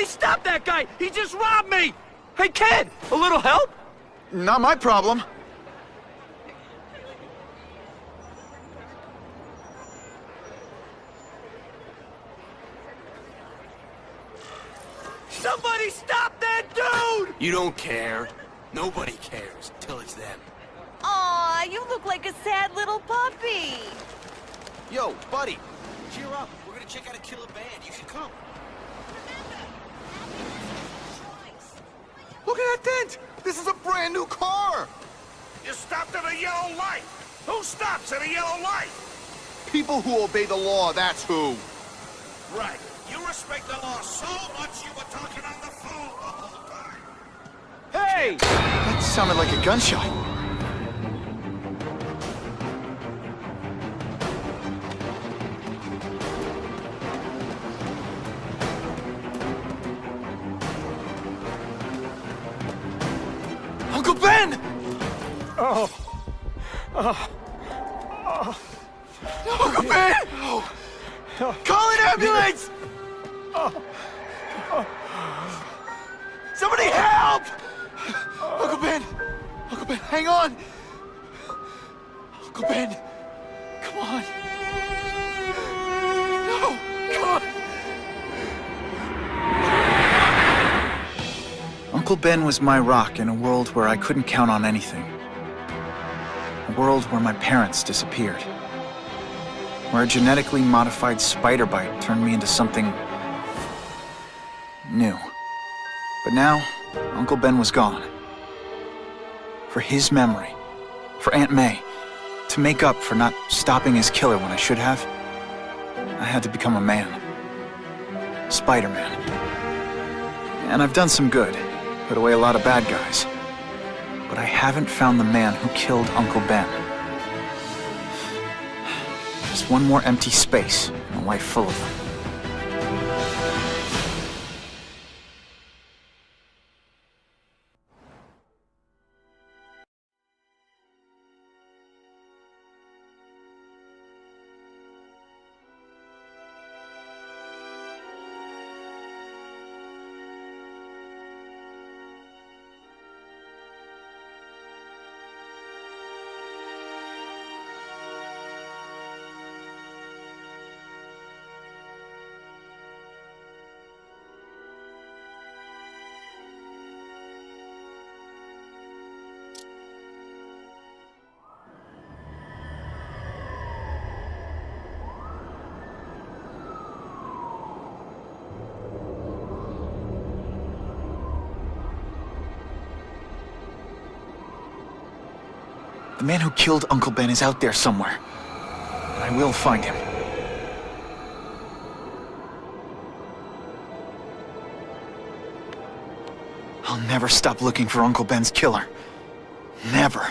Somebody stop that guy! He just robbed me! Hey, kid! A little help? Not my problem. Somebody stop that dude! You don't care. Nobody cares till it's them. Aw, you look like a sad little puppy. Yo, buddy, cheer up. We're gonna check out a killer band. You should come. Look at that dent! This is a brand new car! You stopped at a yellow light! Who stops at a yellow light? People who obey the law, that's who. Right. You respect the law so much you were talking on the phone the whole time. Hey! That sounded like a gunshot. Uncle Ben! Uncle Ben! Call an ambulance! Somebody help! Uncle Ben! Uncle Ben, hang on! Uncle Ben! Come on! No! Come on! Uncle Ben was my rock in a world where I couldn't count on anything. A world where my parents disappeared. Where a genetically modified spider bite turned me into something new. But now, Uncle Ben was gone. For his memory, for Aunt May, to make up for not stopping his killer when I should have, I had to become a man. Spider-Man. And I've done some good, put away a lot of bad guys. But I haven't found the man who killed Uncle Ben. Just one more empty space in a life full of them. The man who killed Uncle Ben is out there somewhere. And I will find him. I'll never stop looking for Uncle Ben's killer. Never.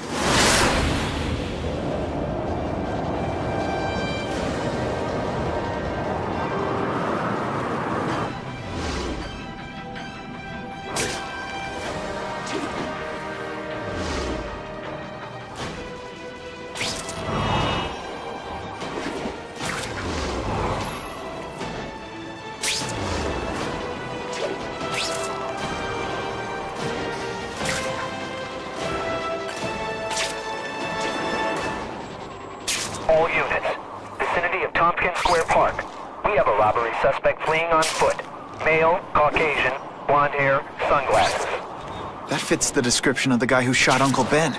All units, vicinity of Tompkins Square Park. We have a robbery suspect fleeing on foot. Male, Caucasian, blonde hair, sunglasses. That fits the description of the guy who shot Uncle Ben.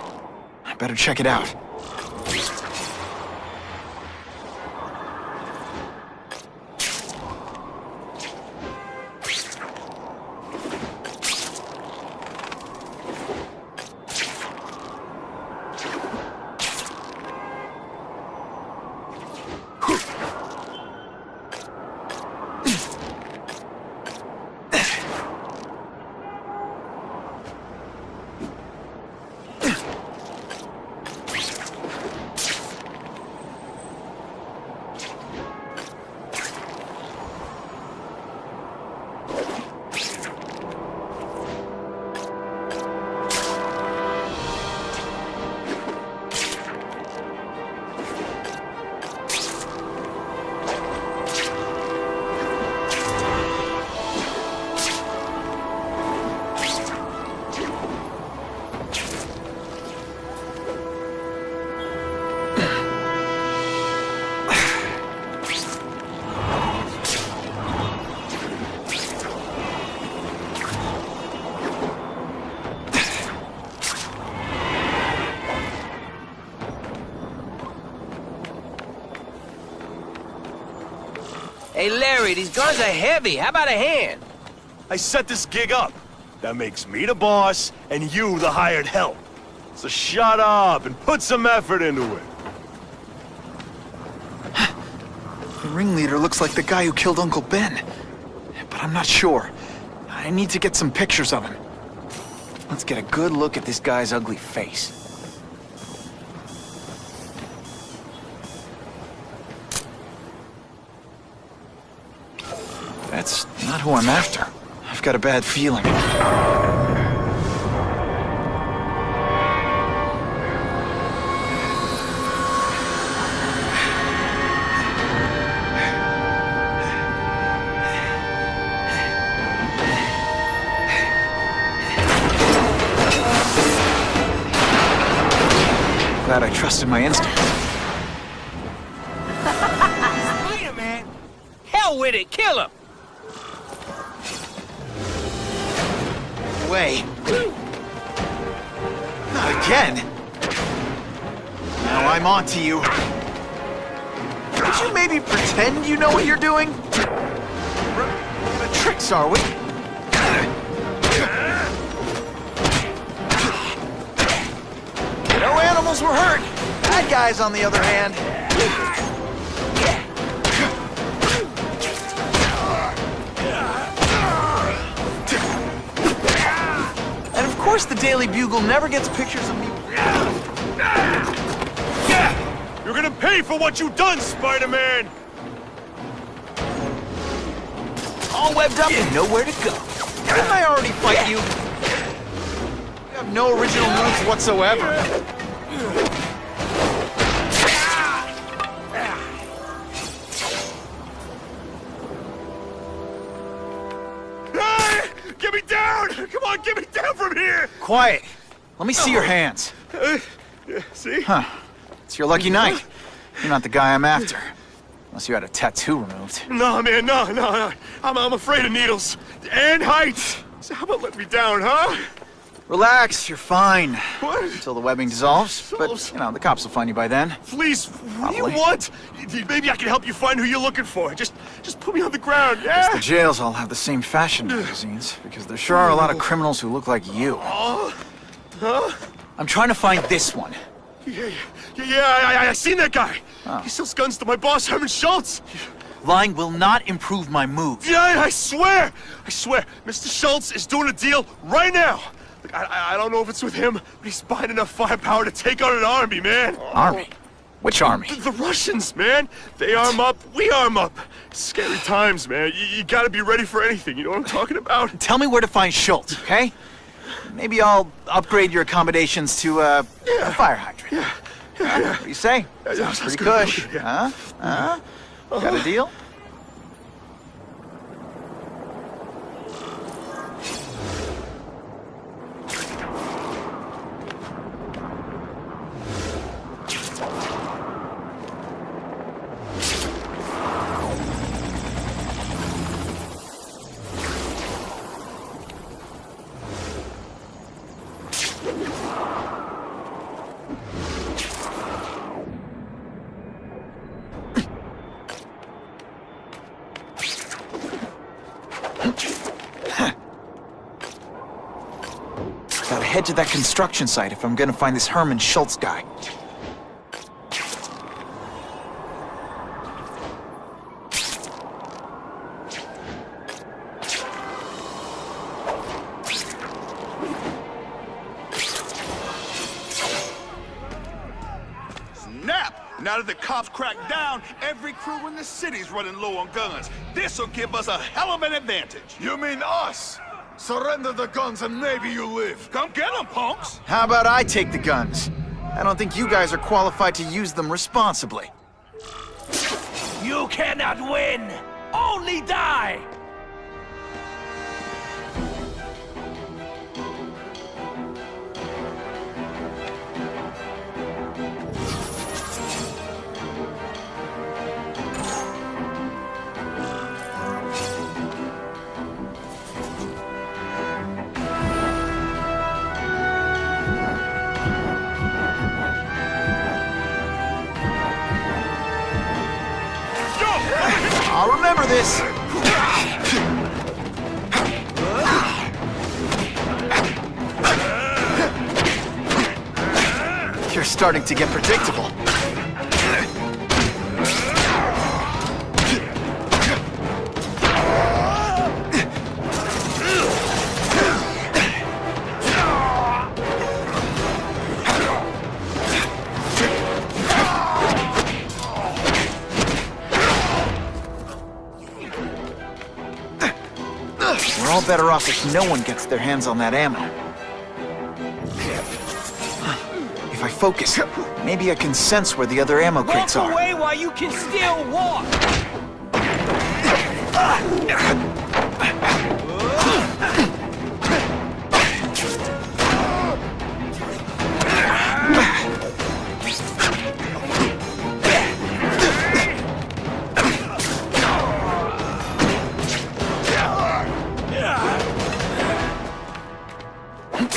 I better check it out. Hey, Larry, these guns are heavy. How about a hand? I set this gig up. That makes me the boss and you the hired help. So shut up and put some effort into it. The ringleader looks like the guy who killed Uncle Ben. But I'm not sure. I need to get some pictures of him. Let's get a good look at this guy's ugly face. That's not who I'm after. I've got a bad feeling. Glad I trusted my instincts. Spider-Man! Hell with it, kill him! Way. Not again. Now I'm on to you. Could you maybe pretend you know what you're doing? Tricks, are we? No animals were hurt. Bad guys, on the other hand. And of course the Daily Bugle never gets pictures of me. You're gonna pay for what you've done, Spider-Man! All webbed up and nowhere to go. Didn't I already fight you? You have no original moves whatsoever. Ah! Get me down! Come on, get me down from here! Quiet. Let me see your hands. Yeah, see? Huh. It's your lucky night. You're not the guy I'm after. Unless you had a tattoo removed. No, man, no. I'm afraid of needles. And heights. So how about let me down, huh? Relax, you're fine. What? Until the webbing dissolves. But, you know, the cops will find you by then. Please, what do you Probably. want? Maybe I can help you find who you're looking for. Just put me on the ground, Guess yeah? the jails all have the same fashion magazines, because there sure are a lot of criminals who look like you. Oh, huh? I'm trying to find this one. Yeah, I seen that guy. He sells guns to my boss, Herman Schultz. Lying will not improve my moves. Yeah, I swear. Mr. Schultz is doing a deal right now. Look, I don't know if it's with him, but he's buying enough firepower to take on an army, man. Army? Which army? The Russians, man. They arm up, we arm up. Scary times, man. You gotta be ready for anything, you know what I'm talking about? Tell me where to find Schultz, okay? Maybe I'll upgrade your accommodations to a fire hydrant. Yeah. What do you say? Yeah, Sounds sounds pretty good, cush. yeah. Huh? Got a deal? Gotta head to that construction site if I'm gonna find this Herman Schultz guy. Snap! Now that the cops cracked down, every crew in the city's running low on guns. This'll give us a hell of an advantage. You mean us? Surrender the guns and maybe you live. Come get them, punks! How about I take the guns? I don't think you guys are qualified to use them responsibly. You cannot win! Only die! I'll remember this. You're starting to get predictable. We're all better off if no one gets their hands on that ammo. If I focus, maybe I can sense where the other ammo crates Walk are. away while you can still walk!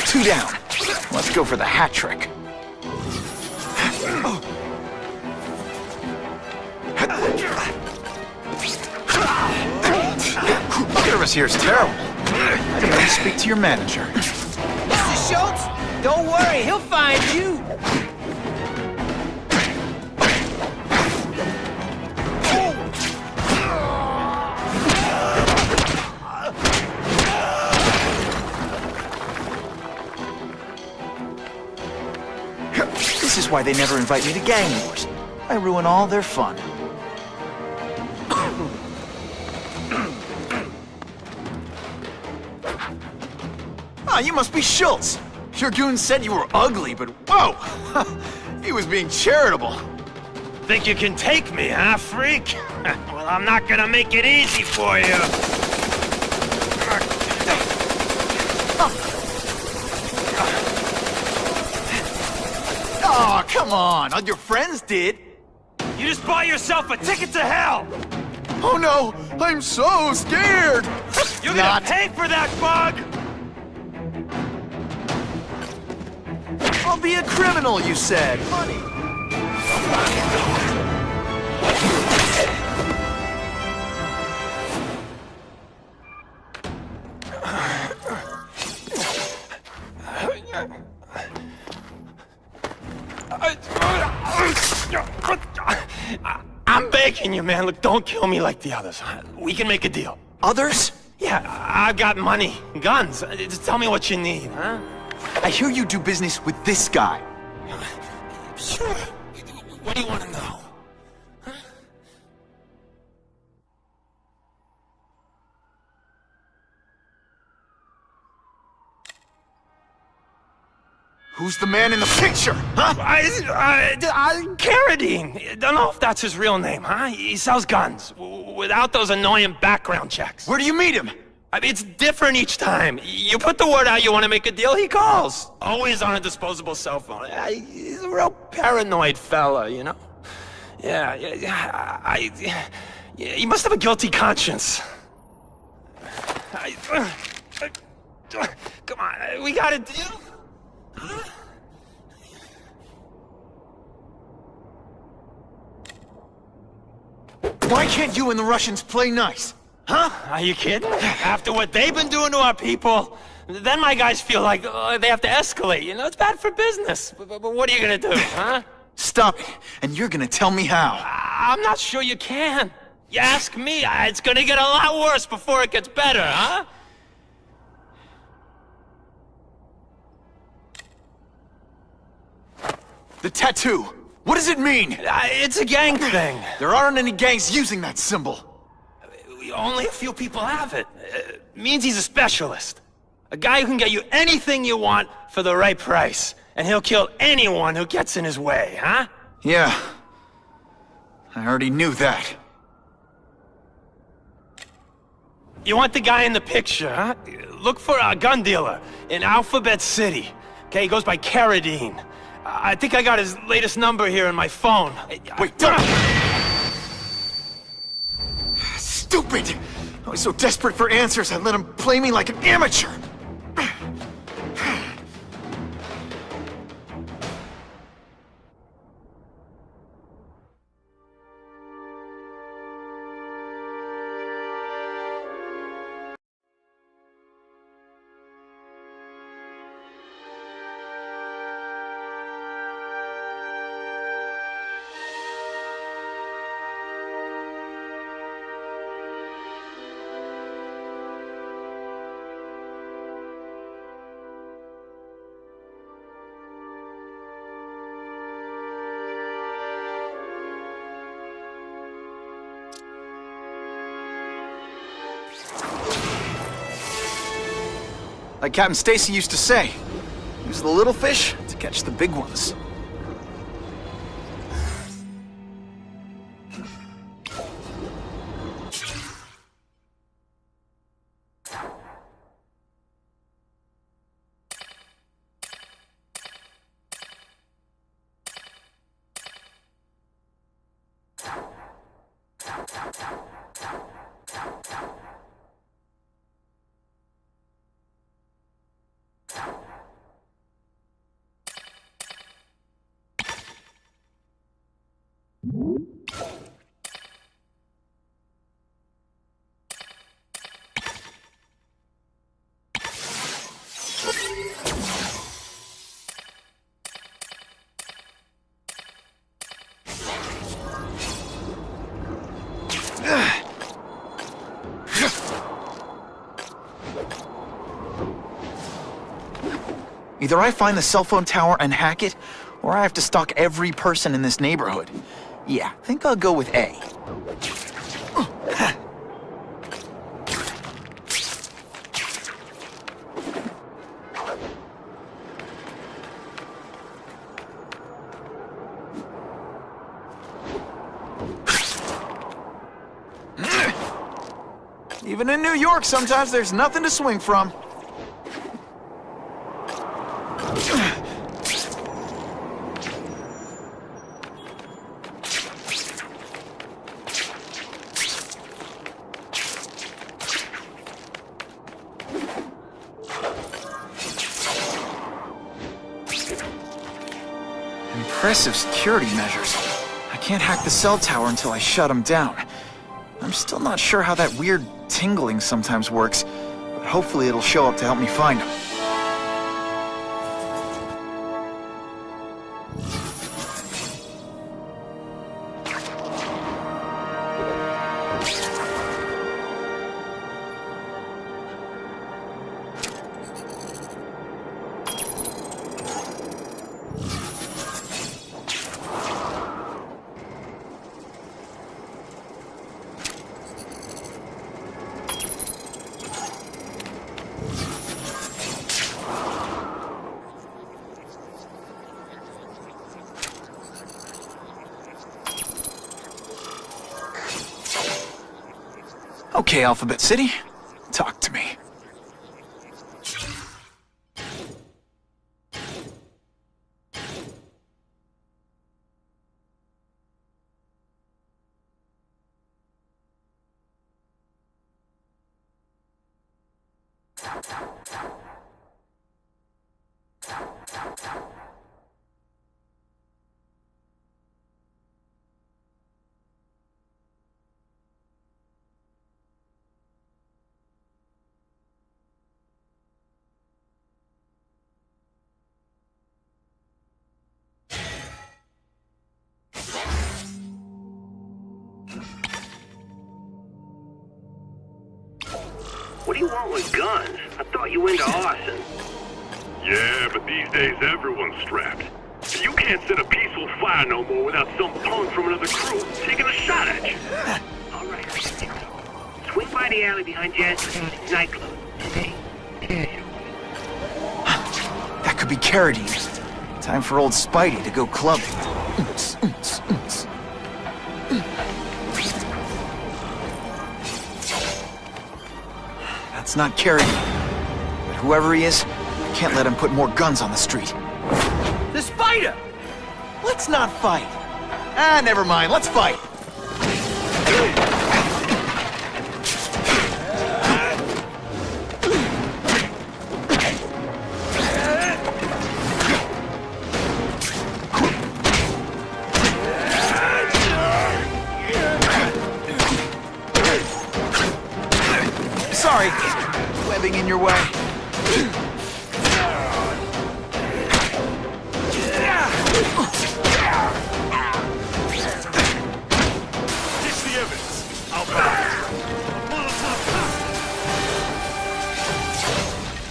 Two down. Let's go for the hat trick. Service here is terrible. I can only speak to your manager. Mr. Schultz, don't worry, he'll find you. This is why they never invite me to gang wars. I ruin all their fun. Ah, you must be Schultz. Your goon said you were ugly, but whoa! He was being charitable. Think you can take me, huh, freak? Well, I'm not gonna make it easy for you. Oh, come on. All your friends did. You just bought yourself a ticket to hell! Oh no! I'm so scared! You're gonna pay for that, bug! I'll be a criminal, you said. Money. I'm begging you, man. Look, don't kill me like the others. We can make a deal. Others? Yeah, I've got money, guns. Just tell me what you need, huh? I hear you do business with this guy. Sure. What do you want to know? Who's the man in the picture, huh? Carradine. Don't know if that's his real name, huh? He sells guns without those annoying background checks. Where do you meet him? I mean, it's different each time. You put the word out you want to make a deal, he calls. Always on a disposable cell phone. He's a real paranoid fella, you know? Yeah, he must have a guilty conscience. Come on, we got a deal? Huh? Why can't you and the Russians play nice? Huh? Are you kidding? After what they've been doing to our people, then my guys feel like they have to escalate. You know, it's bad for business. But what are you gonna do, huh? Stop it, and you're gonna tell me how. I'm not sure you can. You ask me, it's gonna get a lot worse before it gets better, huh? The tattoo. What does it mean? It's a gang thing. There aren't any gangs using that symbol. Only a few people have it. It means he's a specialist. A guy who can get you anything you want for the right price. And he'll kill anyone who gets in his way, huh? Yeah. I already knew that. You want the guy in the picture, huh? Look for a gun dealer in Alphabet City. Okay, he goes by Carradine. I think I got his latest number here in my phone. Wait, don't! Stupid! I was so desperate for answers, I let him play me like an amateur! Like Captain Stacy used to say, use the little fish to catch the big ones. Either I find the cell phone tower and hack it, or I have to stalk every person in this neighborhood. Yeah, I think I'll go with A. Even in New York, sometimes there's nothing to swing from. Impressive security measures. I can't hack the cell tower until I shut them down. I'm still not sure how that weird tingling sometimes works, but hopefully it'll show up to help me find them. Okay, Alphabet City, talk to me. What do you want with guns? I thought you were into arson. Yeah, but these days everyone's strapped. You can't set a peaceful fire no more without some punk from another crew taking a shot at you. All right, swing by the alley behind Jasper's nightclub. Hey, That could be Carradine. Time for old Spidey to go clubbing. That's not Carradine. But whoever he is, I can't let him put more guns on the street. The spider! Let's not fight. Ah, never mind. Let's fight. Sorry, webbing in your way.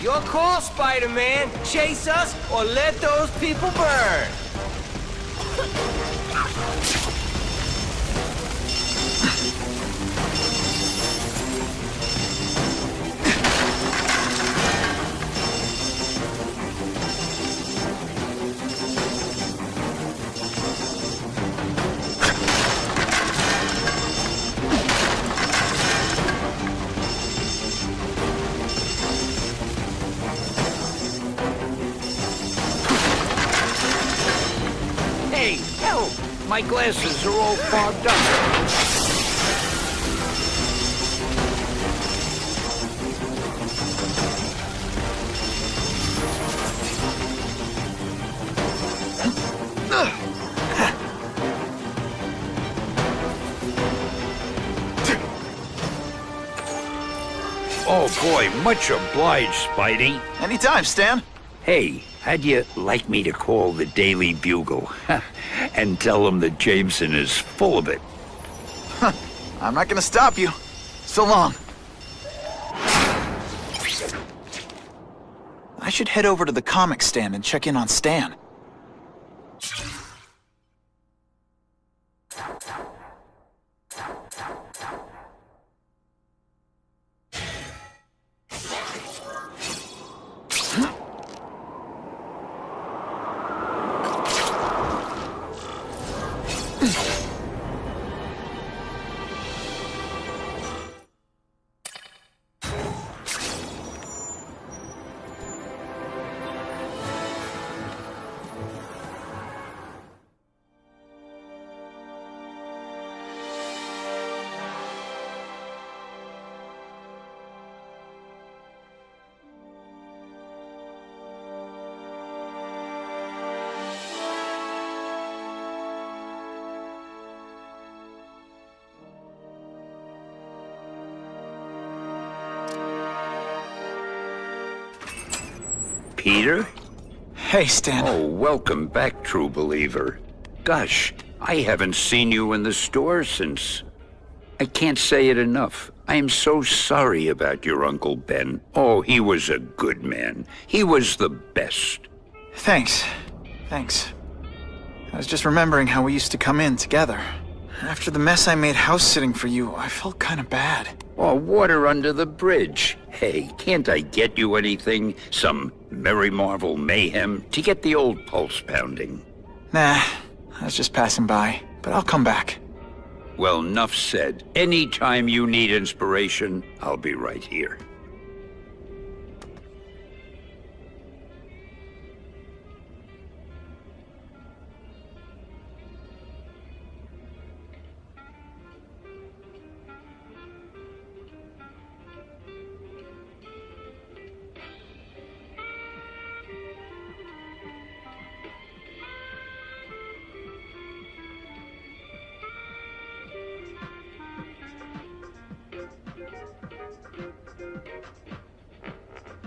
Your call, Spider-Man. Chase us or let those people burn. hell? My glasses are all fogged up. Oh boy, much obliged, Spidey. Anytime, Stan. Hey, how'd you like me to call the Daily Bugle and tell them that Jameson is full of it? I'm not gonna stop you. So long. I should head over to the comic stand and check in on Stan. Peter? Hey, Stan. Oh, welcome back, true believer. Gosh, I haven't seen you in the store since... I can't say it enough. I am so sorry about your Uncle Ben. Oh, he was a good man. He was the best. Thanks. I was just remembering how we used to come in together. After the mess I made house-sitting for you, I felt kind of bad. Oh, water under the bridge. Hey, can't I get you anything? Some Merry Marvel mayhem to get the old pulse pounding? Nah, I was just passing by, but I'll come back. Well, enough said. Anytime you need inspiration, I'll be right here.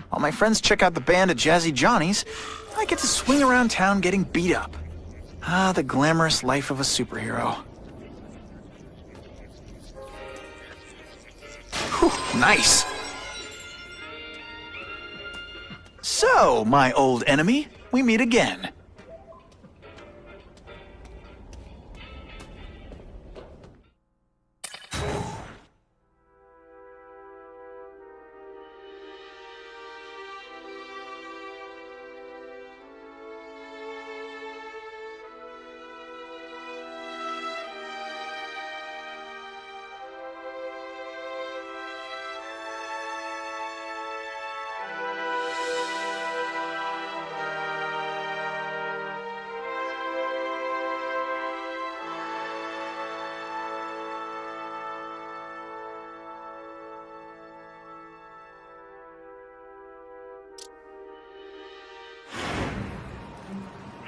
While my friends check out the band at Jazzy Johnny's, I get to swing around town getting beat up. Ah, the glamorous life of a superhero. Whew, nice. So, my old enemy, we meet again.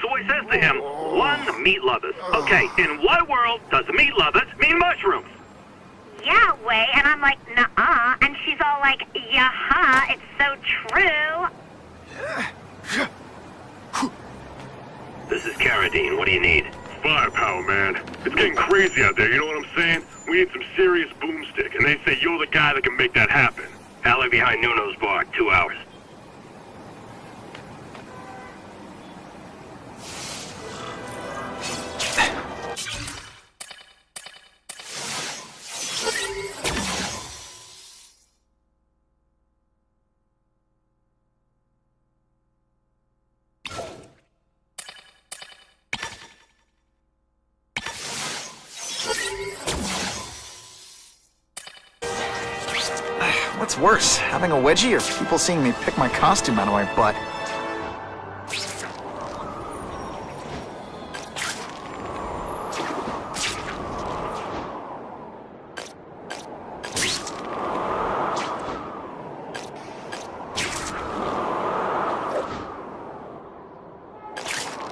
So he says to him, one, meat lovers. Okay, in what world does meat lovers mean mushrooms? Yeah, way, and I'm like, nuh-uh, and she's all like, yeah-ha, it's so true. This is Carradine, what do you need? Firepower, man. It's getting crazy out there, you know what I'm saying? We need some serious boomstick, and they say you're the guy that can make that happen. Alley behind Nuno's bar, 2 hours. What's worse, having a wedgie or people seeing me pick my costume out of my butt?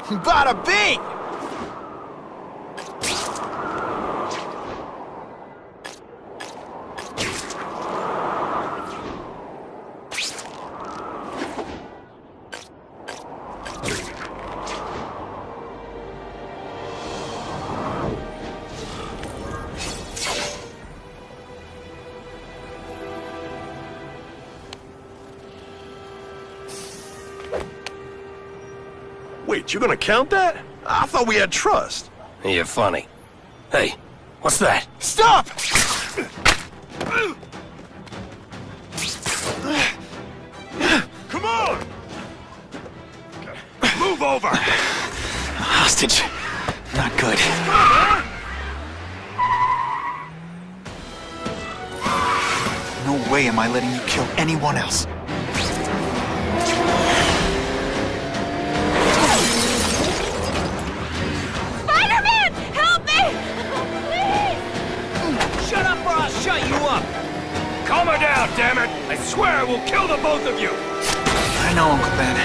Bada bing! Wait, you gonna count that? I thought we had trust. You're funny. Hey, what's that? Stop! Come on! Move over! Hostage. Not good. No way am I letting you kill anyone else. Spider-Man! Help me! Please! Shut up or I'll shut you up! Calm her down, damn it! I swear I will kill the both of you! I know, Uncle Ben.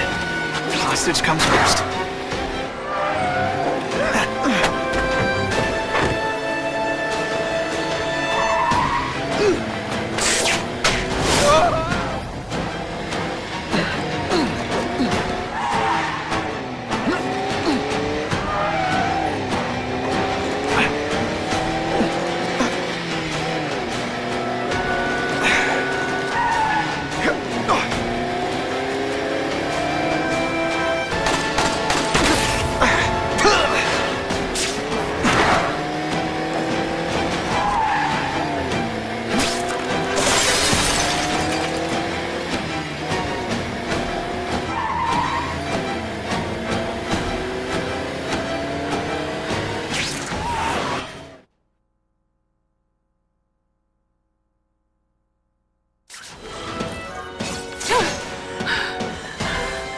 Hostage comes first.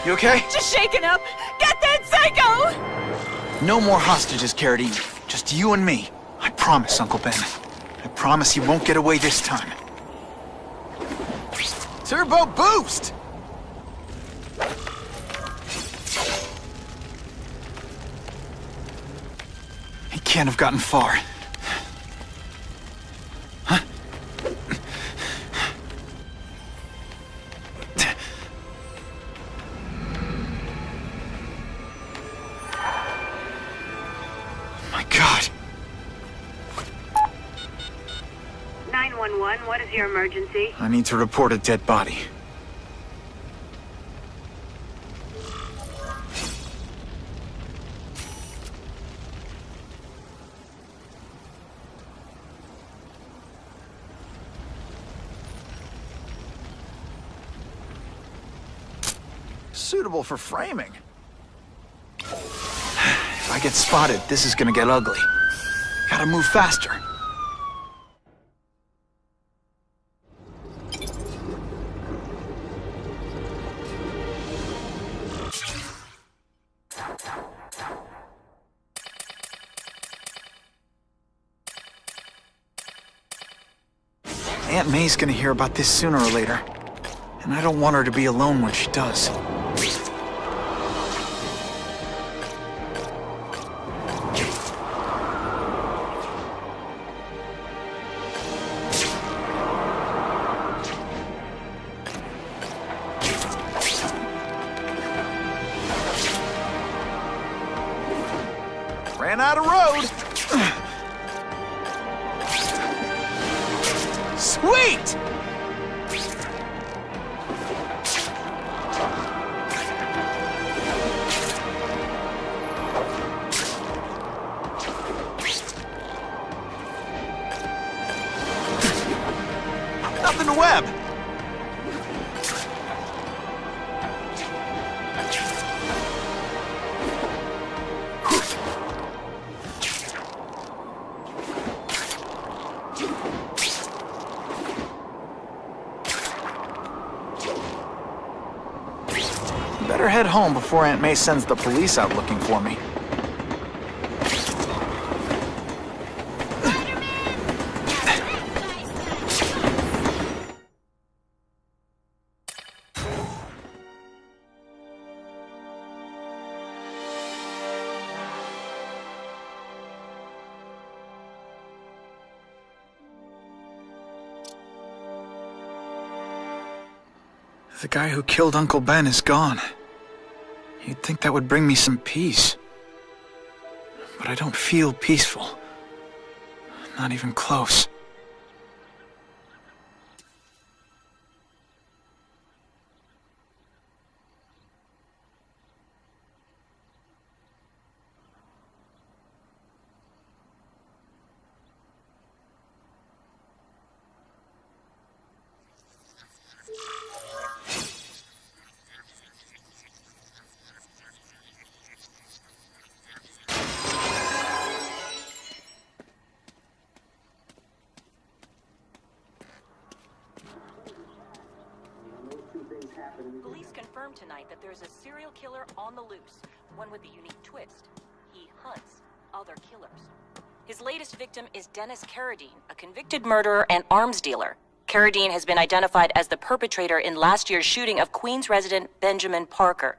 You okay? Just shaken up! Get that psycho! No more hostages, Carradine. Just you and me. I promise, Uncle Ben. I promise he won't get away this time. Turbo boost! He can't have gotten far. Huh? My God. 911, what is your emergency? I need to report a dead body. Suitable for framing. If I get spotted, this is gonna get ugly. Gotta move faster. Aunt May's gonna hear about this sooner or later. And I don't want her to be alone when she does. Ran out of road. Sweet! Nothing to web. Better head home before Aunt May sends the police out looking for me. The guy who killed Uncle Ben is gone. You'd think that would bring me some peace. But I don't feel peaceful. Not even close. Police confirmed tonight that there's a serial killer on the loose, one with a unique twist. He hunts other killers. His latest victim is Dennis Carradine, a convicted murderer and arms dealer. Carradine has been identified as the perpetrator in last year's shooting of Queens resident Benjamin Parker.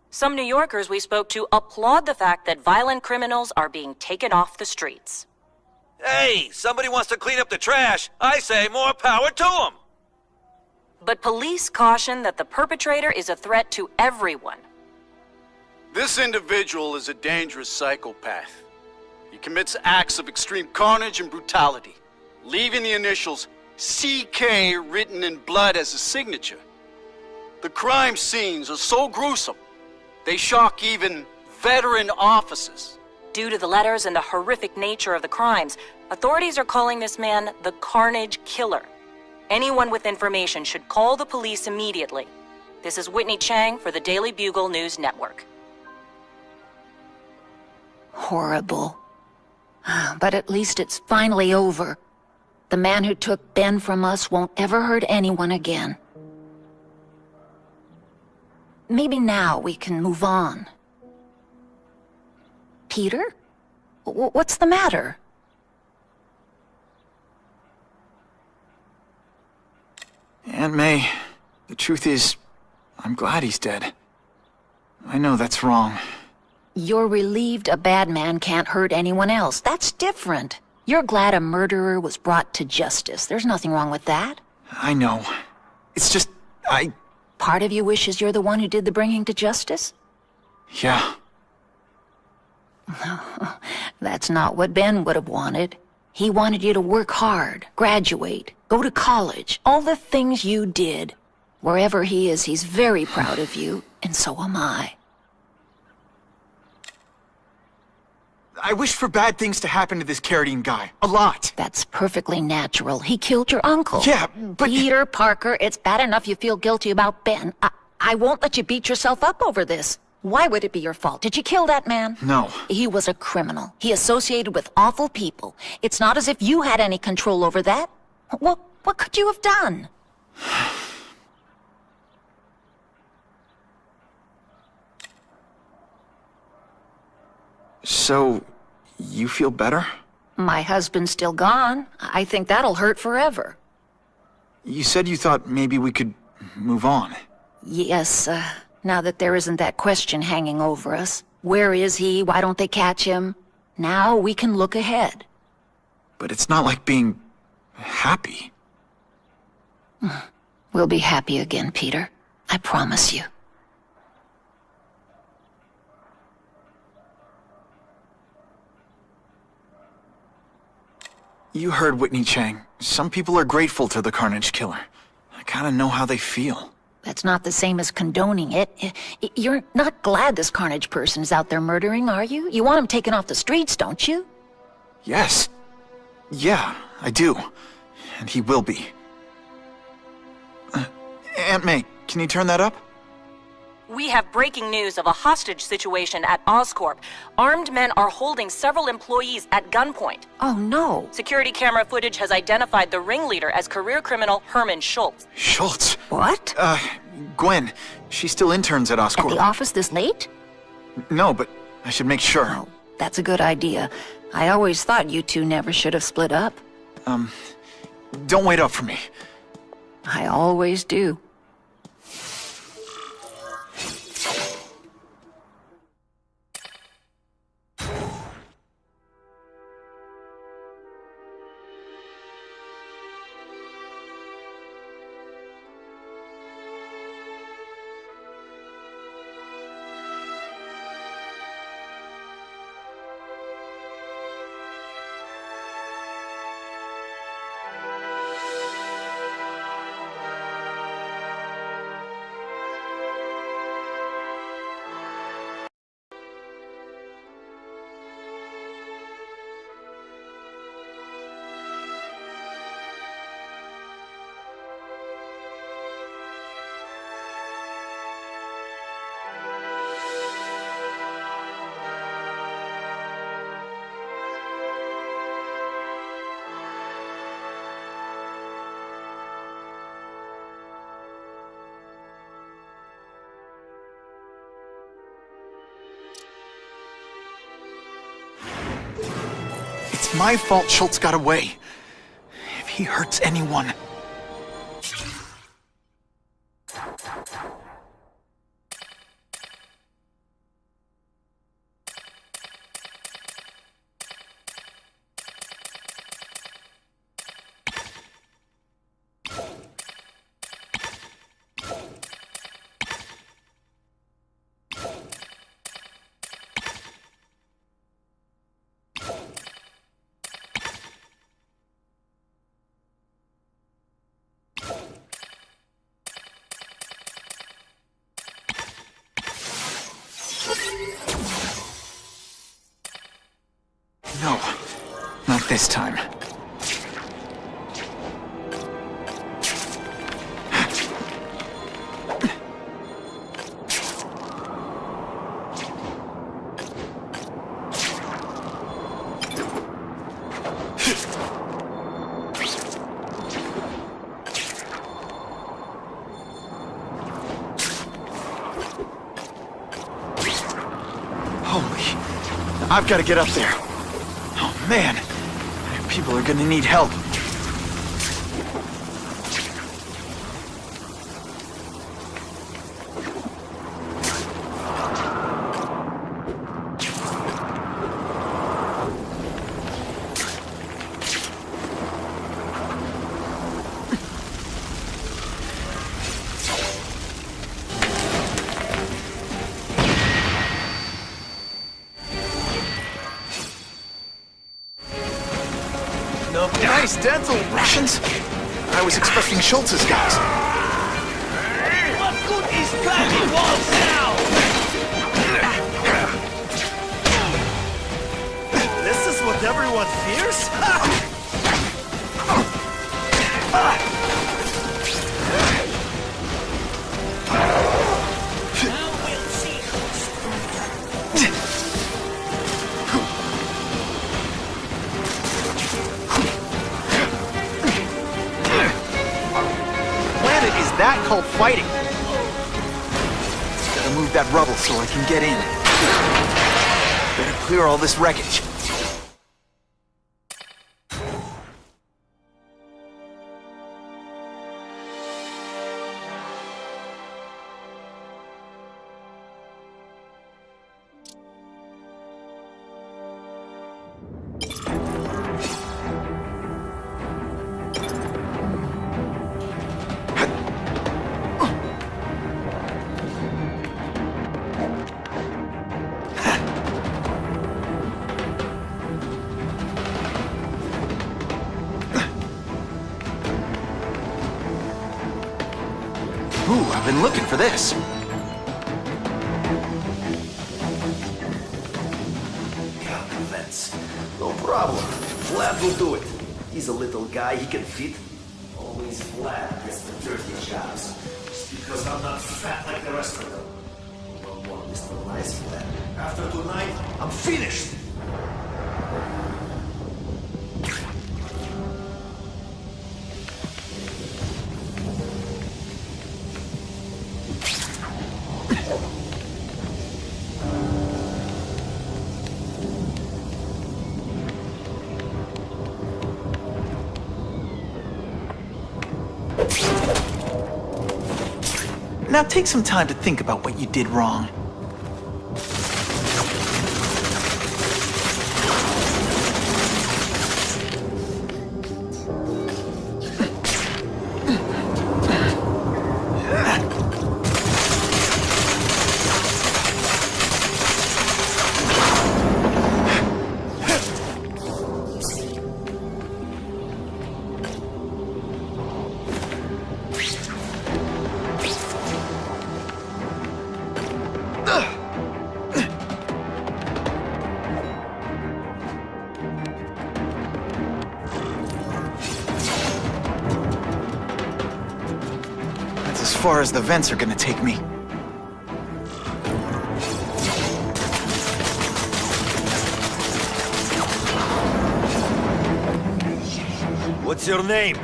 Some New Yorkers we spoke to applaud the fact that violent criminals are being taken off the streets. Hey, somebody wants to clean up the trash. I say more power to them. But police caution that the perpetrator is a threat to everyone. This individual is a dangerous psychopath. He commits acts of extreme carnage and brutality, leaving the initials CK written in blood as a signature. The crime scenes are so gruesome, they shock even veteran officers. Due to the letters and the horrific nature of the crimes, authorities are calling this man the Carnage Killer. Anyone with information should call the police immediately. This is Whitney Chang for the Daily Bugle News Network. Horrible. But at least it's finally over. The man who took Ben from us won't ever hurt anyone again. Maybe now we can move on. Peter? What's the matter? Aunt May, the truth is, I'm glad he's dead. I know that's wrong. You're relieved a bad man can't hurt anyone else. That's different. You're glad a murderer was brought to justice. There's nothing wrong with that. I know. It's just, Part of you wishes you're the one who did the bringing to justice? Yeah. That's not what Ben would have wanted. He wanted you to work hard, graduate, go to college, all the things you did. Wherever he is, he's very proud of you, and so am I. I wish for bad things to happen to this Carradine guy. A lot. That's perfectly natural. He killed your uncle. Yeah, but... Peter Parker, it's bad enough you feel guilty about Ben. I won't let you beat yourself up over this. Why would it be your fault? Did you kill that man? No. He was a criminal. He associated with awful people. It's not as if you had any control over that. What could you have done? So, you feel better? My husband's still gone. I think that'll hurt forever. You said you thought maybe we could move on. Yes, now that there isn't that question hanging over us. Where is he? Why don't they catch him? Now we can look ahead. But it's not like being happy. We'll be happy again, Peter. I promise you. You heard Whitney Chang. Some people are grateful to the Carnage Killer. I kinda know how they feel. That's not the same as condoning it. You're not glad this Carnage person is out there murdering, are you? You want him taken off the streets, don't you? Yes. Yeah, I do. And he will be. Aunt May, can you turn that up? We have breaking news of a hostage situation at Oscorp. Armed men are holding several employees at gunpoint. Oh, no. Security camera footage has identified the ringleader as career criminal Herman Schultz. Schultz? What? Gwen. She still interns at Oscorp. At the office this late? No, but I should make sure. Oh, that's a good idea. I always thought you two never should have split up. Don't wait up for me. I always do. my fault Schultz got away. If he hurts anyone... No, not this time. Holy, I've got to get up there. Oh man, people are gonna need help. Nice dental. Russians? I was expecting Schultz's guys. What good is climbing walls now? This is what everyone fears? That called fighting. Gotta move that rubble so I can get in. Better clear all this wreckage. Ooh, I've been looking for this. Vents. No problem. Vlad will do it. He's a little guy, he can fit. Always Vlad gets the dirty jobs. Just because I'm not fat like the rest of them. Well, one Mr. Nice Vlad. After tonight, I'm finished! Now take some time to think about what you did wrong. As far as the vents are gonna take me. What's your name?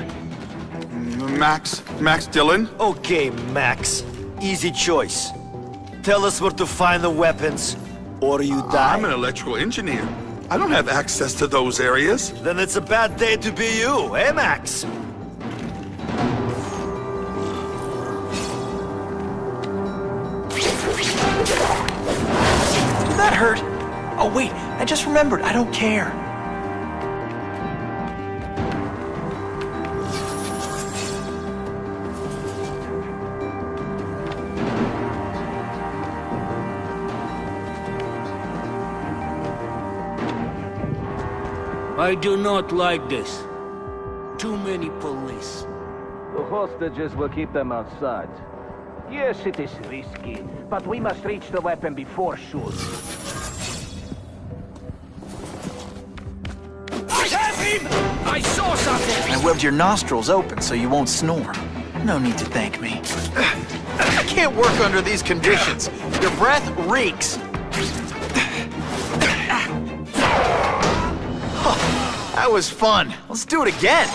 Max Dillon? Okay, Max. Easy choice. Tell us where to find the weapons, or you die. I'm an electrical engineer. I don't have access to those areas. Then it's a bad day to be you, eh, Max? Did that hurt? Oh wait, I just remembered, I don't care. I do not like this. Too many police. The hostages will keep them outside. Yes, it is risky, but we must reach the weapon before shooting. I have him! I saw something! I webbed your nostrils open so you won't snore. No need to thank me. I can't work under these conditions. Your breath reeks. That was fun. Let's do it again.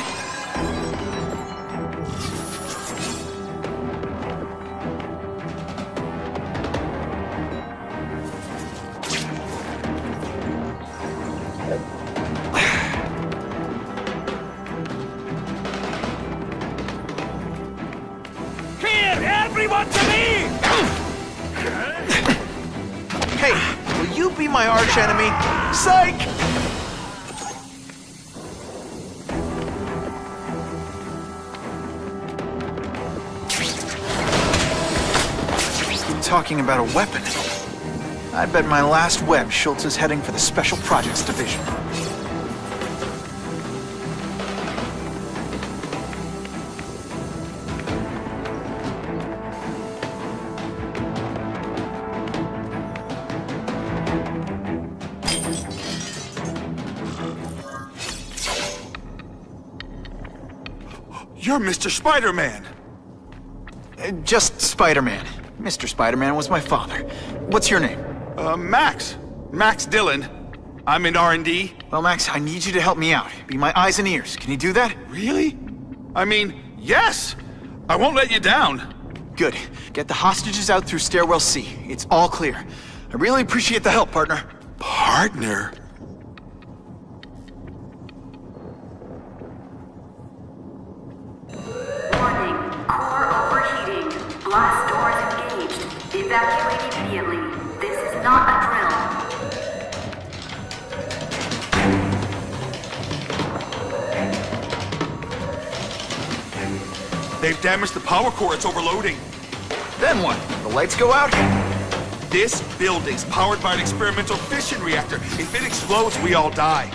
Here, everyone to me! Hey, will you be my archenemy? Psych! Talking about a weapon. I bet my last web Schultz is heading for the Special Projects Division. You're Mr. Spider-Man. Just Spider-Man. Mr. Spider-Man was my father. What's your name? Max. Max Dillon. I'm in R&D. Well, Max, I need you to help me out. Be my eyes and ears. Can you do that? Really? I mean, yes! I won't let you down. Good. Get the hostages out through stairwell C. It's all clear. I really appreciate the help, partner. Partner? Warning. Core overheating. Blast doors engaged. Evacuate immediately. This is not a drill. They've damaged the power core. It's overloading. Then what? The lights go out? This building's powered by an experimental fission reactor. If it explodes, we all die.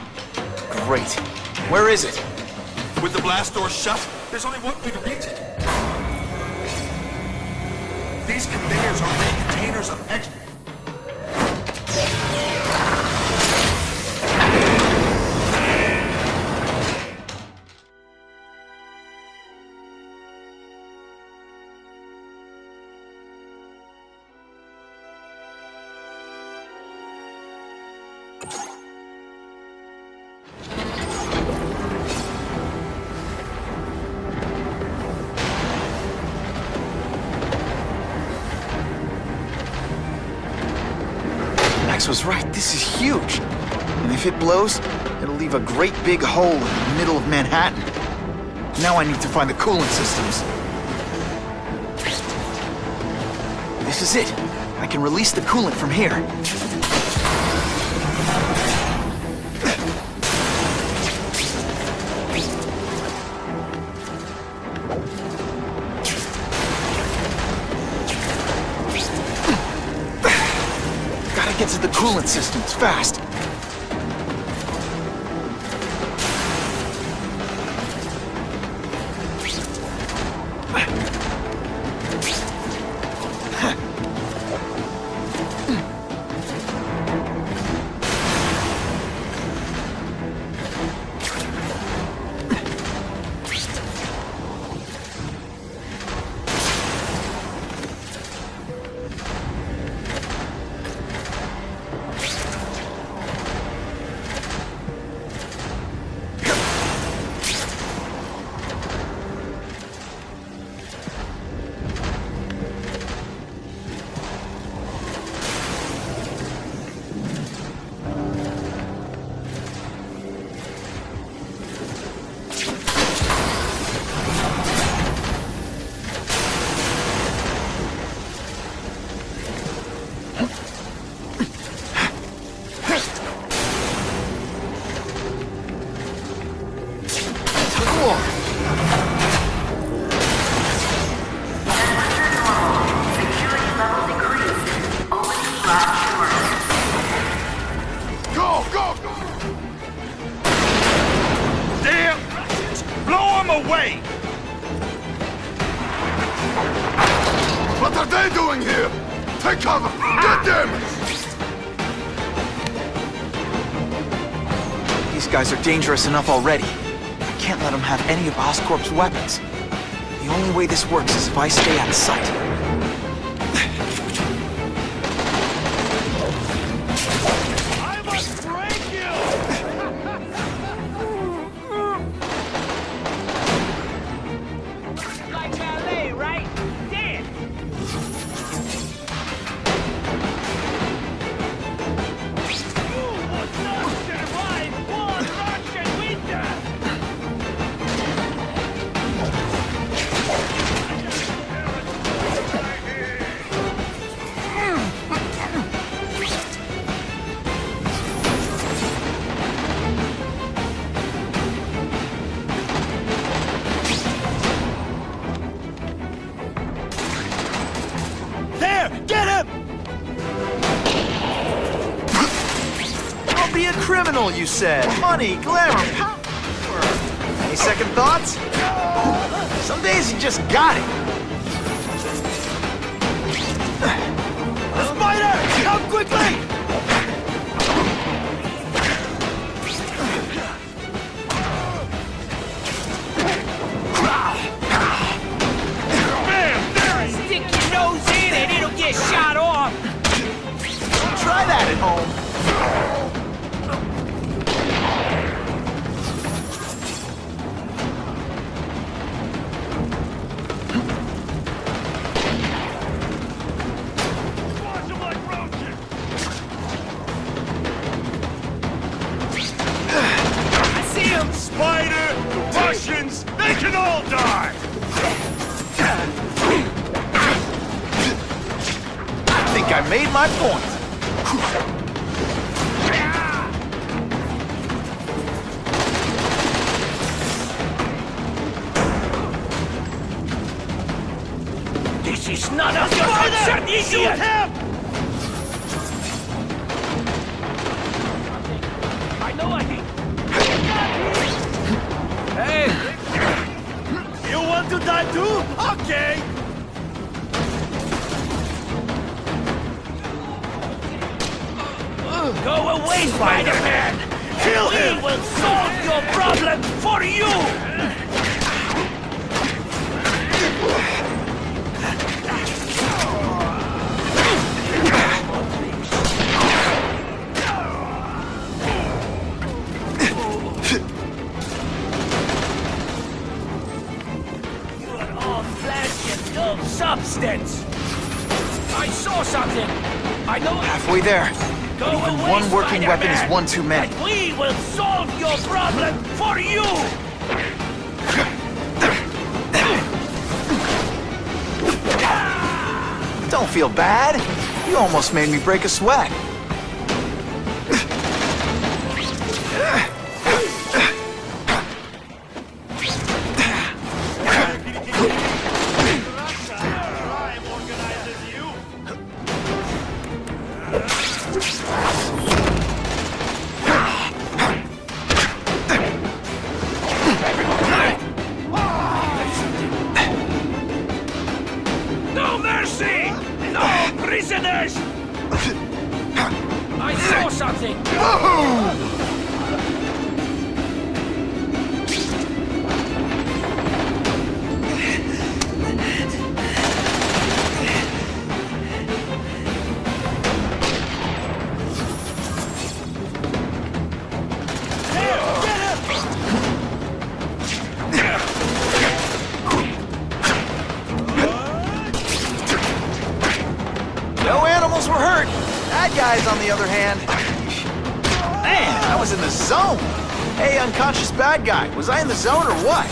Great. Where is it? With the blast door shut, there's only one way to reach it. These conveyors are big containers of extra. Max was right. This is huge. And if it blows, it'll leave a great big hole in the middle of Manhattan. Now I need to find the coolant systems. This is it. I can release the coolant from here. Gotta get to the coolant systems fast. last doors. Go, go, go! Damn! Blow him away! What are they doing here? Take cover! Get them! These guys are dangerous enough already. I can't let them have any of Oscorp's weapons. The only way this works is if I stay out of sight. I must break you! Like ballet, right? Dance! There! Get him! Don't be a criminal, you said. Money, glamour, power. Any second thoughts? Some days you just got it. Spider! Come quickly! Stick your nose in and it'll get shot off! Try that at home. Watch him like roaches! I see him! Spider, the Russians, they can all die! I think I made my point. This is none of your concern, idiot! I know I did. Hey! You want to die too? Okay! Go away, Spider-Man! Kill him! We will solve your problem for you! You are all flesh and no substance! I saw something! I know Halfway there. Go But even away, one working weapon is Spider-Man. one too many. And we will solve your problem for you! Don't feel bad. You almost made me break a sweat. No mercy! No prisoners! I saw something! No animals were hurt. Bad guys, on the other hand. Man, I was in the zone. Hey, unconscious bad guy, was I in the zone or what?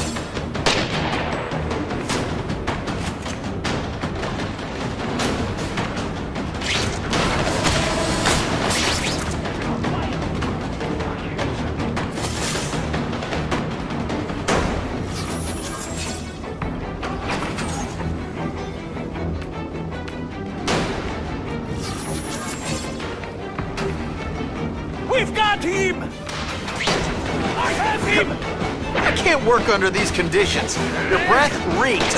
got him! I have him! I can't work under these conditions. Your breath reeked.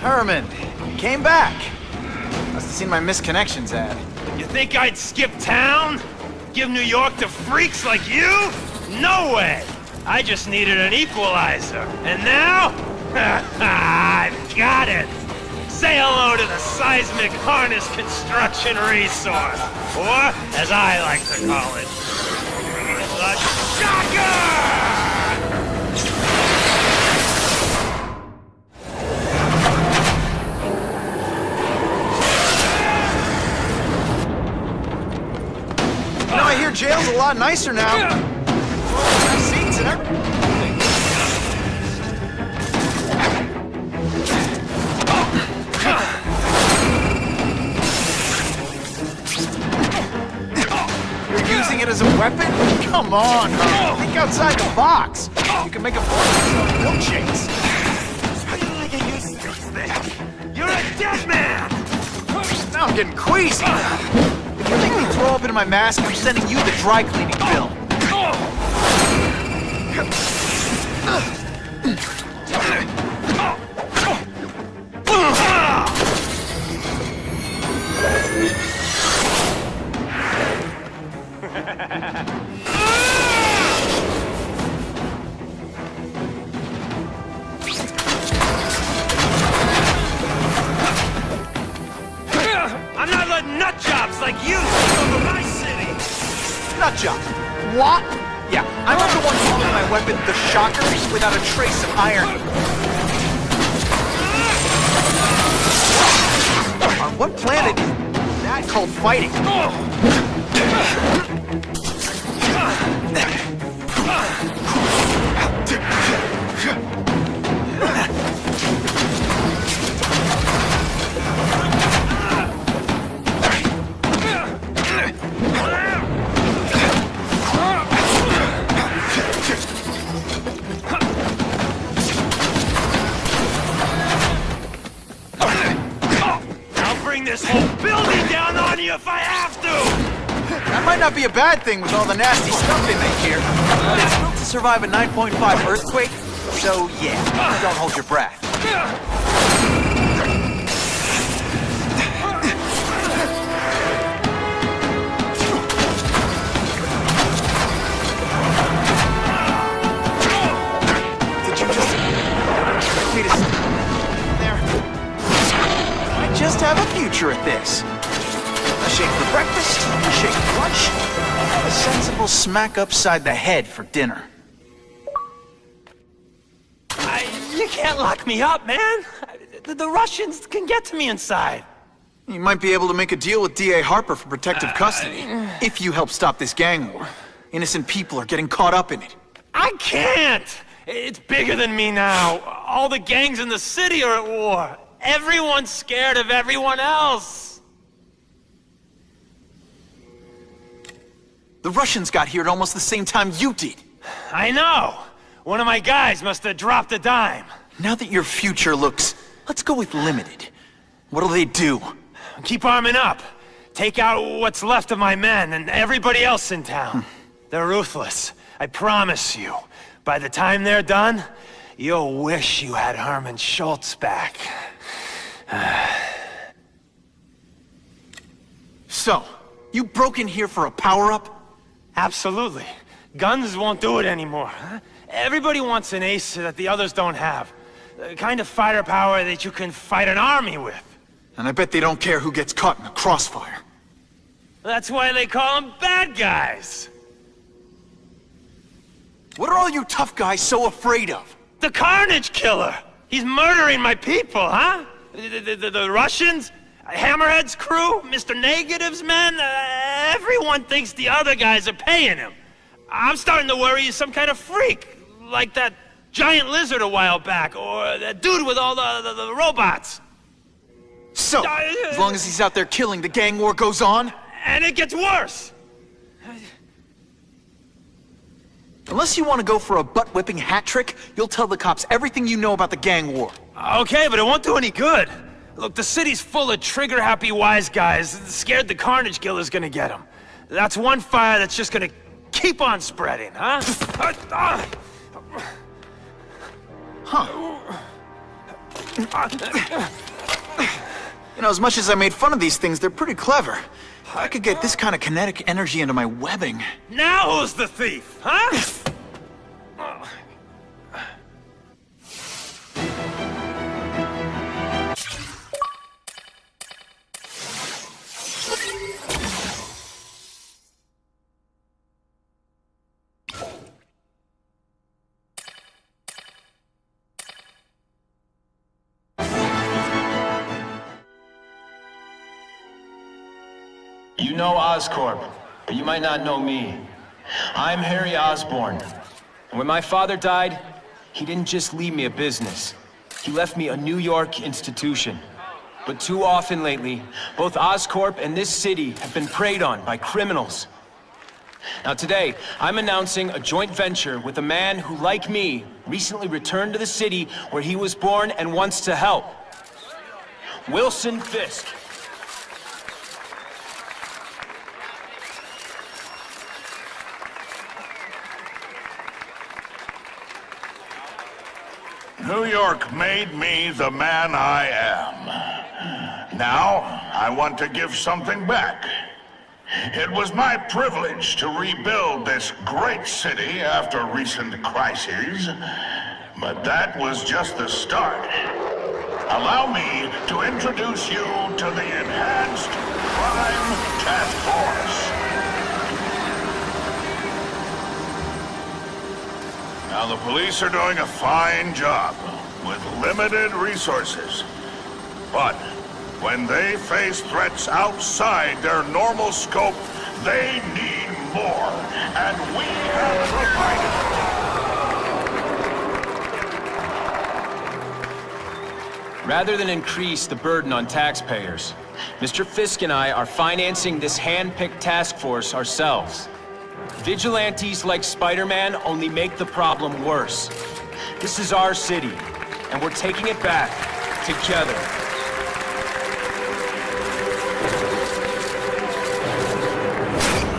Herman, you came back. Must have seen my misconnections ad. You think I'd skip town? Give New York to freaks like you? No way! I just needed an equalizer. And now? I've got it! Say hello to the seismic harness construction resource. Or, as I like to call it, the shocker! I hear jail's a lot nicer now. Seats and everything. You're using it as a weapon? Come on, think outside the box. You can make a fortune selling milkshakes. How do you think you use these things? You're a dead man! Now I'm getting queasy. If you make me throw up into my mask, I'm sending you the dry cleaning bill. I'm not letting nut jobs like you take over my city! Nut job? What? Yeah, I'm not the one holding my weapon, the shocker, without a trace of irony. On what planet is that called fighting? This whole building down on you if I have to! That might not be a bad thing with all the nasty stuff they make here. But it's built to survive a 9.5 earthquake, so yeah, don't hold your breath. Did you just expect me to stand there? I just have a future at this. A shake for breakfast, a shake for lunch, and a sensible smack upside the head for dinner. You can't lock me up, man! The Russians can get to me inside. You might be able to make a deal with D.A. Harper for protective custody, if you help stop this gang war. Innocent people are getting caught up in it. I can't! It's bigger than me now. All the gangs in the city are at war. Everyone's scared of everyone else. The Russians got here at almost the same time you did. I know. One of my guys must have dropped a dime. Now that your future looks, let's go with limited. What'll they do? Keep arming up. Take out what's left of my men and everybody else in town. They're ruthless. I promise you. By the time they're done, you'll wish you had Herman Schultz back. So, you broke in here for a power-up? Absolutely. Guns won't do it anymore. Everybody wants an ace that the others don't have. The kind of firepower that you can fight an army with. And I bet they don't care who gets caught in the crossfire. That's why they call them bad guys. What are all you tough guys so afraid of? The Carnage Killer! He's murdering my people, huh? The Russians? Hammerhead's crew, Mr. Negative's men, everyone thinks the other guys are paying him. I'm starting to worry he's some kind of freak, like that giant lizard a while back, or that dude with all the robots. So, as long as he's out there killing, the gang war goes on? And it gets worse! Unless you want to go for a butt-whipping hat trick, you'll tell the cops everything you know about the gang war. Okay, but it won't do any good. Look, the city's full of trigger-happy wise guys, scared the Carnage Killer's gonna get them. That's one fire that's just gonna keep on spreading, huh? You know, as much as I made fun of these things, they're pretty clever. I could get this kind of kinetic energy into my webbing. Now who's the thief, huh? You know Oscorp, but you might not know me. I'm Harry Osborn. And when my father died, he didn't just leave me a business. He left me a New York institution. But too often lately, both Oscorp and this city have been preyed on by criminals. Now today, I'm announcing a joint venture with a man who, like me, recently returned to the city where he was born and wants to help. Wilson Fisk. New York made me the man I am. Now, I want to give something back. It was my privilege to rebuild this great city after recent crises, but that was just the start. Allow me to introduce you to the Enhanced Crime Task Force. Now, the police are doing a fine job with limited resources. But when they face threats outside their normal scope, they need more, and we have provided. Rather than increase the burden on taxpayers, Mr. Fisk and I are financing this hand-picked task force ourselves. Vigilantes like Spider-Man only make the problem worse. This is our city, and we're taking it back together.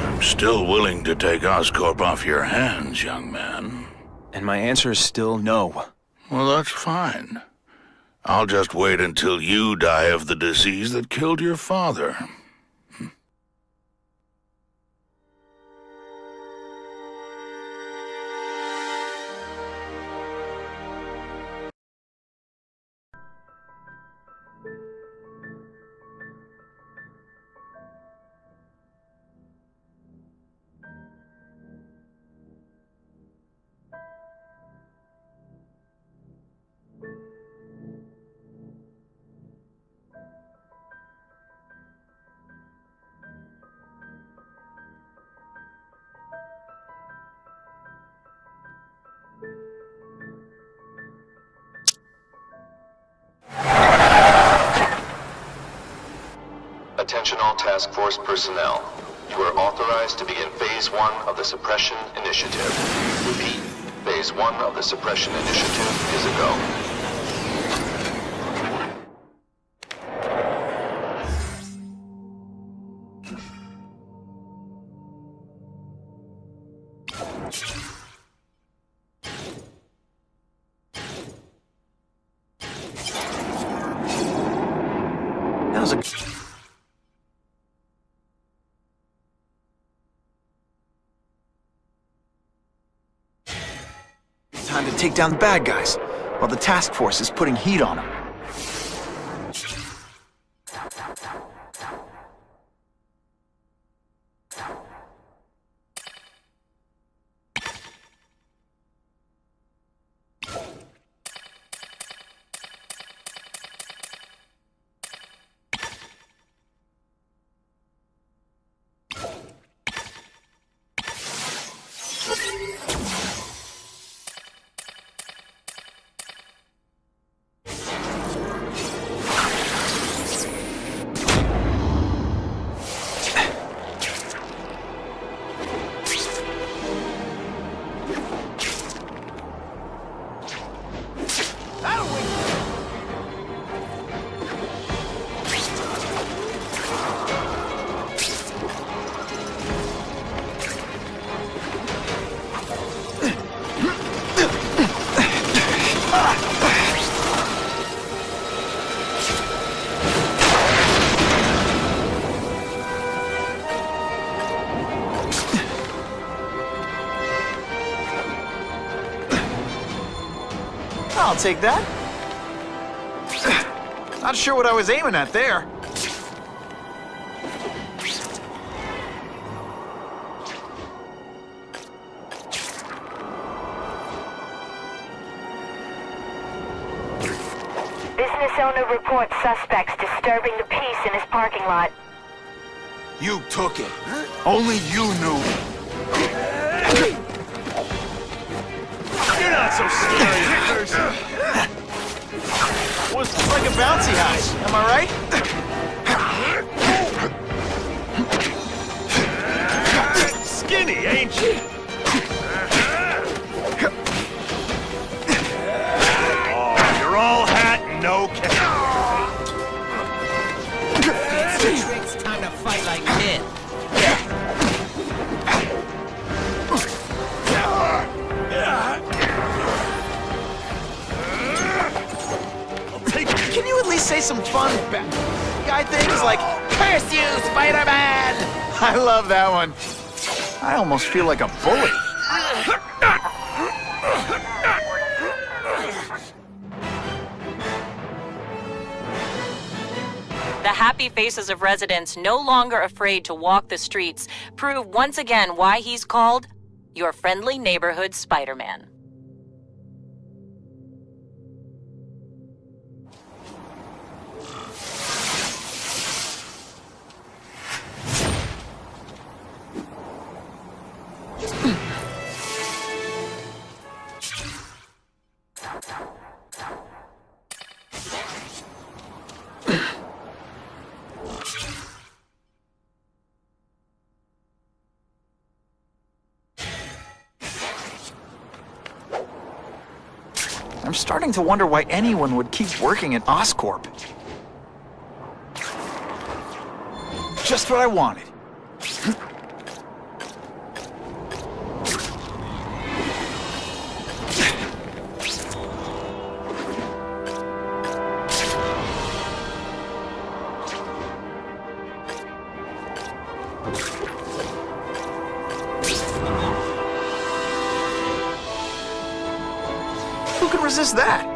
I'm still willing to take Oscorp off your hands, young man. And my answer is still no. Well, that's fine. I'll just wait until you die of the disease that killed your father. Attention all task force personnel. You are authorized to begin Phase 1 of the Suppression Initiative. Repeat, Phase 1 of the Suppression Initiative is a go. That was a... Time to take down the bad guys, while the task force is putting heat on them. take that. Not sure what I was aiming at there. Business owner reports suspects disturbing the peace in his parking lot. You took it. Only you knew. You're not so scary in person. Was like a bouncy house, am I right? Skinny, ain't you? Oh, you're all hat and no cap. Fancy tricks, time to fight like men. Can you at least say some fun guy things like, "Curse you, Spider-Man"? I love that one. I almost feel like a bully. The happy faces of residents, no longer afraid to walk the streets, prove once again why he's called your friendly neighborhood Spider-Man. I'm starting to wonder why anyone would keep working at Oscorp. Just what I wanted. Who can resist that?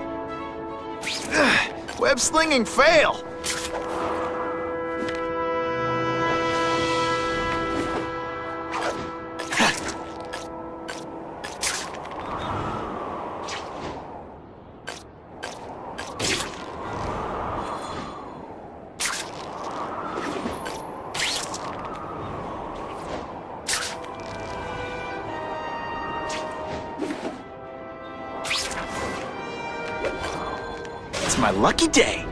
Web-slinging fail! It's my lucky day.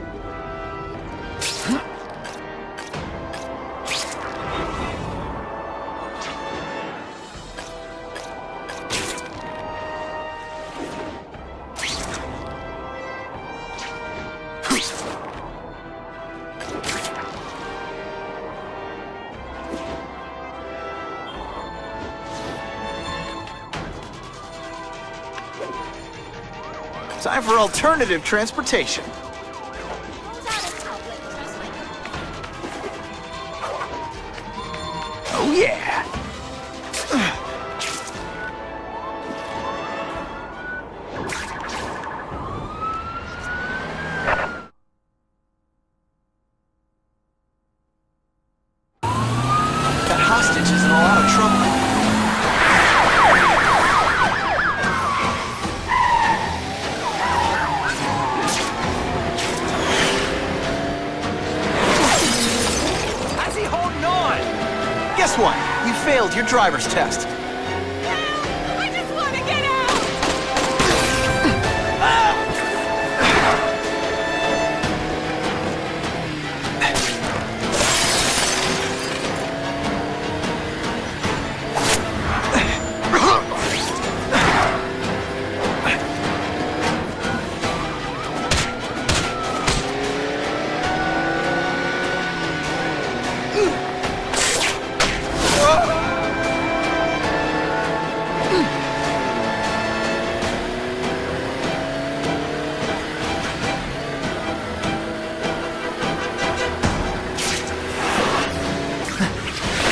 Time for alternative transportation. Oh yeah! That hostage is in a lot of trouble. Guess what? You failed your driver's test. I just want to get out!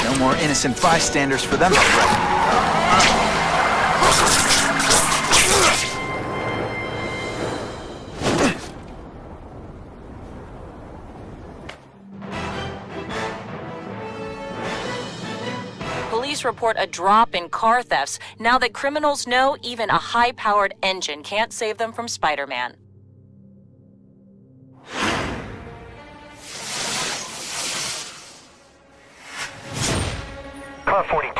No more innocent bystanders for them to threaten. police report a drop in car thefts now that criminals know even a high-powered engine can't save them from Spider-Man. Car 42,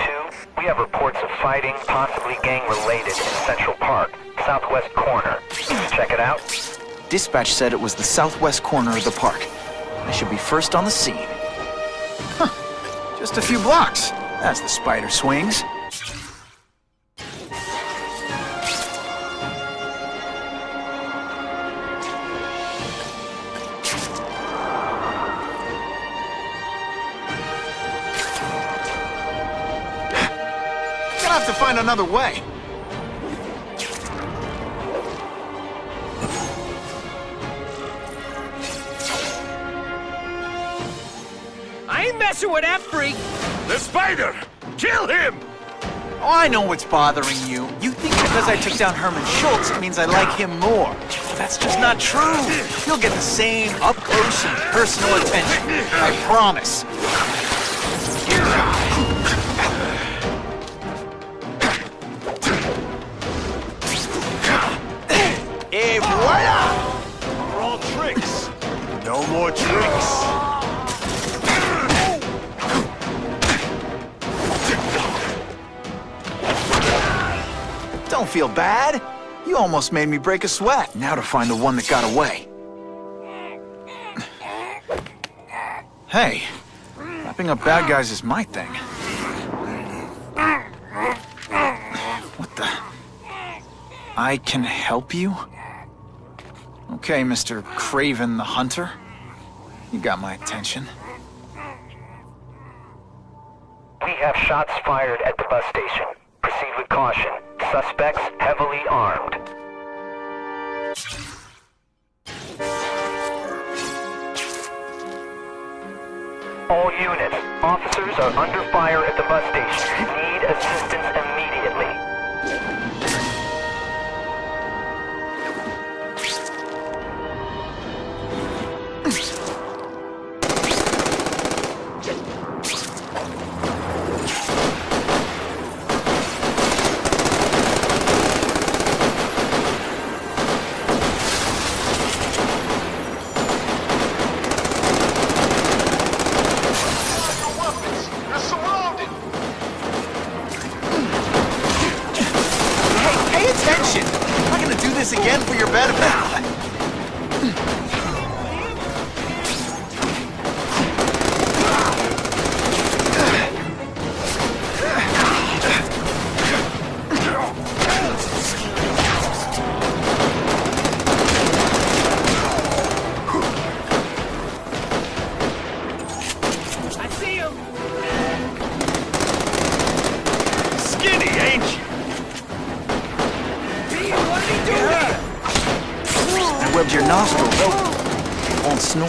we have reports of fighting, possibly gang-related, in Central Park, southwest corner. Check it out. Dispatch said it was the southwest corner of the park. I should be first on the scene. Huh. Just a few blocks. As the spider swings. Gonna have to find another way. I ain't messing with that freak! The spider! Kill him! Oh, I know what's bothering you. You think because I took down Herman Schultz, it means I like him more. Well, that's just not true. You'll get the same up-close and personal attention. I promise. Et voila! We're all tricks. No more tricks. Don't feel bad. You almost made me break a sweat. Now to find the one that got away. Hey, wrapping up bad guys is my thing. What the? I can help you? Okay, Mr. Kraven the Hunter. You got my attention. We have shots fired at the bus station. Proceed with caution. Suspects heavily armed. All units, officers are under fire at the bus station. Need assistance immediately. Again for your benefit. I see him! Skinny, ain't you? What did he do? I webbed your nostrils open. You won't snore.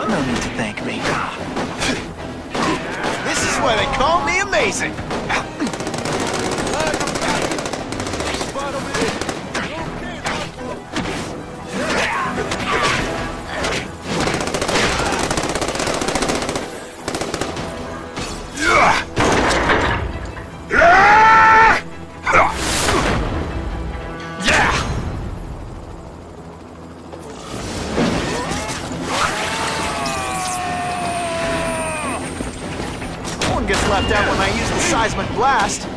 No need to thank me. This is why they call me amazing. Gets left out when I use the seismic blast.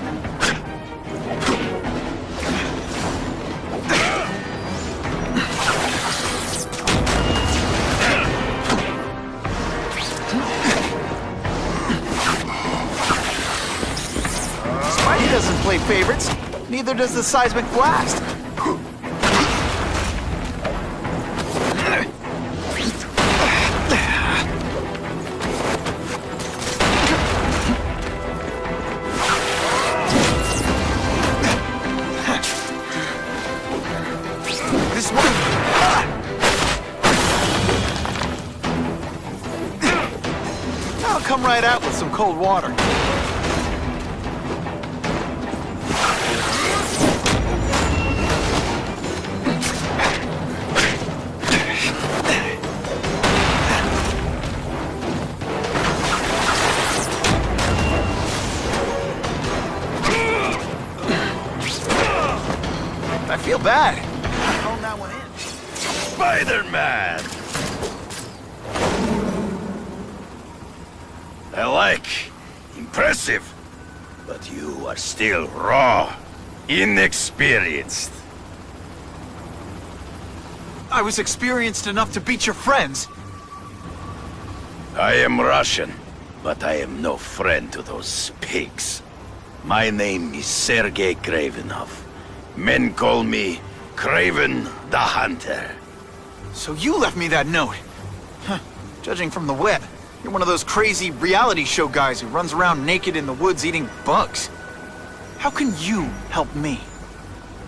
Spidey doesn't play favorites. Neither does the seismic blast. I'll come right out with some cold water. bad. I phoned that one in. Spider-Man! I like. Impressive. But you are still raw. Inexperienced. I was experienced enough to beat your friends. I am Russian, but I am no friend to those pigs. My name is Sergei Kravenov. Men call me Kraven the Hunter. So you left me that note. Huh. Judging from the web, you're one of those crazy reality show guys who runs around naked in the woods eating bugs. How can you help me?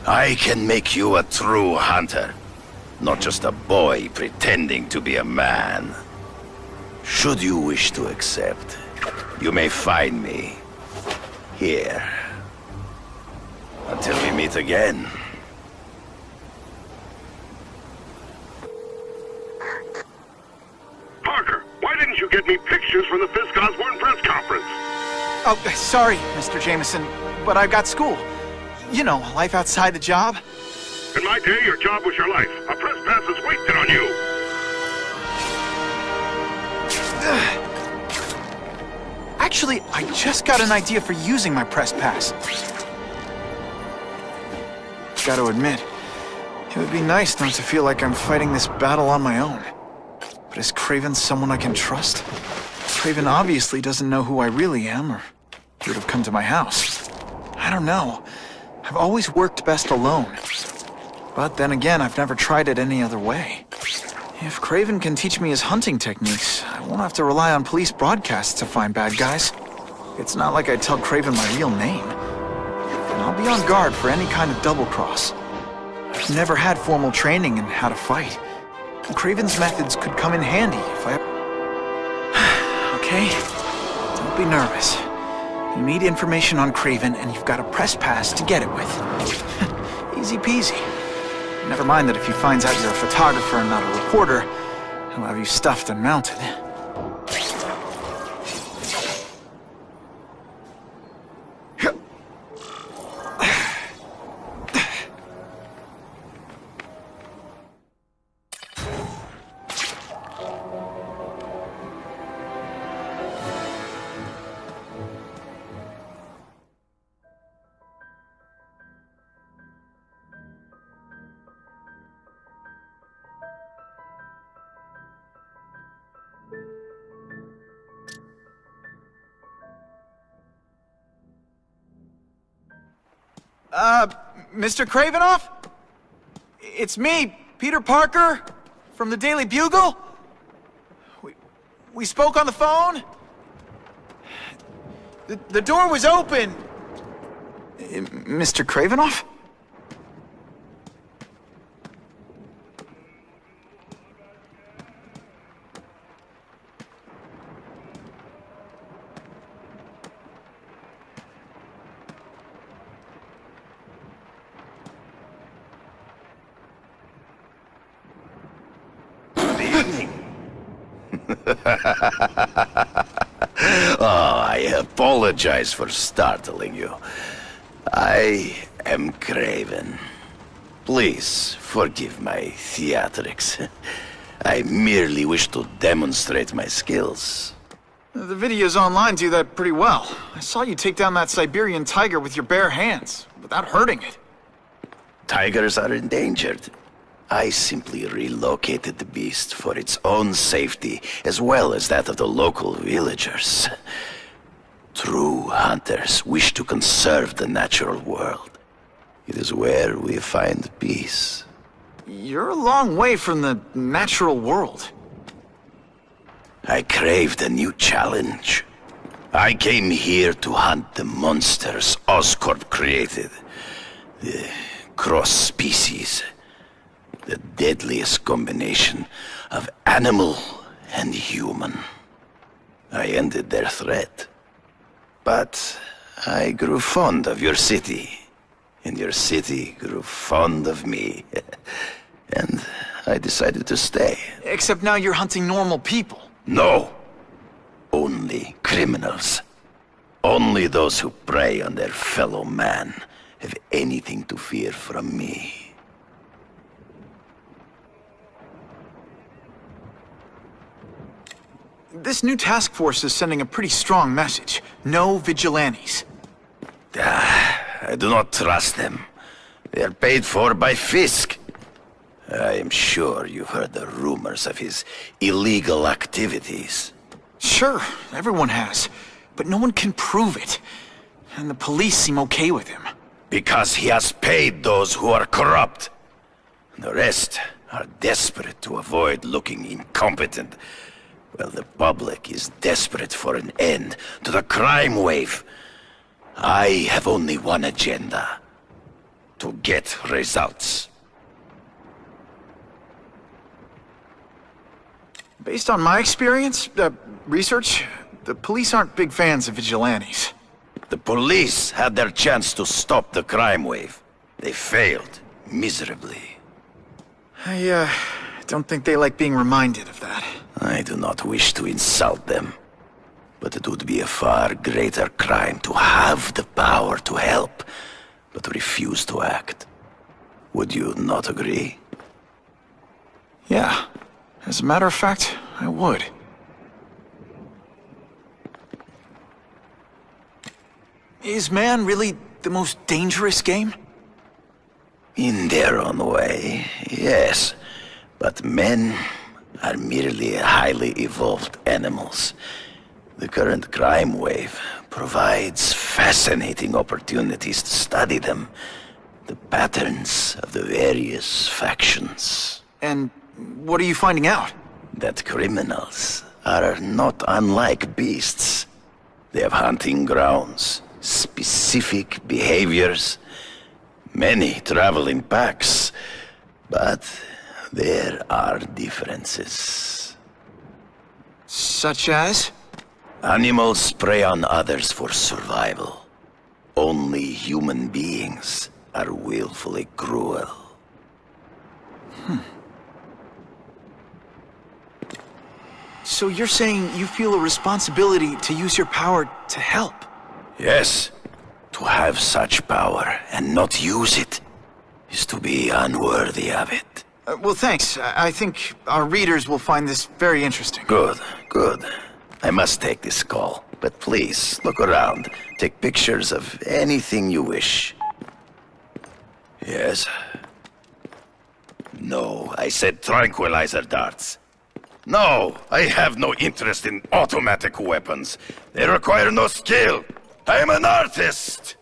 I can make you a true hunter. Not just a boy pretending to be a man. Should you wish to accept, you may find me here. Until we meet again. Parker, why didn't you get me pictures from the Fisk Osborn press conference? Oh, sorry, Mr. Jameson, but I've got school. You know, life outside the job. In my day, your job was your life. A press pass is wasted on you. Actually, I just got an idea for using my press pass. Gotta admit, it would be nice not to feel like I'm fighting this battle on my own. But is Kraven someone I can trust? Kraven obviously doesn't know who I really am, or he would have come to my house. I don't know. I've always worked best alone. But then again, I've never tried it any other way. If Kraven can teach me his hunting techniques, I won't have to rely on police broadcasts to find bad guys. It's not like I'd tell Kraven my real name. And I'll be on guard for any kind of double-cross. I've never had formal training in how to fight. Kraven's methods could come in handy if I... Okay? Don't be nervous. You need information on Kraven, and you've got a press pass to get it with. Easy peasy. Never mind that if he finds out you're a photographer and not a reporter, he'll have you stuffed and mounted. Mr. Kravenov? It's me, Peter Parker, from the Daily Bugle. We spoke on the phone. The door was open. Mr. Kravenov? Oh, I apologize for startling you. I am Kraven. Please forgive my theatrics. I merely wish to demonstrate my skills. The videos online do that pretty well. I saw you take down that Siberian tiger with your bare hands, without hurting it. Tigers are endangered. I simply relocated the beast for its own safety, as well as that of the local villagers. True hunters wish to conserve the natural world. It is where we find peace. You're a long way from the natural world. I craved a new challenge. I came here to hunt the monsters Oscorp created. The cross-species. The deadliest combination of animal and human. I ended their threat. But I grew fond of your city. And your city grew fond of me. And I decided to stay. Except now you're hunting normal people. No. Only criminals. Only those who prey on their fellow man have anything to fear from me. this new task force is sending a pretty strong message. No vigilantes. I do not trust them. They are paid for by Fisk. I am sure you've heard the rumors of his illegal activities. Sure, everyone has. But no one can prove it. And the police seem okay with him. Because he has paid those who are corrupt. The rest are desperate to avoid looking incompetent. Well, the public is desperate for an end to the crime wave. I have only one agenda. To get results. Based on my experience, research, the police aren't big fans of vigilantes. The police had their chance to stop the crime wave. They failed miserably. I don't think they like being reminded of that. I do not wish to insult them, but it would be a far greater crime to have the power to help, but refuse to act. Would you not agree? Yeah. As a matter of fact, I would. Is man really the most dangerous game? In their own way, yes. But men are merely highly evolved animals. The current crime wave provides fascinating opportunities to study them. The patterns of the various factions. And what are you finding out? That criminals are not unlike beasts. They have hunting grounds, specific behaviors. Many travel in packs, but there are differences. Such as? Animals prey on others for survival. Only human beings are willfully cruel. So you're saying you feel a responsibility to use your power to help? Yes. To have such power and not use it is to be unworthy of it. Well, thanks. I think our readers will find this very interesting. Good, good. I must take this call, but please, look around. Take pictures of anything you wish. Yes? No, I said tranquilizer darts. No, I have no interest in automatic weapons. They require no skill. I am an artist!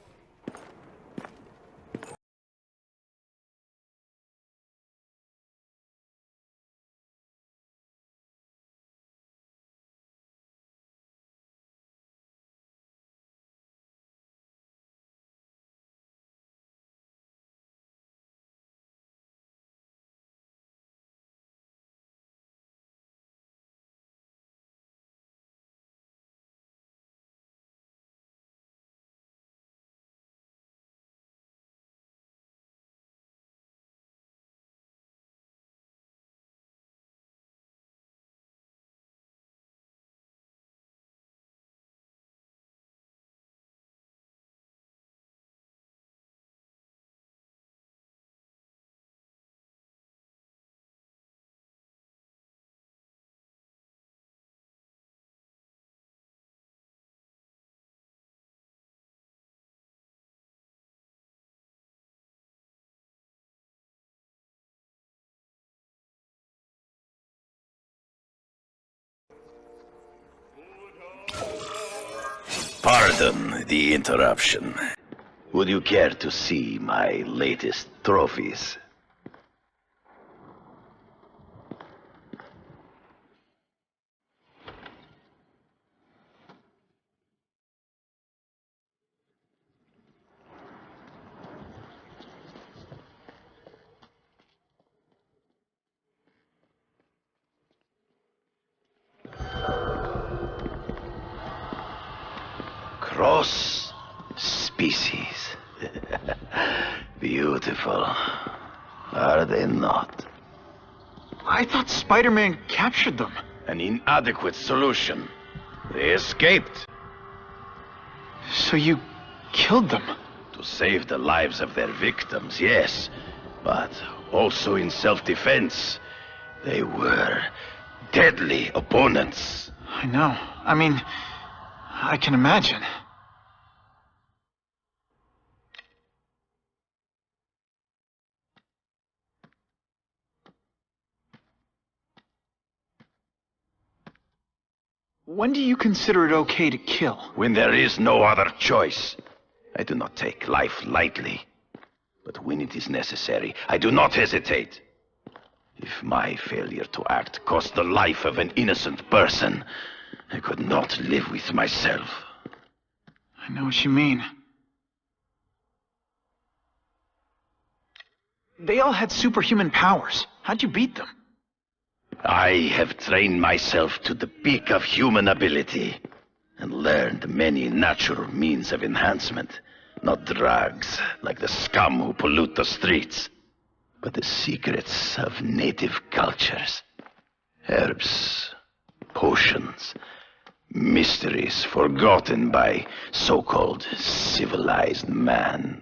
Pardon the interruption. Would you care to see my latest trophies? Cross species. Beautiful. Are they not? I thought Spider-Man captured them. An inadequate solution. They escaped. So you killed them? To save the lives of their victims, yes. But also in self-defense. They were deadly opponents. I know. I mean, I can imagine. When do you consider it okay to kill? When there is no other choice. I do not take life lightly. But when it is necessary, I do not hesitate. If my failure to act cost the life of an innocent person, I could not live with myself. I know what you mean. They all had superhuman powers. How'd you beat them? I have trained myself to the peak of human ability and learned many natural means of enhancement. Not drugs, like the scum who pollute the streets, but the secrets of native cultures. Herbs, potions, mysteries forgotten by so-called civilized man.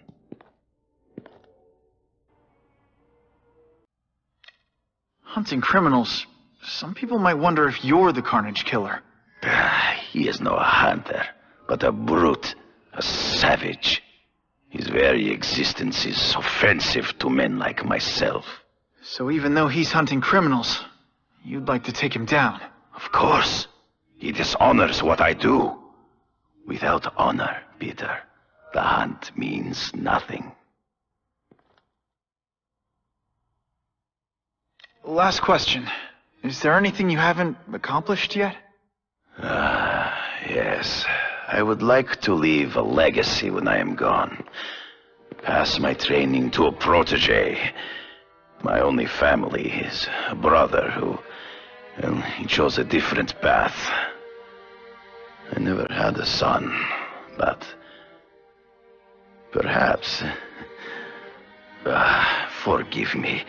Hunting criminals. Some people might wonder if you're the Carnage Killer. He is no hunter, but a brute, a savage. His very existence is offensive to men like myself. So even though he's hunting criminals, you'd like to take him down? Of course. He dishonors what I do. Without honor, Peter, the hunt means nothing. Last question. Is there anything you haven't accomplished yet? Yes. I would like to leave a legacy when I am gone. Pass my training to a protege. My only family is a brother who, well, he chose a different path. I never had a son, but perhaps... forgive me.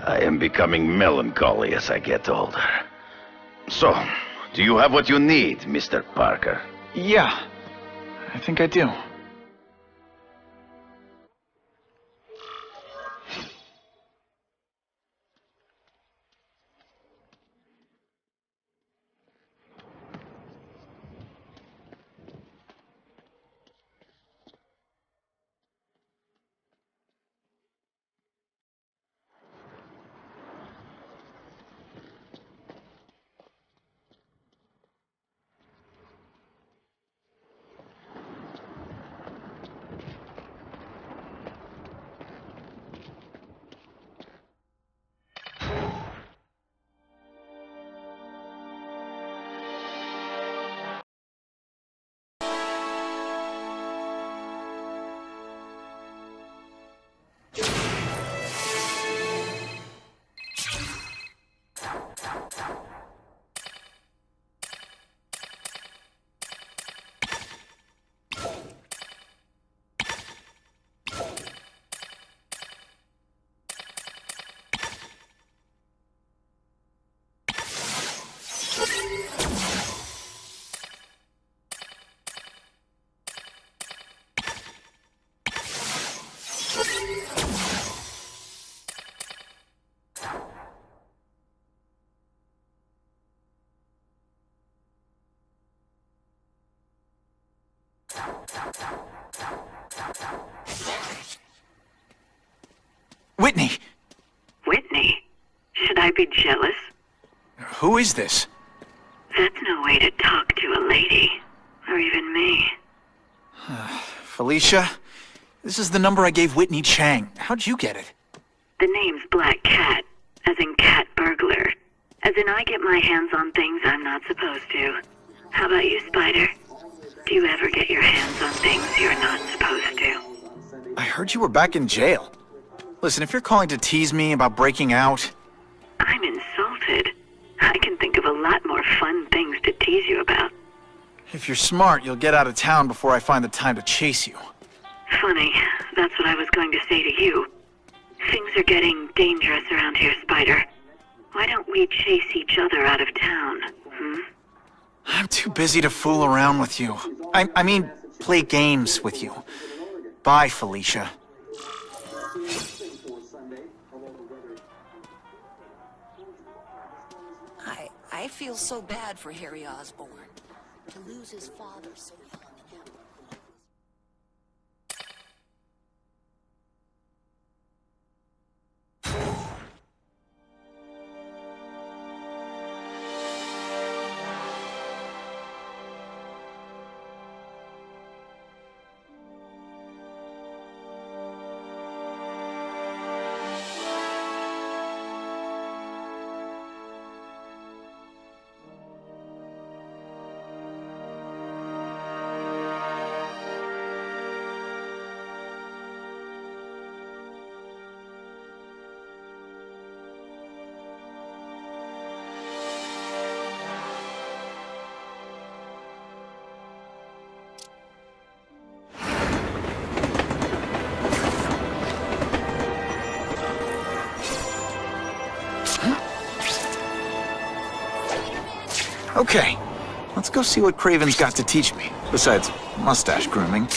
I am becoming melancholy as I get older. So, do you have what you need, Mr. Parker? Yeah, I think I do. Whitney! Whitney? Should I be jealous? Who is this? That's no way to talk to a lady. Or even me. Felicia, this is the number I gave Whitney Chang. How'd you get it? The name's Black Cat, as in cat burglar. As in I get my hands on things I'm not supposed to. How about you, Spider? Do you ever get your hands on things you're not supposed to? I heard you were back in jail. Listen, if you're calling to tease me about breaking out... I'm insulted. I can think of a lot more fun things to tease you about. If you're smart, you'll get out of town before I find the time to chase you. Funny. That's what I was going to say to you. Things are getting dangerous around here, Spider. Why don't we chase each other out of town, I'm too busy to fool around with you. I mean, play games with you. Bye, Felicia. I I feel so bad for Harry Osborn. To lose his father so young and have... Okay, let's go see what Kraven's got to teach me, besides mustache grooming.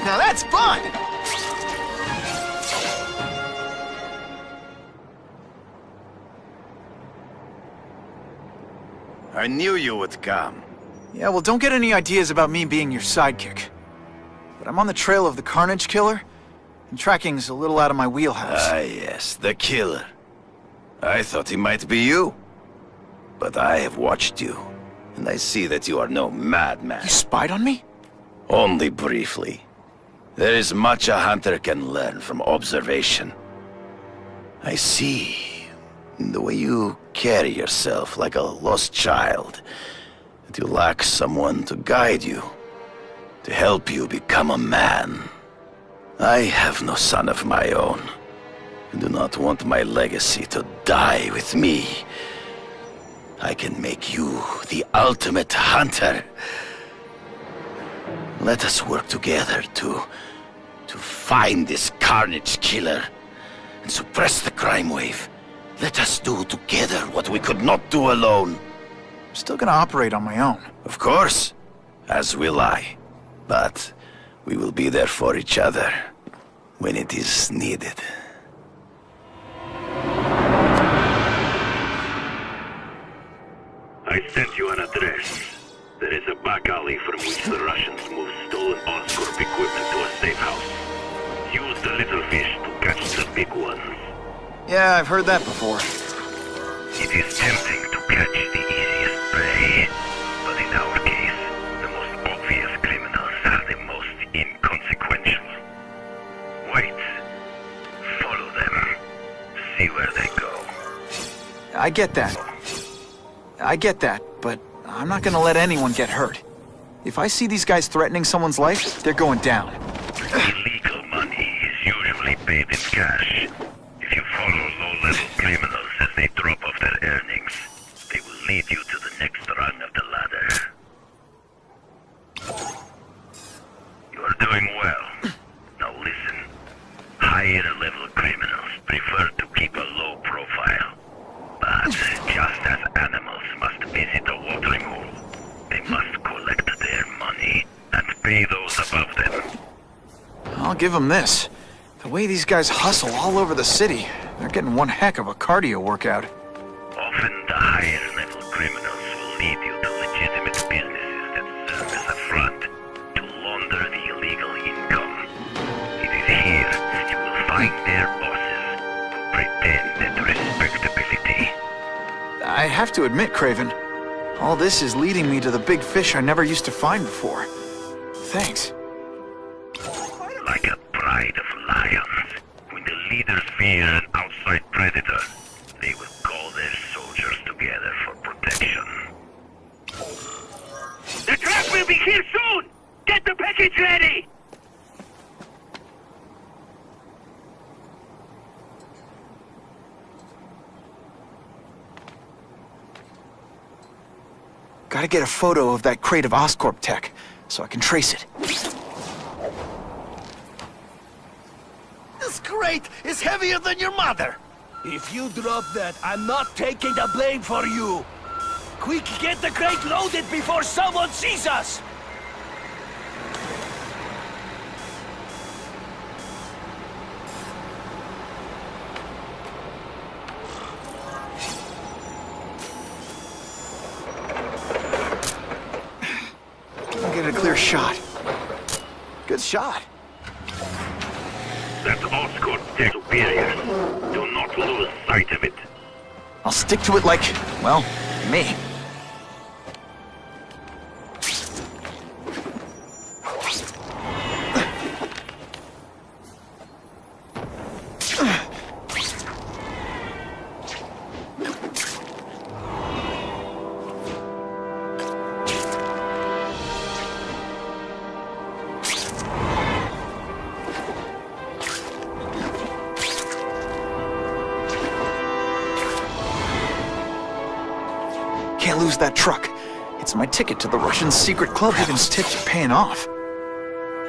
Now that's fun! I knew you would come. Yeah, well, don't get any ideas about me being your sidekick. But I'm on the trail of the Carnage Killer, and tracking's a little out of my wheelhouse. Ah, yes, the killer. I thought he might be you. But I have watched you, and I see that you are no madman. You spied on me? Only briefly. There is much a hunter can learn from observation. I see in the way you carry yourself like a lost child, that you lack someone to guide you, to help you become a man. I have no son of my own, and do not want my legacy to die with me. I can make you the ultimate hunter. Let us work together to find this Carnage Killer and suppress the crime wave. Let us do together what we could not do alone. I'm still gonna operate on my own. Of course, as will I. But we will be there for each other when it is needed. I sent you an address. There is a back alley from which the Russians move stolen Oscorp equipment to a safe house. Use the little fish to catch the big ones. Yeah, I've heard that before. It is tempting to catch the easiest prey, but in our case, the most obvious criminals are the most inconsequential. Wait. Follow them. See where they go. I get that. But I'm not gonna let anyone get hurt. If I see these guys threatening someone's life, they're going down. Illegal money is usually paid in cash. If you follow low-level criminals as they drop off their earnings, they will lead you to the next rung of the ladder. You are doing well. Now listen. Higher-level criminals prefer to keep a low profile. But just as animals must visit a watering hole, they must collect their money and pay those above them. I'll give them this. The way these guys hustle all over the city, they're getting one heck of a cardio workout. Often the higher-level criminals will lead you to legitimate businesses that serve as a front to launder the illegal income. It is here that you will find their bosses who pretend at respectability. I have to admit, Kraven, all this is leading me to the big fish I never used to find before. Thanks. Like a pride of lions, when the leaders fear an outside predator, they will call their soldiers together for protection. The truck will be here soon! Get the package ready! Gotta get a photo of that crate of Oscorp tech, so I can trace it. This crate is heavier than your mother! If you drop that, I'm not taking the blame for you! Quick, get the crate loaded before someone sees us! I'll get a clear shot. Good shot. That Oscorp tech superior. Do not lose sight of it. I'll stick to it like, well, me. Can't lose that truck. It's my ticket to the Russian secret club. Haven's tips are paying off.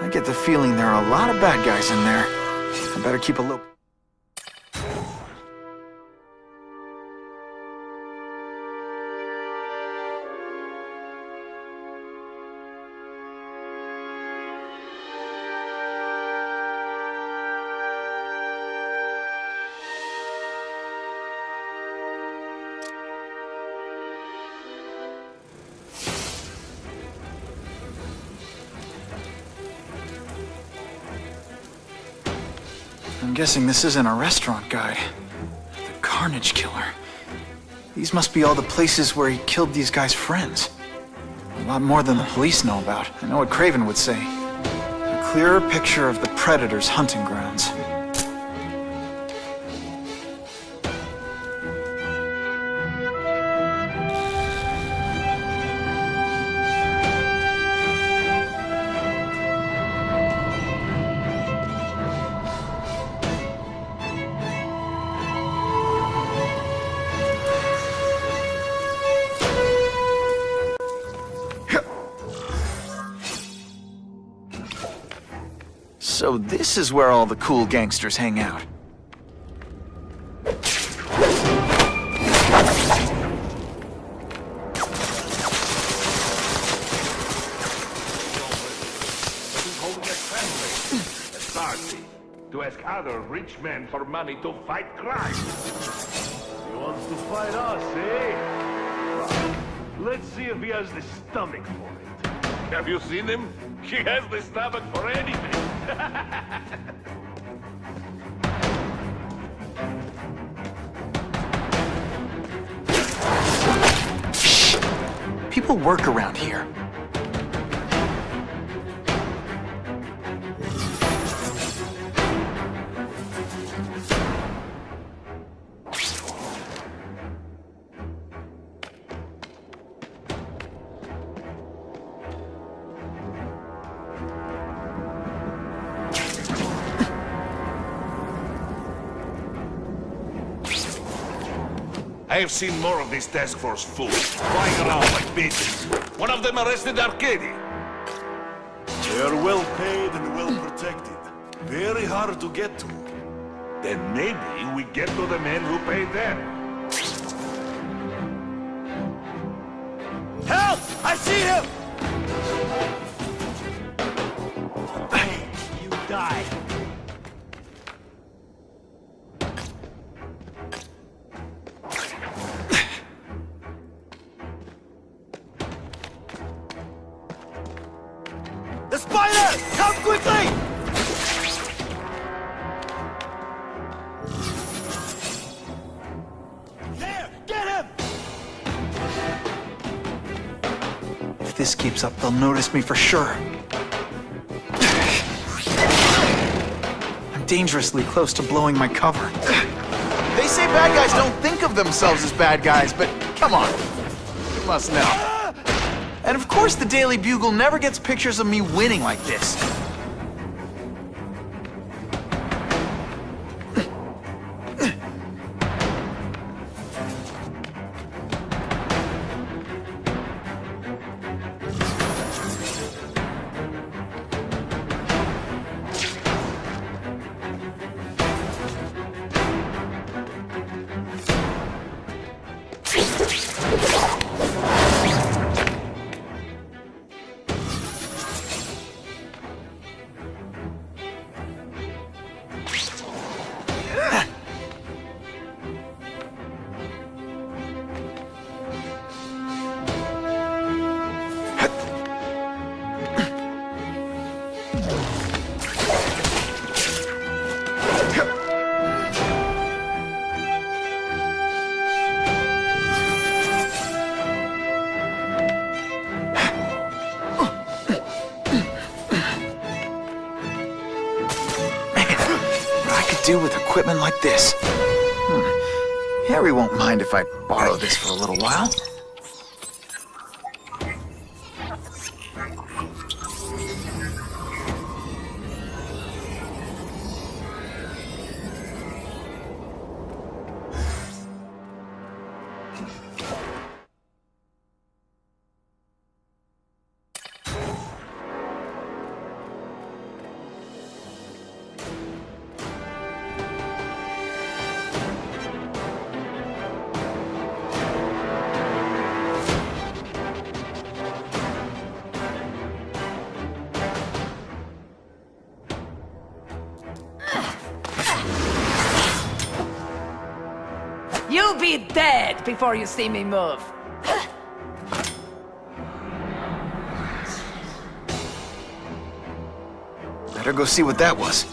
I get the feeling there are a lot of bad guys in there. I better keep a low... I'm guessing this isn't a restaurant guide. The Carnage Killer. These must be all the places where he killed these guys' friends. A lot more than the police know about. I know what Kraven would say. A clearer picture of the Predator's hunting grounds. So this is where all the cool gangsters hang out. To ask other rich men for money to fight crime. He wants to fight us, eh? Let's see if he has the stomach for it. Have you seen him? He has the stomach for anything. Shh! People work around here. I have seen more of these task force fools flying around like bitches. One of them arrested Arcady. They are well paid and well protected. Very hard to get to. Then maybe we get to the men who paid them. Help! I see him! Hey, you die. The spider! Come quickly! There! Get him! If this keeps up, they'll notice me for sure. I'm dangerously close to blowing my cover. They say bad guys don't think of themselves as bad guys, but come on. You must know. And of course the Daily Bugle never gets pictures of me winning like this. do with equipment like this? Harry won't mind if I borrow this for a little while. You'll be dead before you see me move. Better go see what that was.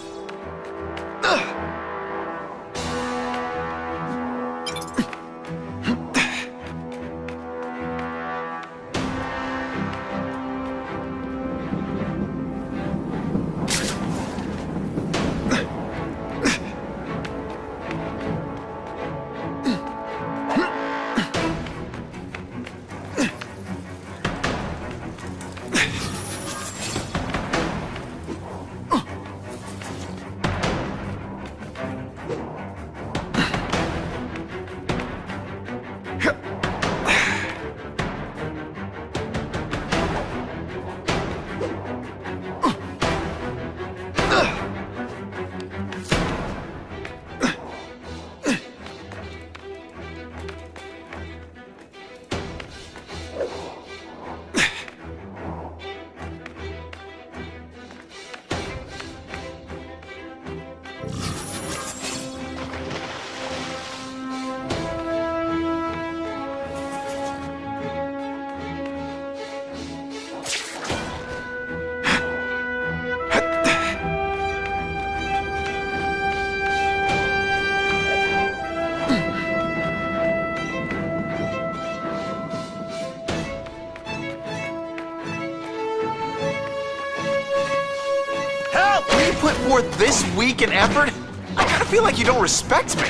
Put forth this week and effort? I kinda feel like you don't respect me.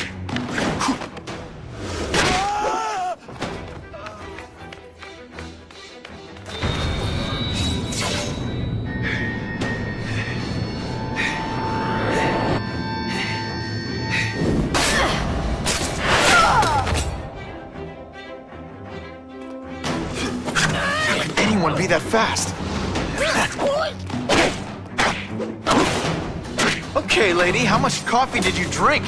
How can anyone be that fast? Okay, lady, how much coffee did you drink?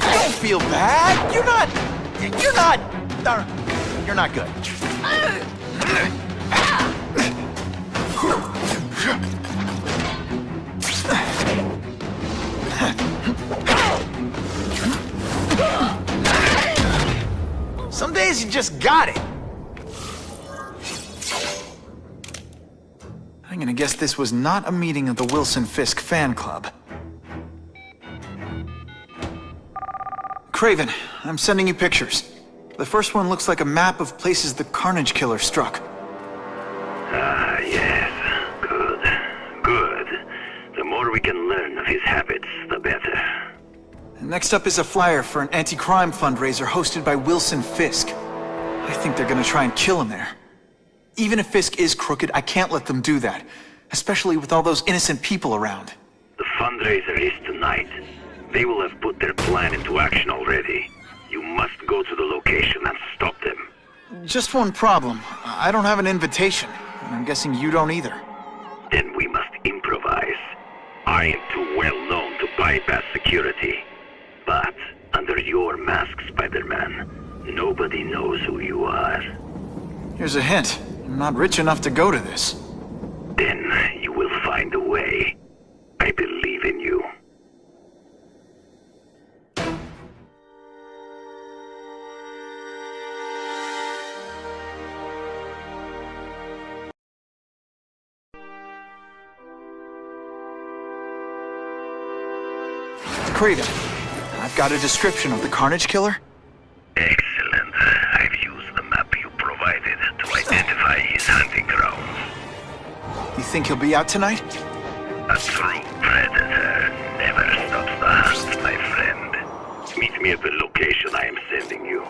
Don't feel bad. You're not good. Some days you just got it. I'm gonna guess this was not a meeting of the Wilson Fisk fan club. Kraven, I'm sending you pictures. The first one looks like a map of places the Carnage Killer struck. Ah, yes. Good. Good. The more we can learn of his habits, the better. Next up is a flyer for an anti-crime fundraiser hosted by Wilson Fisk. I think they're gonna try and kill him there. Even if Fisk is crooked, I can't let them do that. Especially with all those innocent people around. The fundraiser is tonight. They will have put their plan into action already. You must go to the location and stop them. Just one problem. I don't have an invitation. And I'm guessing you don't either. Then we must improvise. I am too well known to bypass security. But under your mask, Spider-Man, nobody knows who you are. Here's a hint. I'm not rich enough to go to this. Then you will find a way. I believe in you. Kraven, I've got a description of the Carnage Killer. Excellent. I've used the map you provided to identify think he'll be out tonight? A true predator never stops the hunt, my friend. Meet me at the location I am sending you.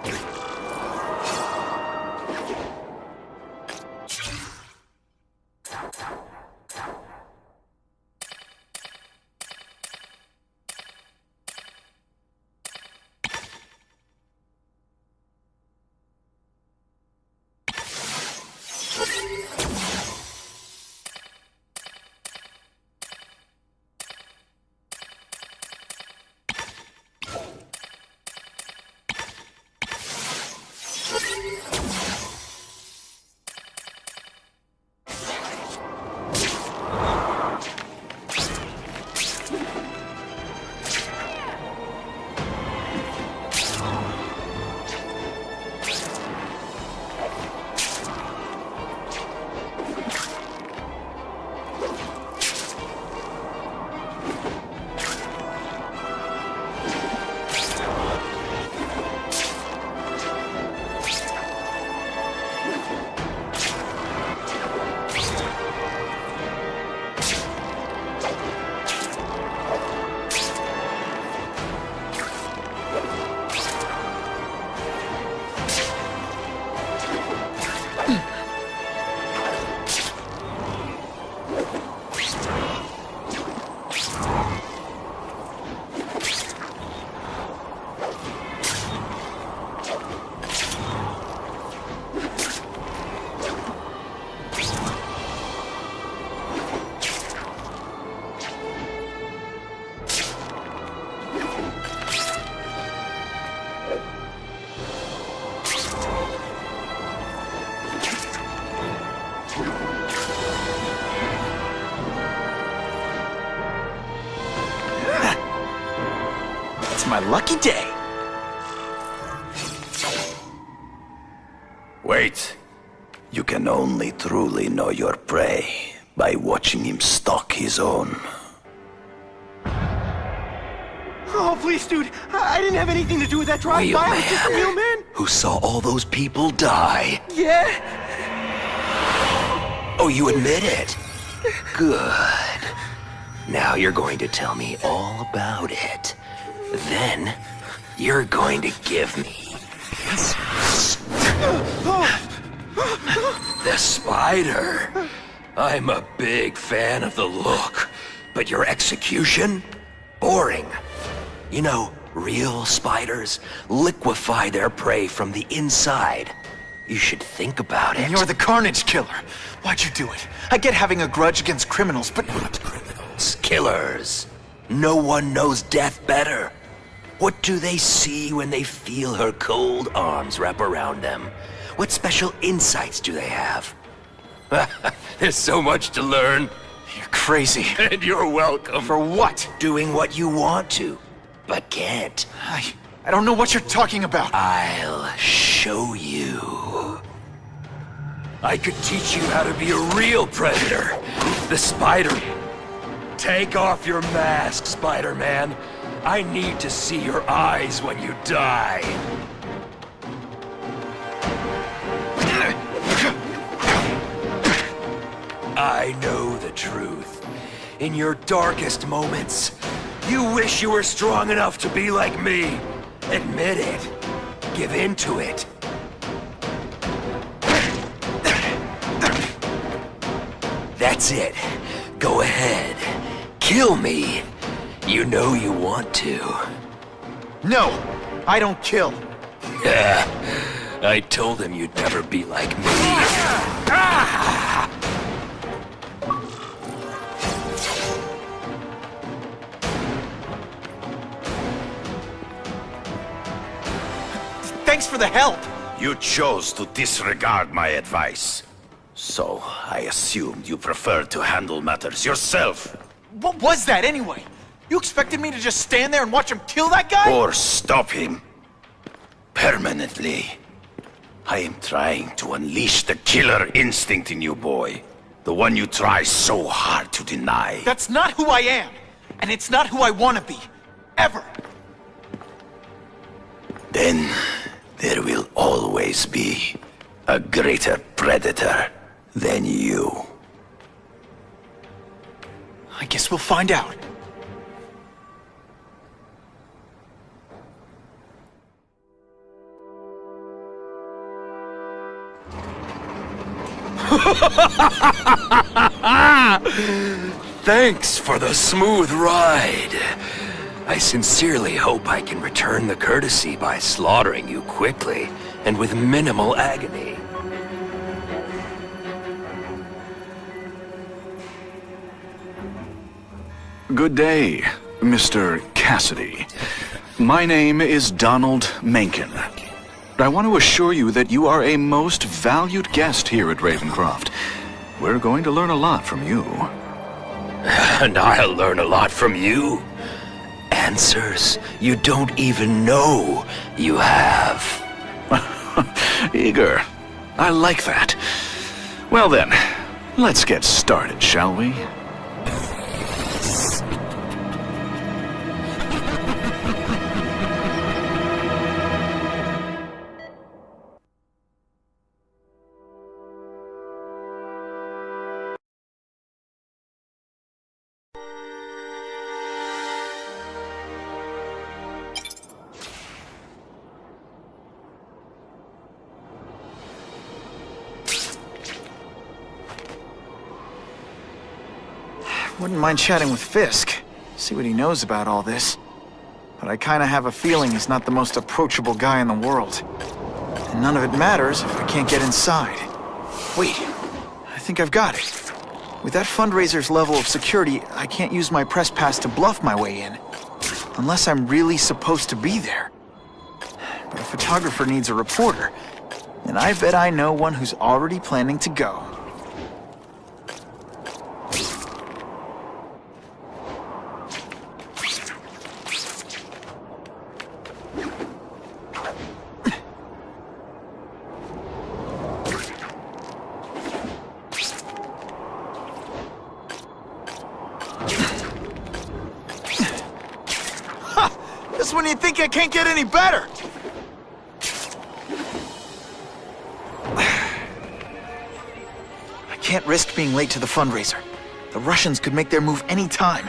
My lucky day. Wait. You can only truly know your prey by watching him stalk his own. Oh, please, dude. I didn't have anything to do with that drive-by. I was just a real man. Who saw all those people die? Yeah? Oh, you admit it? Good. Now you're going to tell me all about it. Then, you're going to give me... the spider. I'm a big fan of the look, but your execution? Boring. You know, real spiders liquefy their prey from the inside. You should think about it. And you're the Carnage Killer. Why'd you do it? I get having a grudge against criminals, but... Not criminals, killers. No one knows death better. What do they see when they feel her cold arms wrap around them? What special insights do they have? There's so much to learn. You're crazy. And you're welcome. For what? Doing what you want to, but can't. I don't know what you're talking about. I'll show you. I could teach you how to be a real predator. The spider. Take off your mask, Spider-Man. I need to see your eyes when you die. I know the truth. In your darkest moments, you wish you were strong enough to be like me. Admit it. Give in to it. That's it. Go ahead. Kill me. You know you want to. No, I don't kill. I told him you'd never be like me. Thanks for the help. You chose to disregard my advice. So, I assumed you preferred to handle matters yourself. What was that anyway? You expected me to just stand there and watch him kill that guy? Or stop him. Permanently. I am trying to unleash the killer instinct in you, boy. The one you try so hard to deny. That's not who I am. And it's not who I want to be. Ever. Then, there will always be a greater predator than you. I guess we'll find out. Thanks for the smooth ride. I sincerely hope I can return the courtesy by slaughtering you quickly and with minimal agony. Good day, Mr. Cassidy. My name is Donald Mencken. I want to assure you that you are a most valued guest here at Ravencroft. We're going to learn a lot from you. And I'll learn a lot from you. Answers you don't even know you have. Eager. I like that. Well then, let's get started, shall we? Wouldn't mind chatting with Fisk, see what he knows about all this. But I kinda have a feeling he's not the most approachable guy in the world. And none of it matters if I can't get inside. Wait, I think I've got it. With that fundraiser's level of security, I can't use my press pass to bluff my way in. Unless I'm really supposed to be there. But a photographer needs a reporter, and I bet I know one who's already planning to go. Just when you think I can't get any better! I can't risk being late to the fundraiser. The Russians could make their move any time.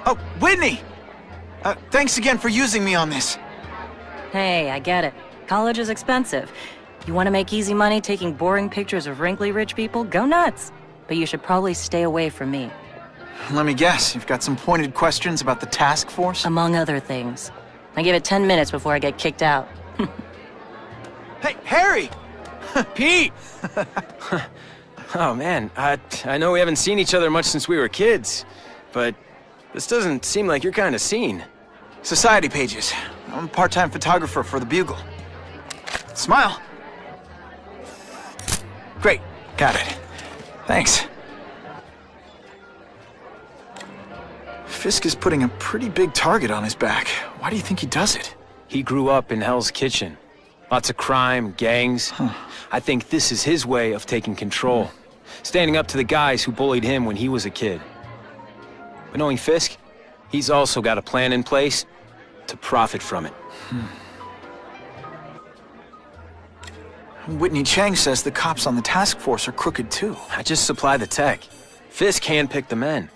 Oh, Whitney! Thanks again for using me on this. Hey, I get it. College is expensive. You want to make easy money taking boring pictures of wrinkly rich people? Go nuts! But you should probably stay away from me. Let me guess, you've got some pointed questions about the task force? Among other things. I give it 10 minutes before I get kicked out. Hey, Harry! Pete! Oh man, I know we haven't seen each other much since we were kids, but this doesn't seem like your kind of scene. Society pages. I'm a part-time photographer for the Bugle. Smile. Great, got it. Thanks. Fisk is putting a pretty big target on his back. Why do you think he does it? He grew up in Hell's Kitchen. Lots of crime, gangs. I think this is his way of taking control. Standing up to the guys who bullied him when he was a kid. But knowing Fisk, he's also got a plan in place to profit from it. Whitney Chang says the cops on the task force are crooked too. I just supply the tech. Fisk handpicked the men.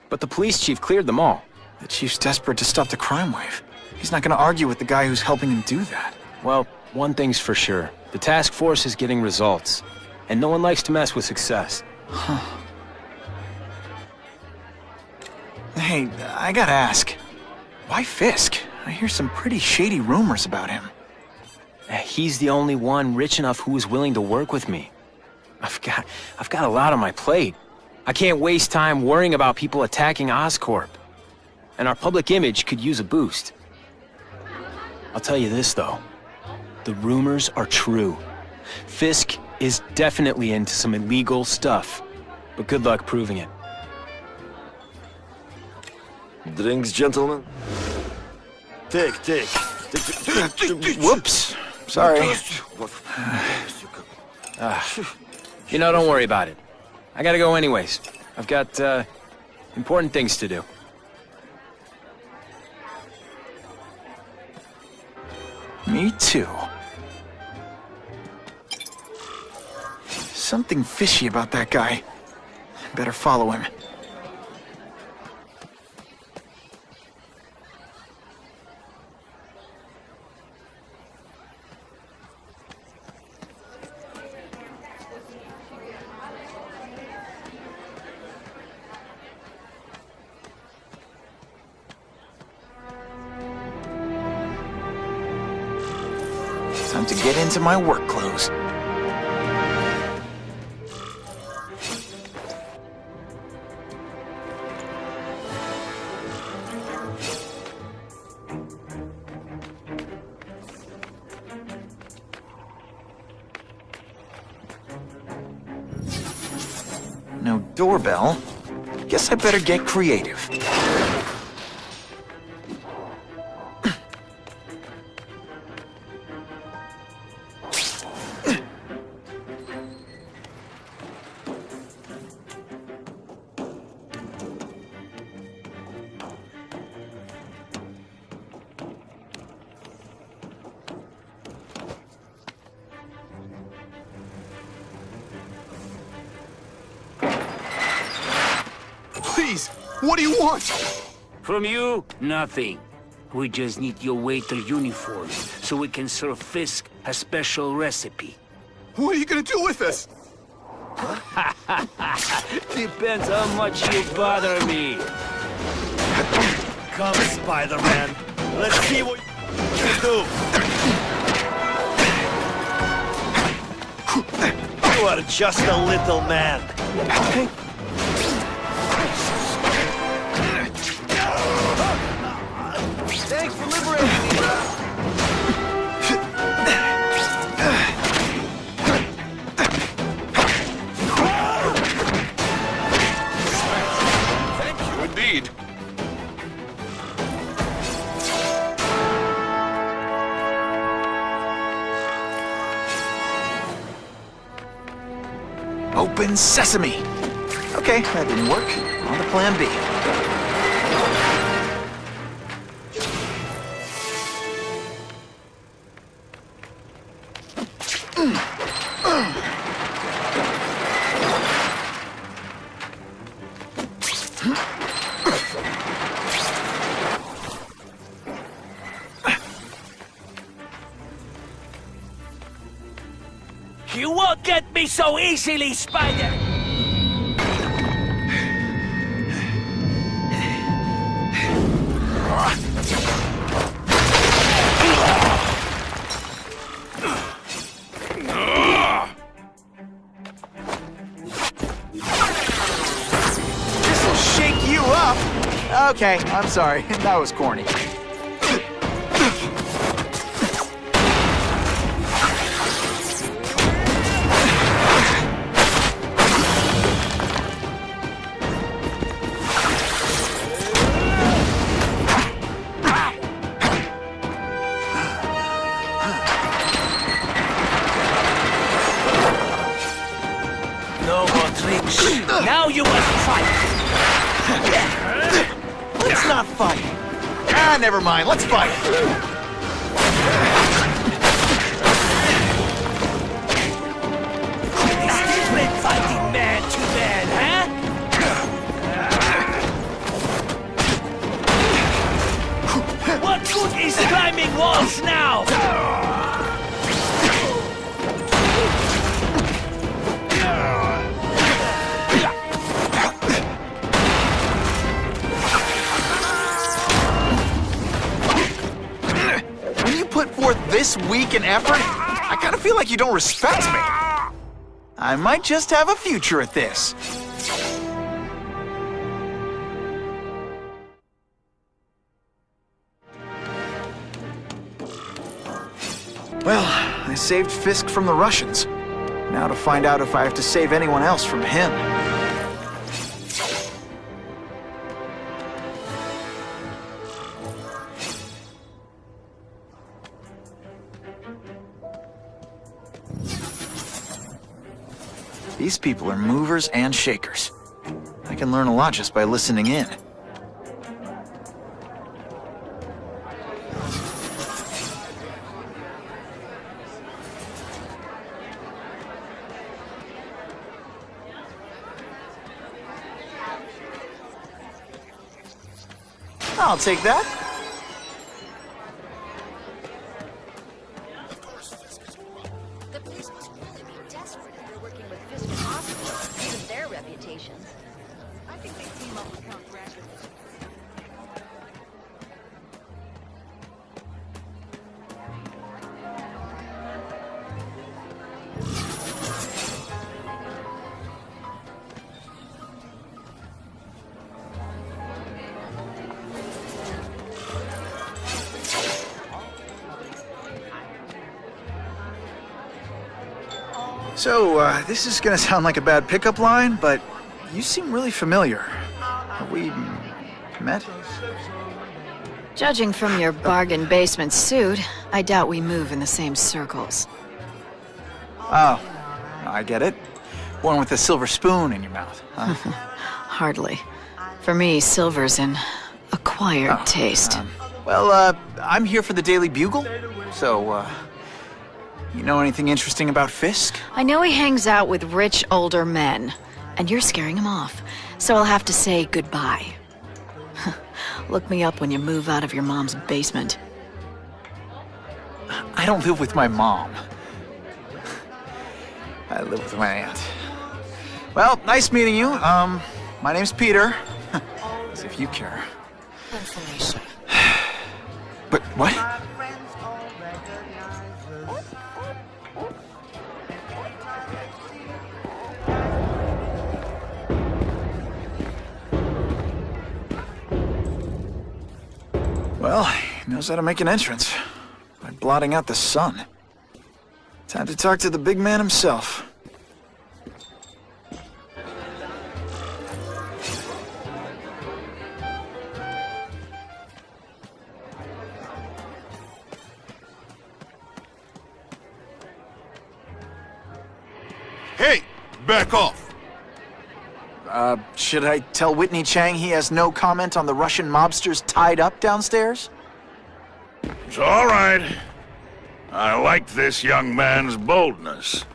But the police chief cleared them all. The chief's desperate to stop the crime wave. He's not gonna argue with the guy who's helping him do that. Well, one thing's for sure. The task force is getting results. And no one likes to mess with success. Hey, I gotta ask. Why Fisk? I hear some pretty shady rumors about him. He's the only one rich enough who is willing to work with me. I've got a lot on my plate. I can't waste time worrying about people attacking Oscorp. And our public image could use a boost. I'll tell you this, though. The rumors are true. Fisk is definitely into some illegal stuff. But good luck proving it. Drinks, gentlemen? Take. Whoops. Sorry. You know, don't worry about it. I gotta go anyways. I've got, important things to do. Me too. Something fishy about that guy. Better follow him. Time to get into my work clothes. No doorbell. Guess I better get creative. Please, what do you want? From you, nothing. We just need your waiter uniform so we can serve Fisk a special recipe. What are you gonna do with us? Depends how much you bother me. Come, Spider-Man. Let's see what you can do. You are just a little man. Thanks for liberating me, bro. Thank you, indeed. Open sesame! Okay, that didn't work. On to plan B. You won't get me so easily, Spider! This'll shake you up! Okay, I'm sorry. That was corny. No more tricks. Now you must fight! Let's not fight. Ah, never mind. Let's fight. It's different fighting man to man, huh? What good is climbing walls now? Put forth this week an effort, I kind of feel like you don't respect me. I might just have a future at this. Well, I saved Fisk from the Russians. Now to find out if I have to save anyone else from him. These people are movers and shakers. I can learn a lot just by listening in. I'll take that. The police must really be desperate if they're working with Fisk and Osborn, given their reputations. I think they team up with Count Graduate. So, this is gonna sound like a bad pickup line, but you seem really familiar. Have we met? Judging from your bargain basement suit, I doubt we move in the same circles. Oh, I get it. One with a silver spoon in your mouth, huh? Hardly. For me, silver's an acquired taste. Well, I'm here for the Daily Bugle, so, you know anything interesting about Fisk? I know he hangs out with rich older men, and you're scaring him off, so I'll have to say goodbye. Look me up when you move out of your mom's basement. I don't live with my mom. I live with my aunt. Well, nice meeting you. My name's Peter. As if you care. Information. But what? Well, he knows how to make an entrance by blotting out the sun. Time to talk to the big man himself. Hey, back off. Should I tell Whitney Chang he has no comment on the Russian mobsters tied up downstairs? It's all right. I like this young man's boldness.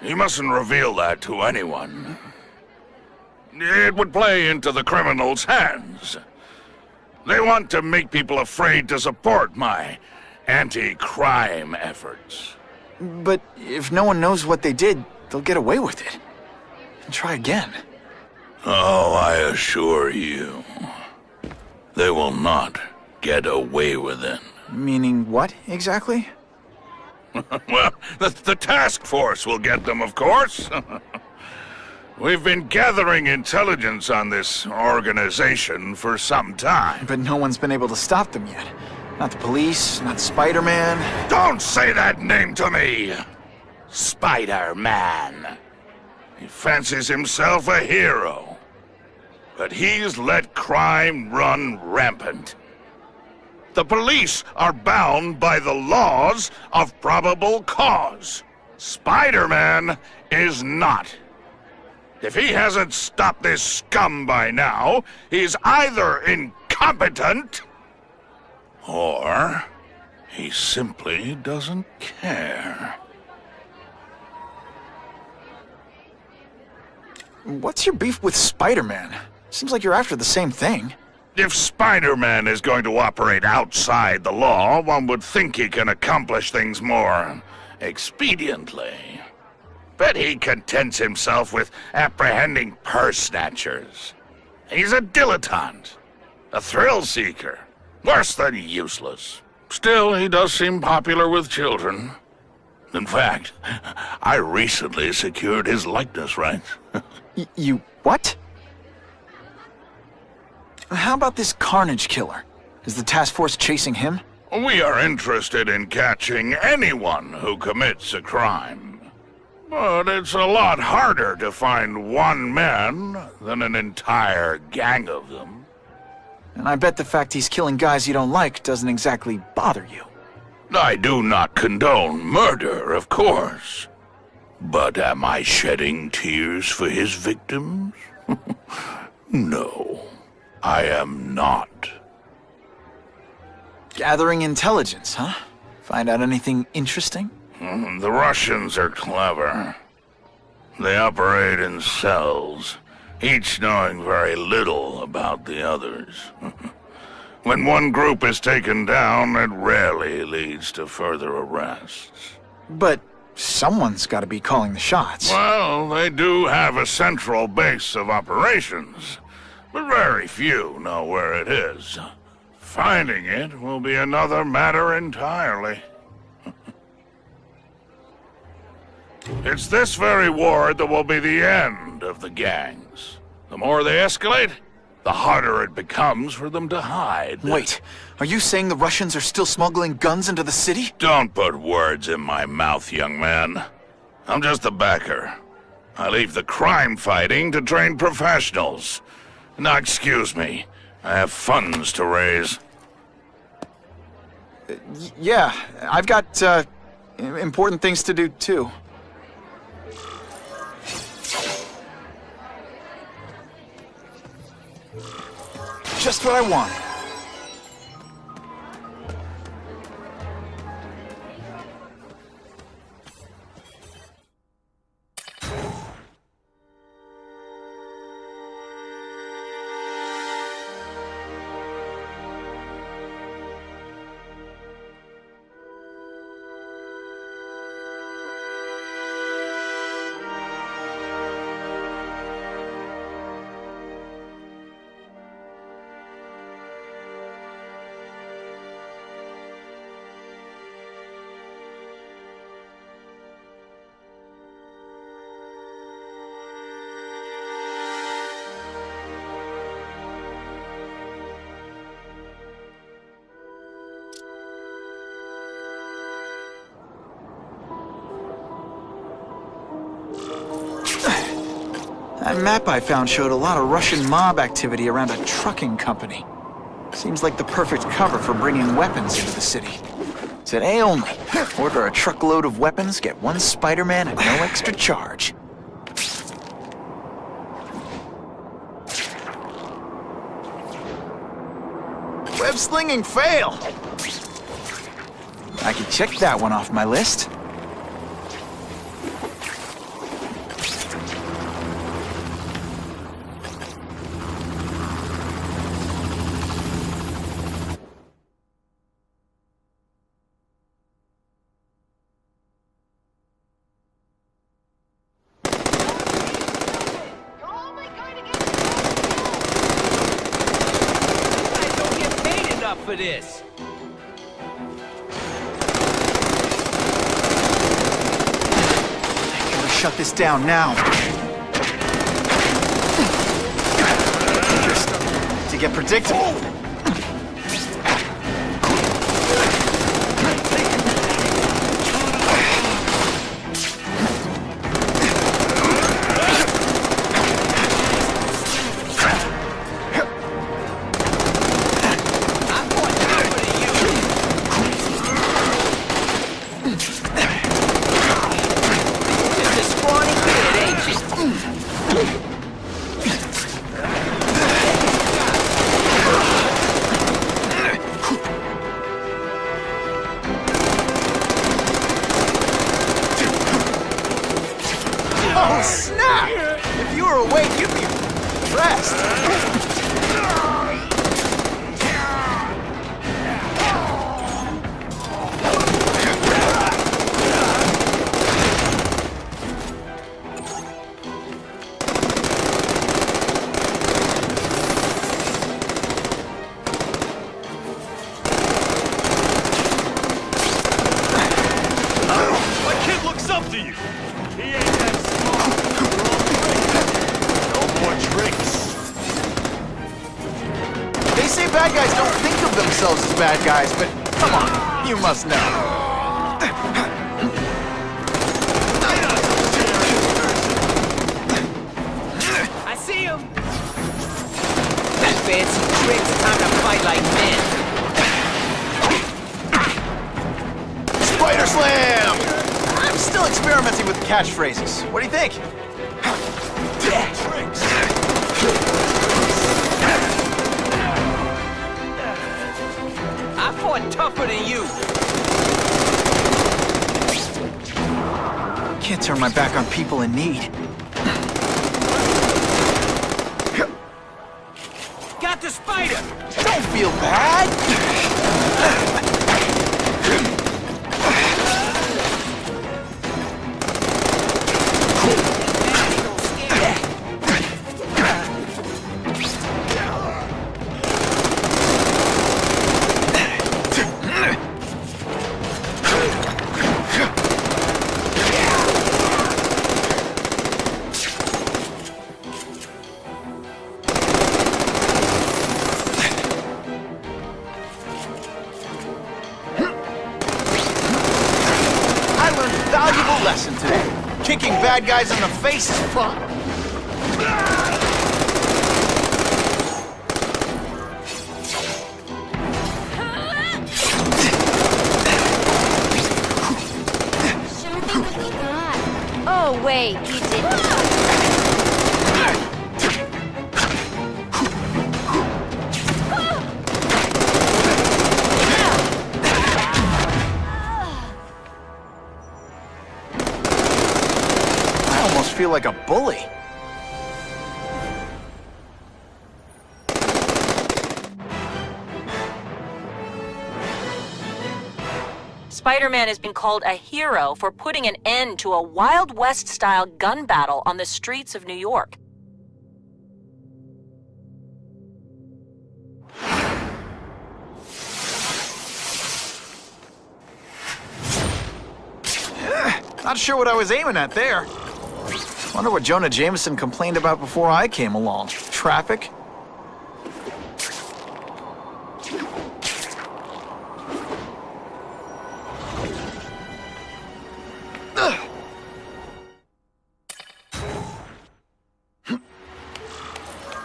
He mustn't reveal that to anyone. It would play into the criminals' hands. They want to make people afraid to support my anti-crime efforts. But if no one knows what they did, they'll get away with it. And try again. Oh, I assure you, they will not get away with it. Meaning what, exactly? Well, the task force will get them, of course. We've been gathering intelligence on this organization for some time. But no one's been able to stop them yet. Not the police, not Spider-Man. Don't say that name to me! Spider-Man. He fancies himself a hero. But he's let crime run rampant. The police are bound by the laws of probable cause. Spider-Man is not. If he hasn't stopped this scum by now, he's either incompetent or he simply doesn't care. What's your beef with Spider-Man? Seems like you're after the same thing. If Spider-Man is going to operate outside the law, one would think he can accomplish things more expediently. But he contents himself with apprehending purse snatchers. He's a dilettante, a thrill seeker, worse than useless. Still, he does seem popular with children. In fact, I recently secured his likeness rights. You what? How about this Carnage Killer? Is the task force chasing him? We are interested in catching anyone who commits a crime. But it's a lot harder to find one man than an entire gang of them. And I bet the fact he's killing guys you don't like doesn't exactly bother you. I do not condone murder, of course. But am I shedding tears for his victims? No, I am not. Gathering intelligence, huh? Find out anything interesting? The Russians are clever. They operate in cells, each knowing very little about the others. When one group is taken down, it rarely leads to further arrests. But someone's got to be calling the shots. Well, they do have a central base of operations, but very few know where it is. Finding it will be another matter entirely. It's this very war that will be the end of the gangs. The more they escalate, the harder it becomes for them to hide. Wait, are you saying the Russians are still smuggling guns into the city? Don't put words in my mouth, young man. I'm just a backer. I leave the crime fighting to trained professionals. Now, excuse me. I have funds to raise. Yeah, I've got, important things to do, too. Just what I want. That map I found showed a lot of Russian mob activity around a trucking company. Seems like the perfect cover for bringing weapons into the city. Today only. Order a truckload of weapons, get one Spider-Man at no extra charge. Web-slinging fail! I can check that one off my list. For this. I gotta shut this down now. To get predictable. Oh, snap! If you were awake, you'd be impressed. My kid looks up to you. He ain't that smart. No more tricks. They say bad guys don't think of themselves as bad guys, but come on, you must know. I see him. Fancy tricks, time to fight like men. Spider Slam! I'm still experimenting with catchphrases. What do you think? I fought tougher than you. Can't turn my back on people in need. Got the spider! Don't feel bad! Valuable lesson today. Kicking bad guys in the face is fun. Oh, wait, you didn't. I feel like a bully. Spider-Man has been called a hero for putting an end to a Wild West-style gun battle on the streets of New York. Not sure what I was aiming at there. Wonder what Jonah Jameson complained about before I came along. Traffic?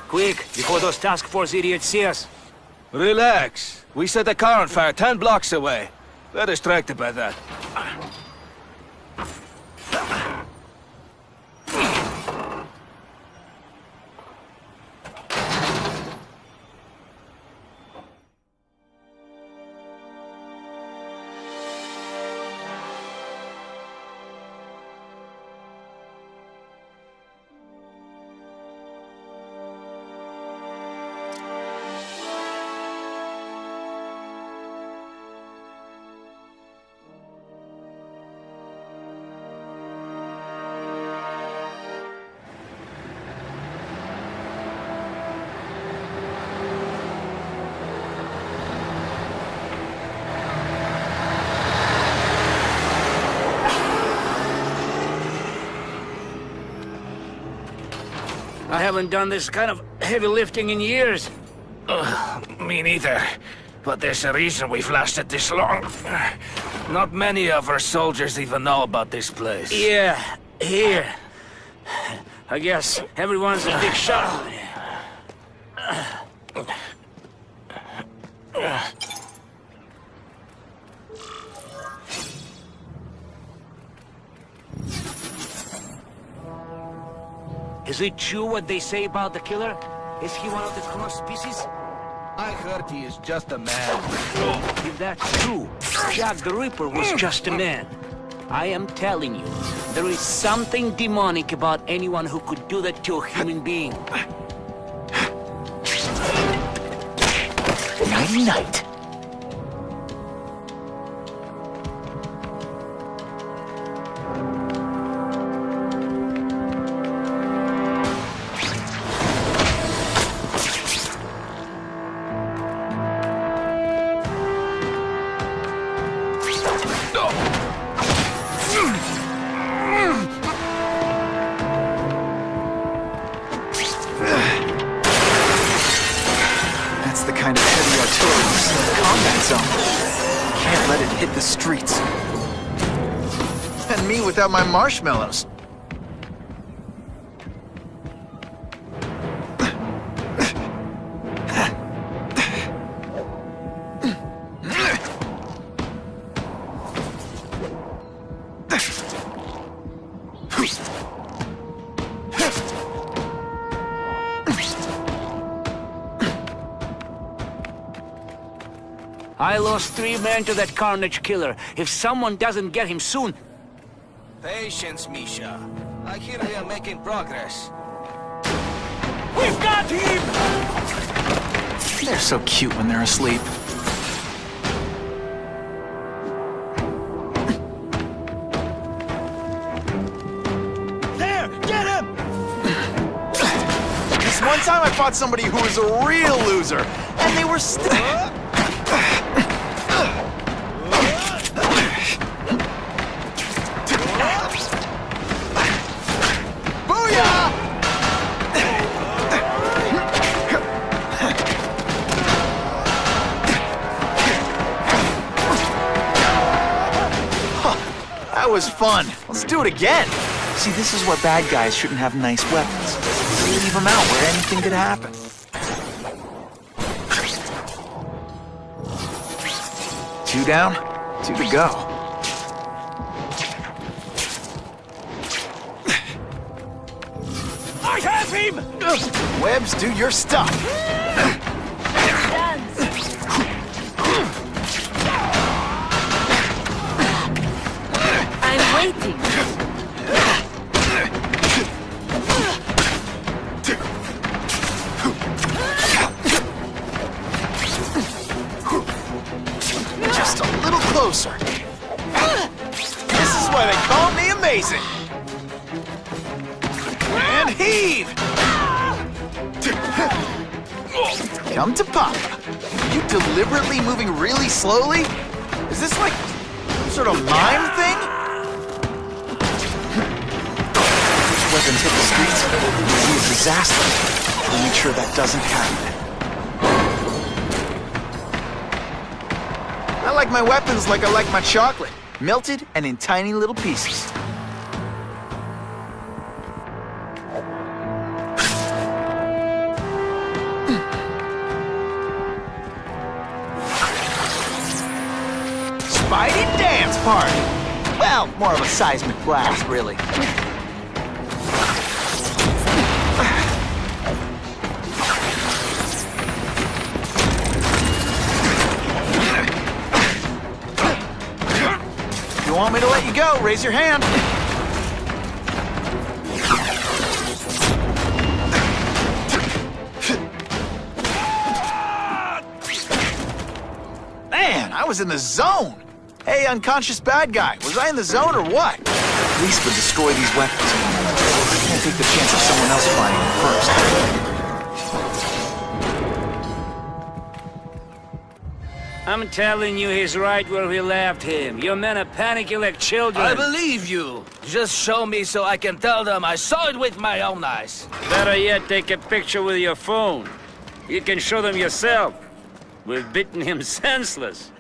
Quick, before those task force idiots see us. Relax. We set a car on fire 10 blocks away. They're distracted by that. I haven't done this kind of heavy lifting in years. Me neither. But there's a reason we've lasted this long. Not many of our soldiers even know about this place. Yeah, here. I guess everyone's a big shot. Is it true what they say about the killer? Is he one of the cross species? I heard he is just a man. If that's true, Jack the Ripper was just a man. I am telling you, there is something demonic about anyone who could do that to a human being. Nighty-night. Can't let it hit the streets. And me without my marshmallows. I lost 3 men to that Carnage Killer. If someone doesn't get him soon... Patience, Misha. I hear we are making progress. We've got him! They're so cute when they're asleep. There! Get him! This one time I fought somebody who was a real loser, and they were still... That was fun. Let's do it again. See, this is why bad guys shouldn't have nice weapons. They leave them out where anything could happen. Two down, 2 to go. I have him! Webs, do your stuff. I'm waiting. Just a little closer. This is why they call me amazing. And heave! Come to Papa. Are you deliberately moving really slowly? Is this like some sort of mime thing? These weapons hit the streets, it would be a disaster. We'll make sure that doesn't happen. I like my weapons like I like my chocolate. Melted and in tiny little pieces. Spidey dance party! Well, more of a seismic blast, really. If you want me to let you go, raise your hand. Man, I was in the zone. Hey, unconscious bad guy, was I in the zone or what? Police would destroy these weapons. I can't take the chance of someone else finding them first. I'm telling you, he's right where we left him. Your men are panicking like children. I believe you. Just show me so I can tell them I saw it with my own eyes. Better yet, take a picture with your phone. You can show them yourself. We've beaten him senseless.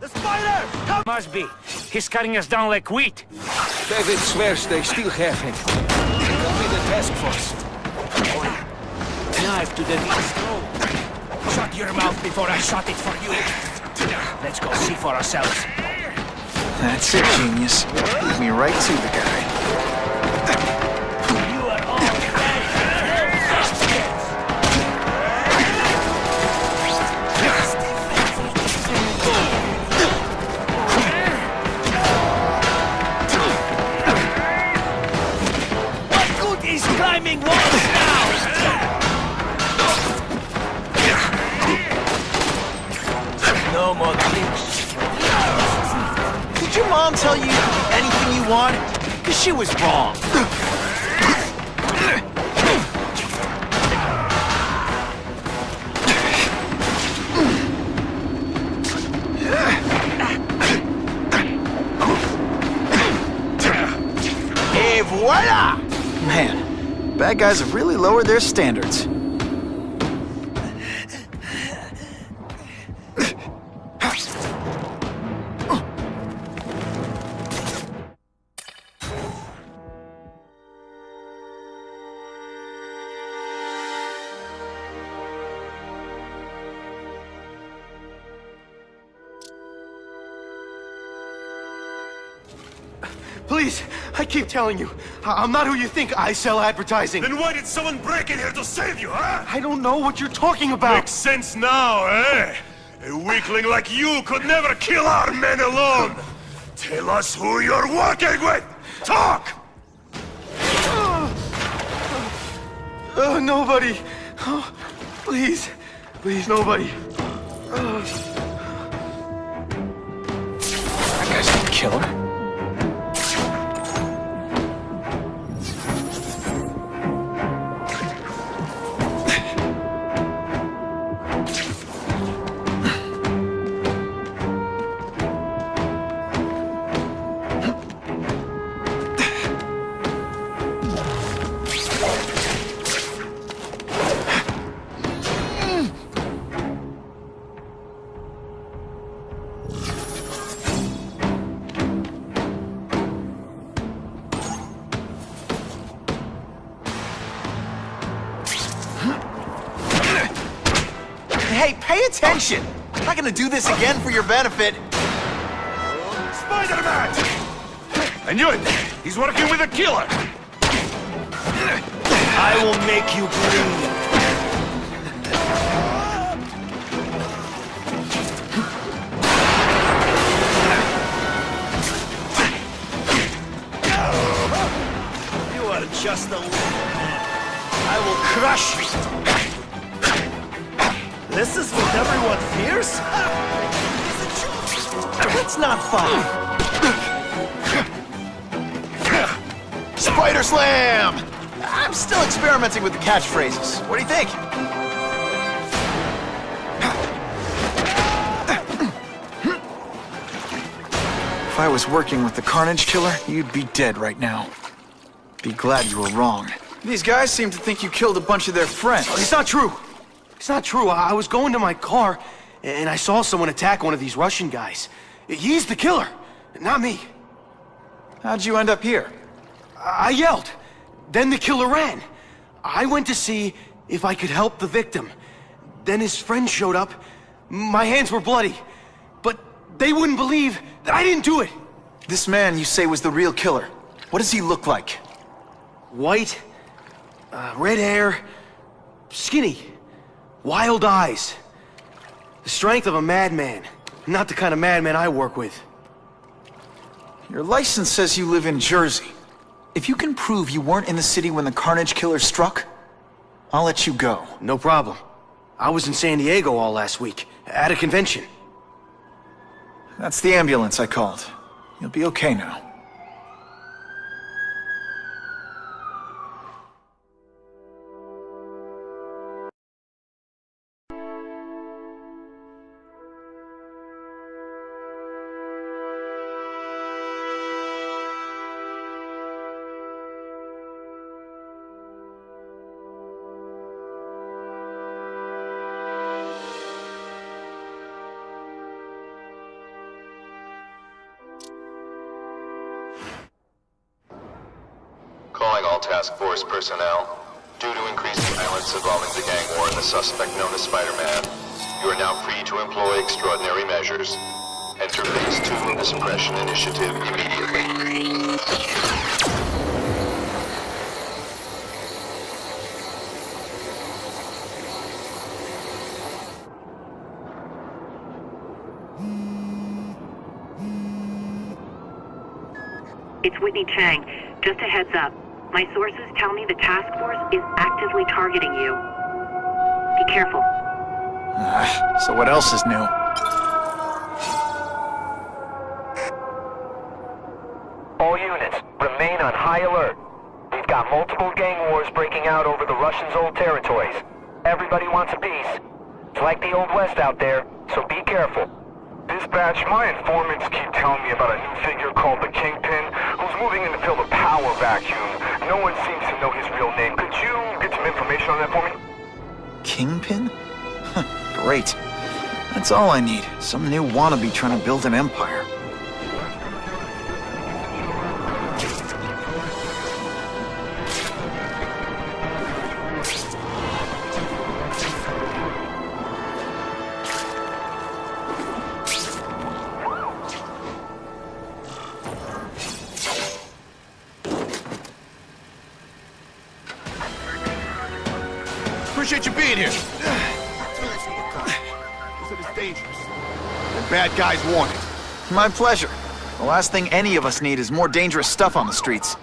The spider! Come! Must be. He's cutting us down like wheat. David swears they still have him. Tell me the task force. Knife to the knee's throat. Shut your mouth before I shot it for you. Let's go see for ourselves. That's it, genius. Lead me right to the guy. You are all What good is climbing walls now? No more clicks. Did your mom tell you anything you want? Because she was wrong. Et voila! Man, bad guys have really lowered their standards. Please, I keep telling you, I'm not who you think. I sell advertising. Then why did someone break in here to save you, huh? I don't know what you're talking about. Makes sense now, eh? A weakling like you could never kill our men alone. Tell us who you're working with. Talk! Nobody. Oh, please. Please, nobody. That guy's the killer? Hey, pay attention! I'm not gonna do this again for your benefit. Spider-Man! I knew it! He's working with a killer! I will make you bleed. You are just a little man. I will crush you. This is what everyone fears? That's not fun. Spider Slam! I'm still experimenting with the catchphrases. What do you think? If I was working with the Carnage Killer, you'd be dead right now. Be glad you were wrong. These guys seem to think you killed a bunch of their friends. It's not true. It's not true. I was going to my car, and I saw someone attack one of these Russian guys. He's the killer, not me. How'd you end up here? I yelled. Then the killer ran. I went to see if I could help the victim. Then his friend showed up. My hands were bloody. But they wouldn't believe that I didn't do it. This man you say was the real killer. What does he look like? White, red hair, skinny, wild eyes. The strength of a madman. Not the kind of madman I work with. Your license says you live in Jersey. If you can prove you weren't in the city when the Carnage Killer struck, I'll let you go. No problem. I was in San Diego all last week, at a convention. That's the ambulance I called. You'll be okay now. Calling all task force personnel. Due to increasing violence involving the gang war and the suspect known as Spider-Man, you are now free to employ extraordinary measures. Enter Phase 2 of the Suppression Initiative immediately. It's Whitney Chang. Just a heads up. My sources tell me the task force is actively targeting you. Be careful. So what else is new? All units, remain on high alert. We've got multiple gang wars breaking out over the Russians' old territories. Everybody wants a piece. It's like the Old West out there, so be careful. Dispatch, my informants keep telling me about a new figure called the Kingpin, who's moving in to fill the power vacuum. No one seems to know his real name. Could you get some information on that for me? Kingpin? Great. That's all I need. Some new wannabe trying to build an empire. appreciate you being here. This is dangerous. And bad guys want it. My pleasure. The last thing any of us need is more dangerous stuff on the streets.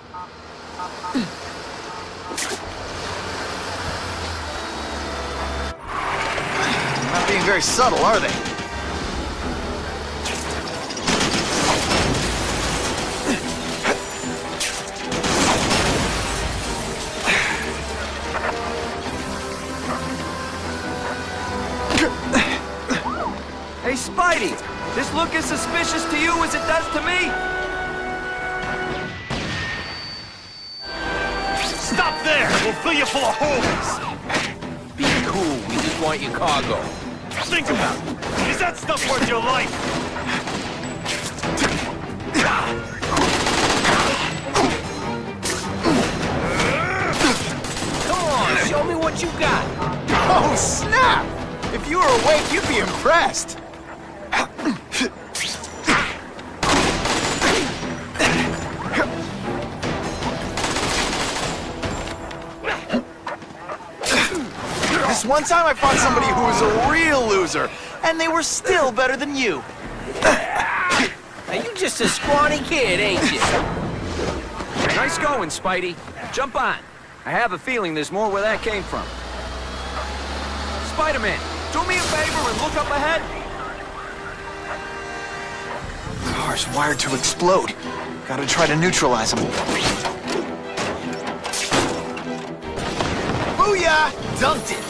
Not being very subtle, are they? Hey, Spidey! This look as suspicious to you as it does to me? Stop there! We'll fill you full of holes! Be cool, we just want your cargo. Think about it. Is that stuff worth your life? Come on, show me what you got! Oh, snap! If you were awake, you'd be impressed. This one time I fought somebody who was a real loser, and they were still better than you. Now you just a scrawny kid, ain't you? Nice going, Spidey. Jump on. I have a feeling there's more where that came from. Spider-Man, do me a favor and look up ahead. The car's wired to explode. Gotta try to neutralize them. Booyah! Dunked it!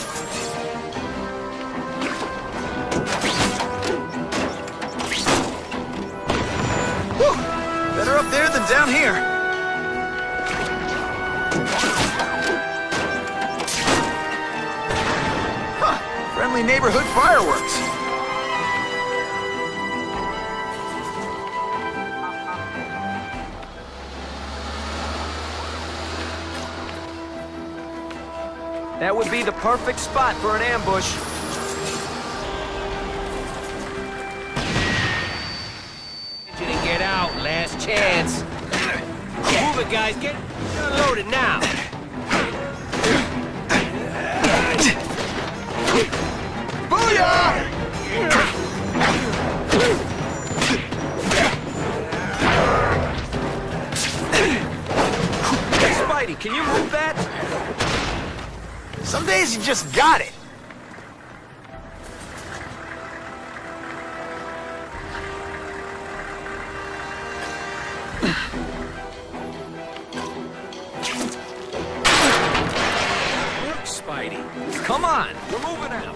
Whew! Better up there than down here. Huh. Friendly neighborhood fireworks. That would be the perfect spot for an ambush. Need you to get out, last chance. Move it, guys. Get unloaded now. Booyah! Hey, Spidey, can you move that? Some days you just got it. Look, Spidey. Come on, we're moving out.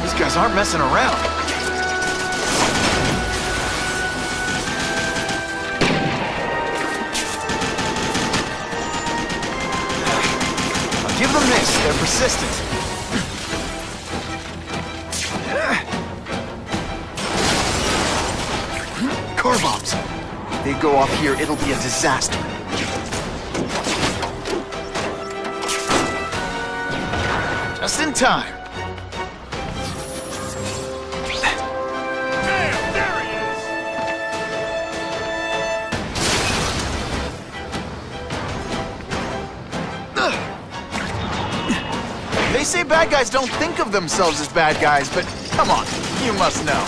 These guys aren't messing around. Give them this. They're persistent. Car bombs. If they go off here, it'll be a disaster. Just in time. They say bad guys don't think of themselves as bad guys, but come on, you must know.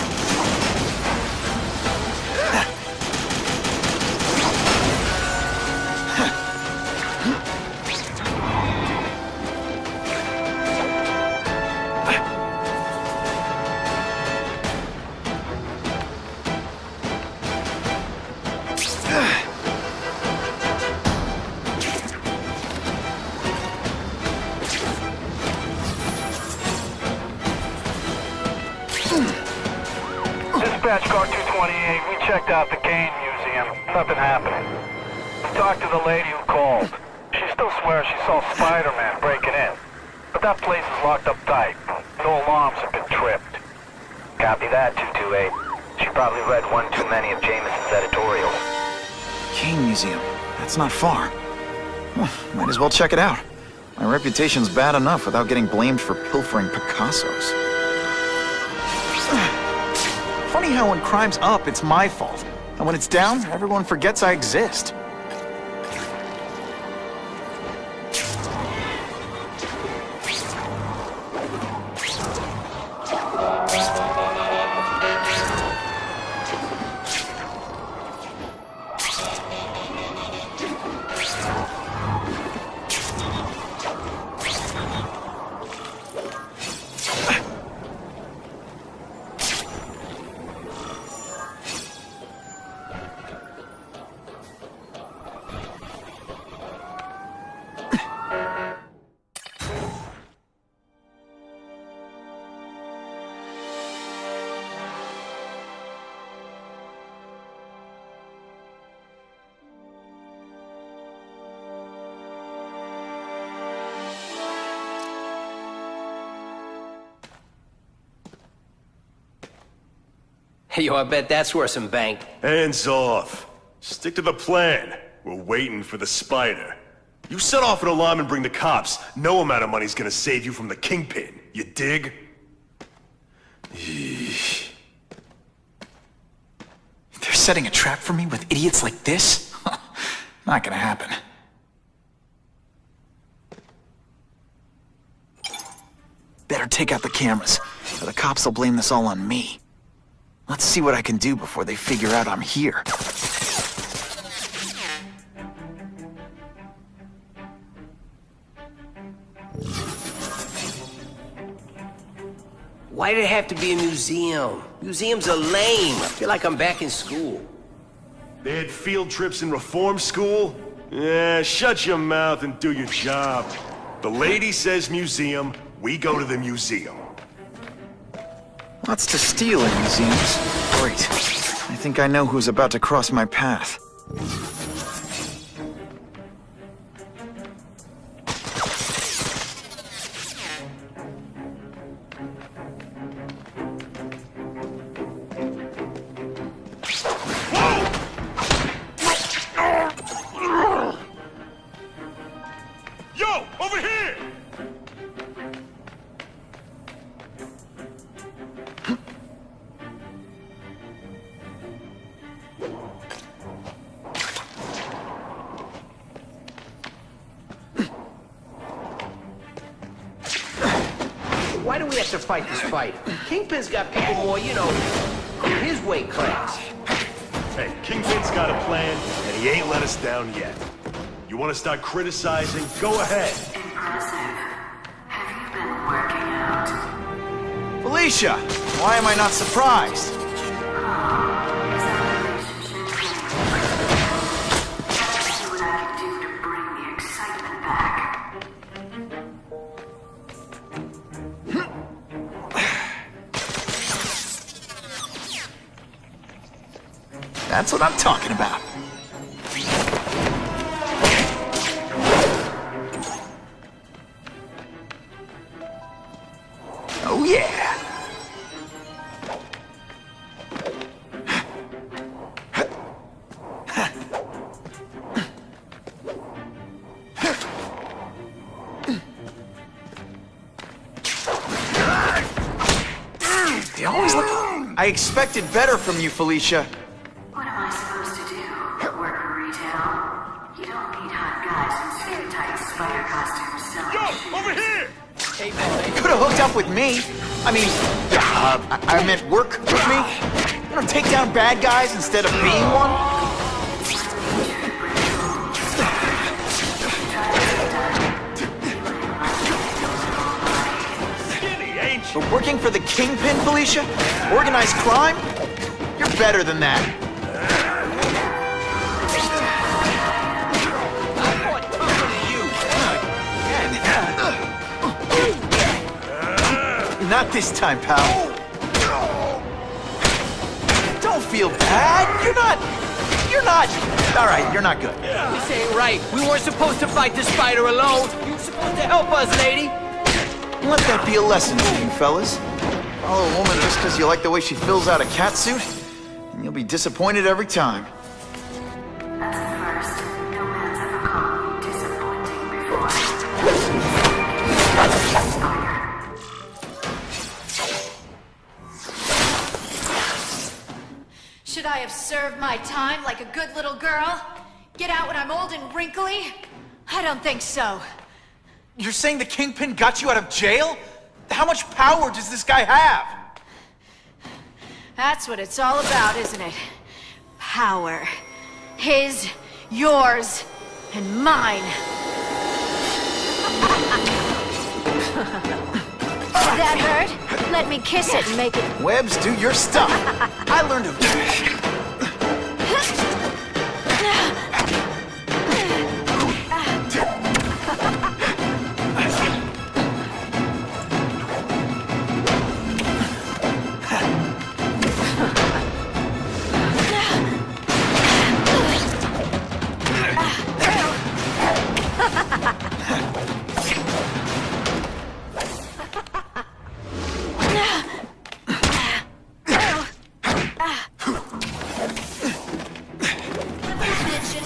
Dispatch car 228, we checked out the game museum. Nothing happening. We talked to the lady who called. She still swears she saw Spider-Man breaking in. But that place is locked up tight. No alarms have been tripped. Copy that, 228. She probably read one too many of Jameson's editorials. King Museum. That's not far. Well, might as well check it out. My reputation's bad enough without getting blamed for pilfering Picassos. Funny how when crime's up, it's my fault. And when it's down, everyone forgets I exist. Hey, yo, I bet that's worth some bank. Hands off. Stick to the plan. We're waiting for the spider. You set off an alarm and bring the cops. No amount of money's gonna save you from the Kingpin. You dig? They're setting a trap for me with idiots like this? Not gonna happen. Better take out the cameras, or the cops will blame this all on me. Let's see what I can do before they figure out I'm here. Why did it have to be a museum? Museums are lame. I feel like I'm back in school. They had field trips in reform school? Yeah, shut your mouth and do your job. The lady says museum, we go to the museum. Lots to steal in museums. Great. I think I know who's about to cross my path. Yo, over here! Why do we have to fight this fight? Kingpin's got people more, you know, in his weight class. Hey, Kingpin's got a plan, and he ain't let us down yet. You want to start criticizing? Go ahead. Impressive. Have you been working out? Felicia! Why am I not surprised? That's what I'm talking about. Oh yeah! They always look... I expected better from you, Felicia. What am I supposed to do? Work in retail? You don't need hot guys in skin-tight spider costumes selling shoes. Over here! You could have hooked up with me. I mean, I meant work with me. You know, take down bad guys instead of being one. But working for the Kingpin, Felicia? Organized crime? You're better than that. Not this time, pal. Don't feel bad. You're not. All right, you're not good. This ain't right. We weren't supposed to fight the spider alone. You were supposed to help us, lady. Let that be a lesson to you, fellas. Follow a woman just because you like the way she fills out a catsuit, and you'll be disappointed every time. That's a first. No man's ever called me disappointing before. Should I have served my time like a good little girl? Get out when I'm old and wrinkly? I don't think so. You're saying the Kingpin got you out of jail? How much power does this guy have? That's what it's all about, isn't it? Power. His, yours, and mine. Did that hurt? Let me kiss it and make it... Webs, do your stuff. I learned to...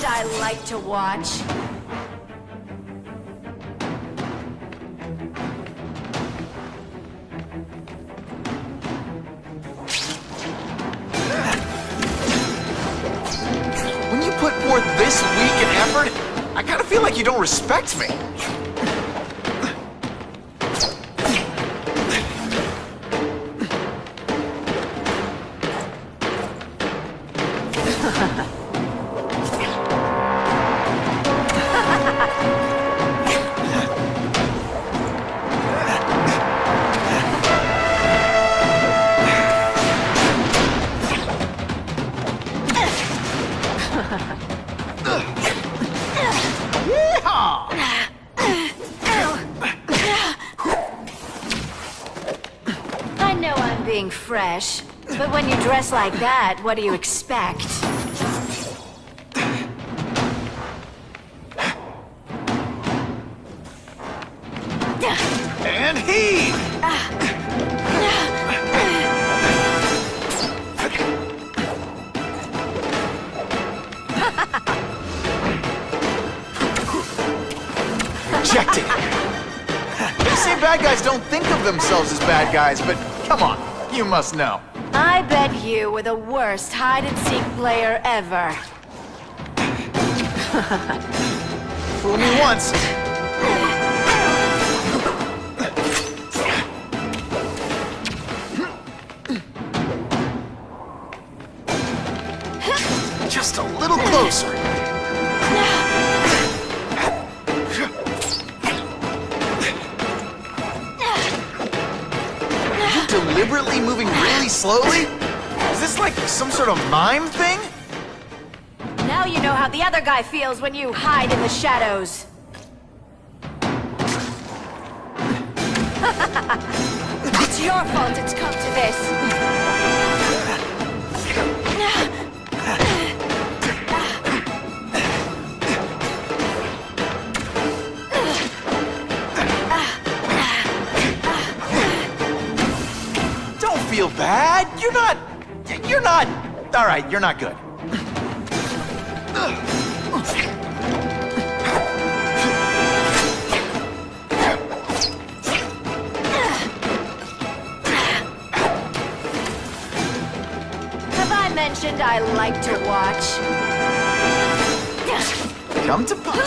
I like to watch. When you put forth this week and effort, I kind of feel like you don't respect me. I know I'm being fresh, but when you dress like that, what do you expect? And heave! Rejected. They say bad guys don't think of themselves as bad guys, but come on, you must know. I bet you were the worst hide-and-seek player ever. Fool me once. Just a little closer. Deliberately moving really slowly? Is this like some sort of mime thing? Now you know how the other guy feels when you hide in the shadows. It's your fault it's come to this. Feel bad? You're not... All right, you're not good. Have I mentioned I like to watch? Come to Papa.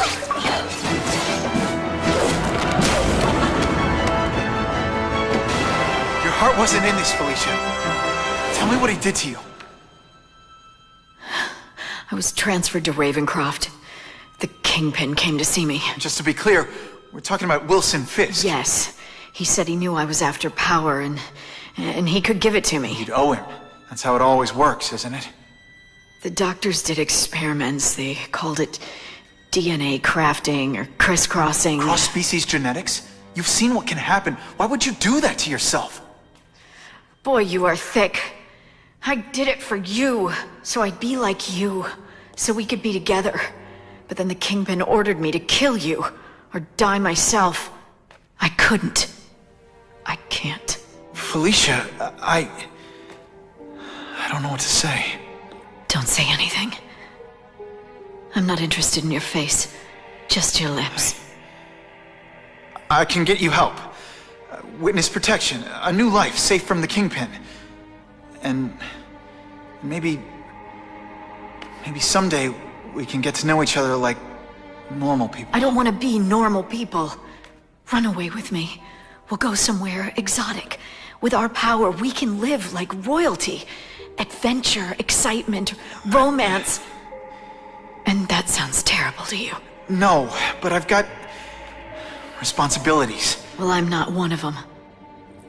Your heart wasn't in this, Felicia. Tell me what he did to you. I was transferred to Ravencroft. The Kingpin came to see me. Just to be clear, we're talking about Wilson Fisk. Yes. He said he knew I was after power and he could give it to me. You'd owe him. That's how it always works, isn't it? The doctors did experiments. They called it DNA crafting or crisscrossing. Cross-species genetics? You've seen what can happen. Why would you do that to yourself? Boy, you are thick. I did it for you, so I'd be like you, so we could be together. But then the Kingpin ordered me to kill you, or die myself. I couldn't. I can't. Felicia, I don't know what to say. Don't say anything. I'm not interested in your face, just your lips. I can get you help. Witness protection, a new life safe from the Kingpin. And maybe Maybe someday we can get to know each other like normal people. I don't want to be normal people. Run away with me. We'll go somewhere exotic. With our power, we can live like royalty. Adventure, excitement, romance. And that sounds terrible to you. No, but I've got responsibilities. Well, I'm not one of them.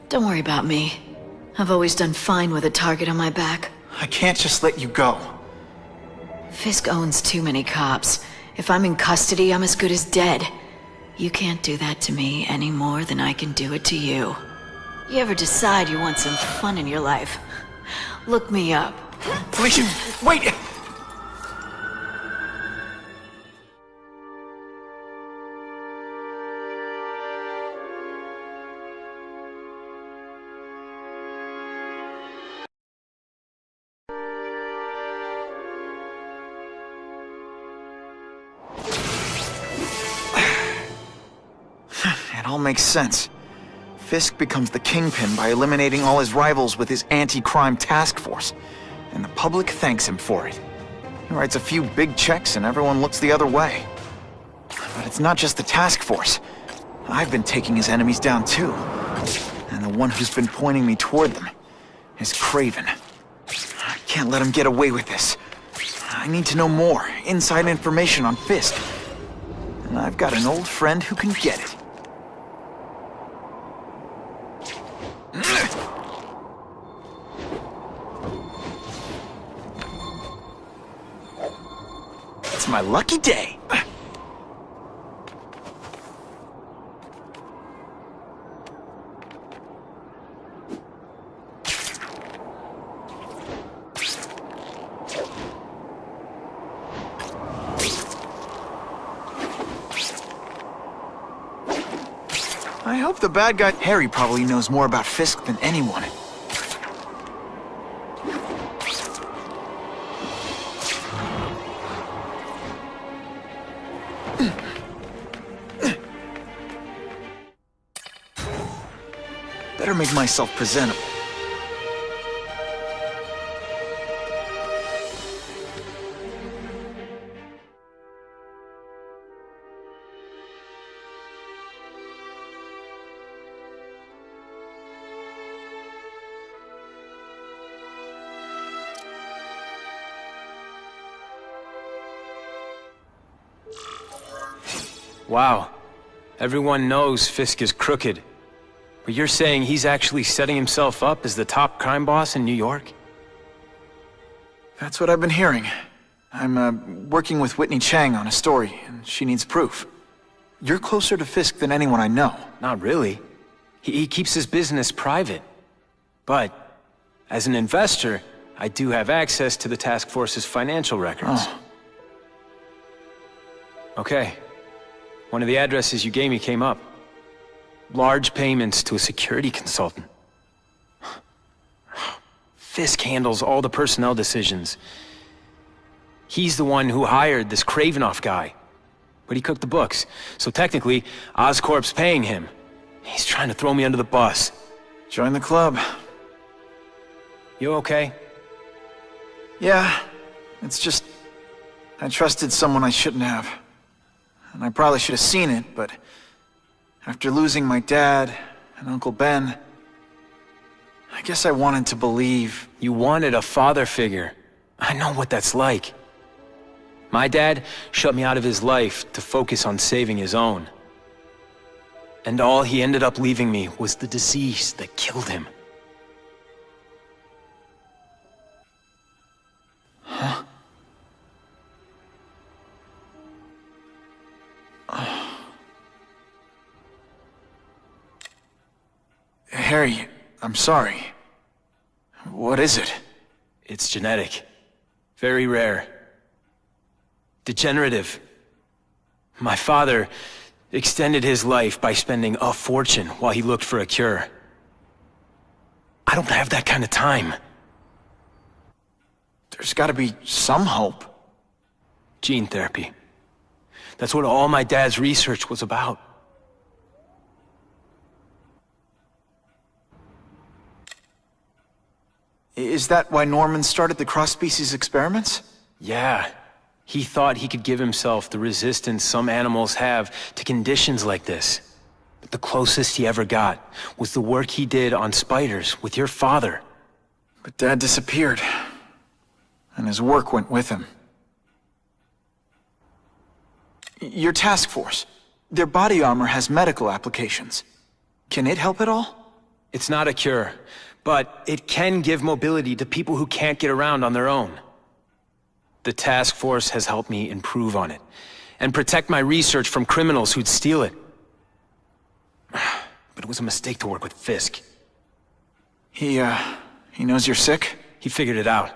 Don't worry about me. I've always done fine with a target on my back. I can't just let you go. Fisk owns too many cops. If I'm in custody, I'm as good as dead. You can't do that to me any more than I can do it to you. You ever decide you want some fun in your life? Look me up. Felicia, wait! It all makes sense. Fisk becomes the Kingpin by eliminating all his rivals with his anti-crime task force. And the public thanks him for it. He writes a few big checks and everyone looks the other way. But it's not just the task force. I've been taking his enemies down too. And the one who's been pointing me toward them is Kraven. I can't let him get away with this. I need to know more, inside information on Fisk. And I've got an old friend who can get it. It's my lucky day. I hope the bad guy... Harry probably knows more about Fisk than anyone. Better make myself presentable. Wow. Everyone knows Fisk is crooked. But you're saying he's actually setting himself up as the top crime boss in New York? That's what I've been hearing. I'm working with Whitney Chang on a story, and she needs proof. You're closer to Fisk than anyone I know. Not really. He keeps his business private. But, as an investor, I do have access to the task force's financial records. Oh. Okay. One of the addresses you gave me came up. Large payments to a security consultant. Fisk handles all the personnel decisions. He's the one who hired this Kravinoff guy. But he cooked the books, so technically, Oscorp's paying him. He's trying to throw me under the bus. Join the club. You okay? Yeah, it's just... I trusted someone I shouldn't have. And I probably should have seen it, but... after losing my dad and Uncle Ben... I guess I wanted to believe... You wanted a father figure. I know what that's like. My dad shut me out of his life to focus on saving his own. And all he ended up leaving me was the disease that killed him. Huh? Harry, I'm sorry. What is it? It's genetic. Very rare. Degenerative. My father extended his life by spending a fortune while he looked for a cure. I don't have that kind of time. There's gotta be some hope. Gene therapy. That's what all my dad's research was about. Is that why Norman started the cross-species experiments? Yeah. He thought he could give himself the resistance some animals have to conditions like this. But the closest he ever got was the work he did on spiders with your father. But Dad disappeared. And his work went with him. Your task force. Their body armor has medical applications. Can it help at all? It's not a cure, but it can give mobility to people who can't get around on their own. The task force has helped me improve on it, and protect my research from criminals who'd steal it. But it was a mistake to work with Fisk. He knows you're sick? He figured it out.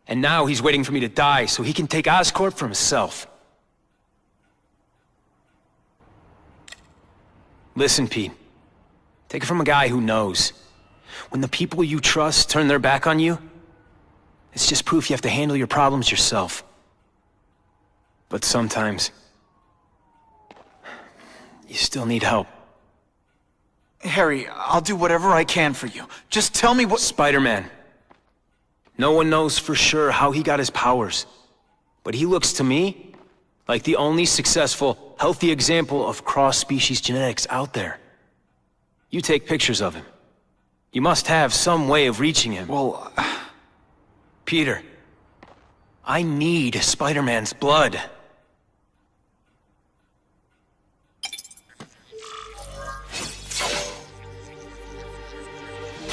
And now he's waiting for me to die so he can take Oscorp for himself. Listen, Pete. Take it from a guy who knows. When the people you trust turn their back on you, it's just proof you have to handle your problems yourself. But sometimes, you still need help. Harry, I'll do whatever I can for you. Just tell me what— Spider-Man. No one knows for sure how he got his powers. But he looks to me like the only successful, healthy example of cross-species genetics out there. You take pictures of him. You must have some way of reaching him. Well, Peter, I need Spider-Man's blood.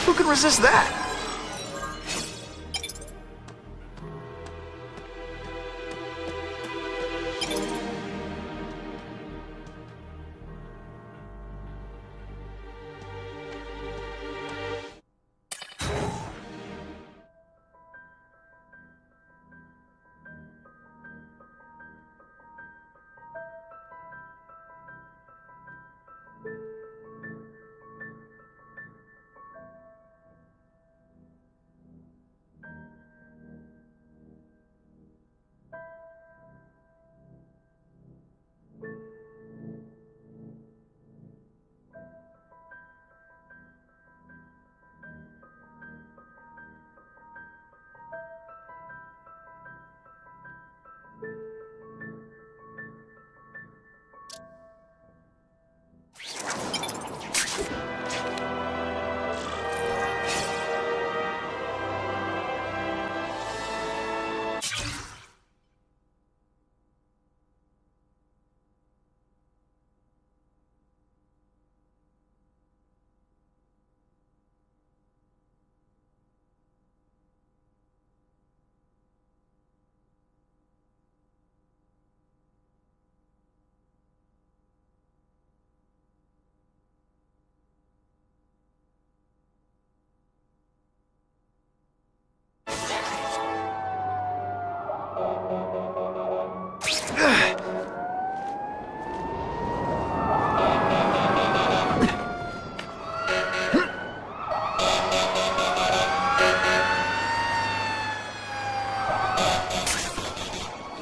who could resist that?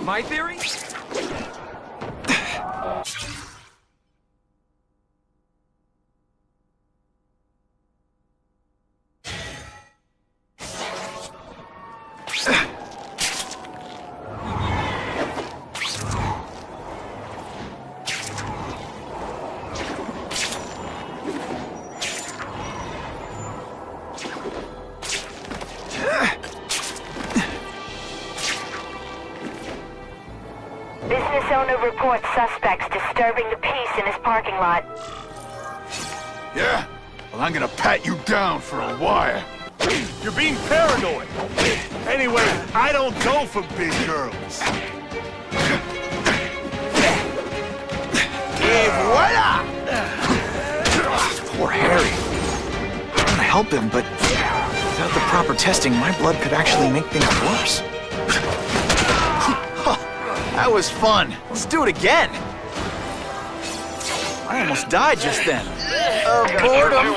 My theory? Business owner reports suspects disturbing the peace in his parking lot. Yeah? Well, I'm gonna pat you down for a while. You're being paranoid. Anyway, I don't go for big girls. Et voila! Poor Harry. I want to help him, but without the proper testing, my blood could actually make things worse. That was fun. Let's do it again. I almost died just then. Boredom.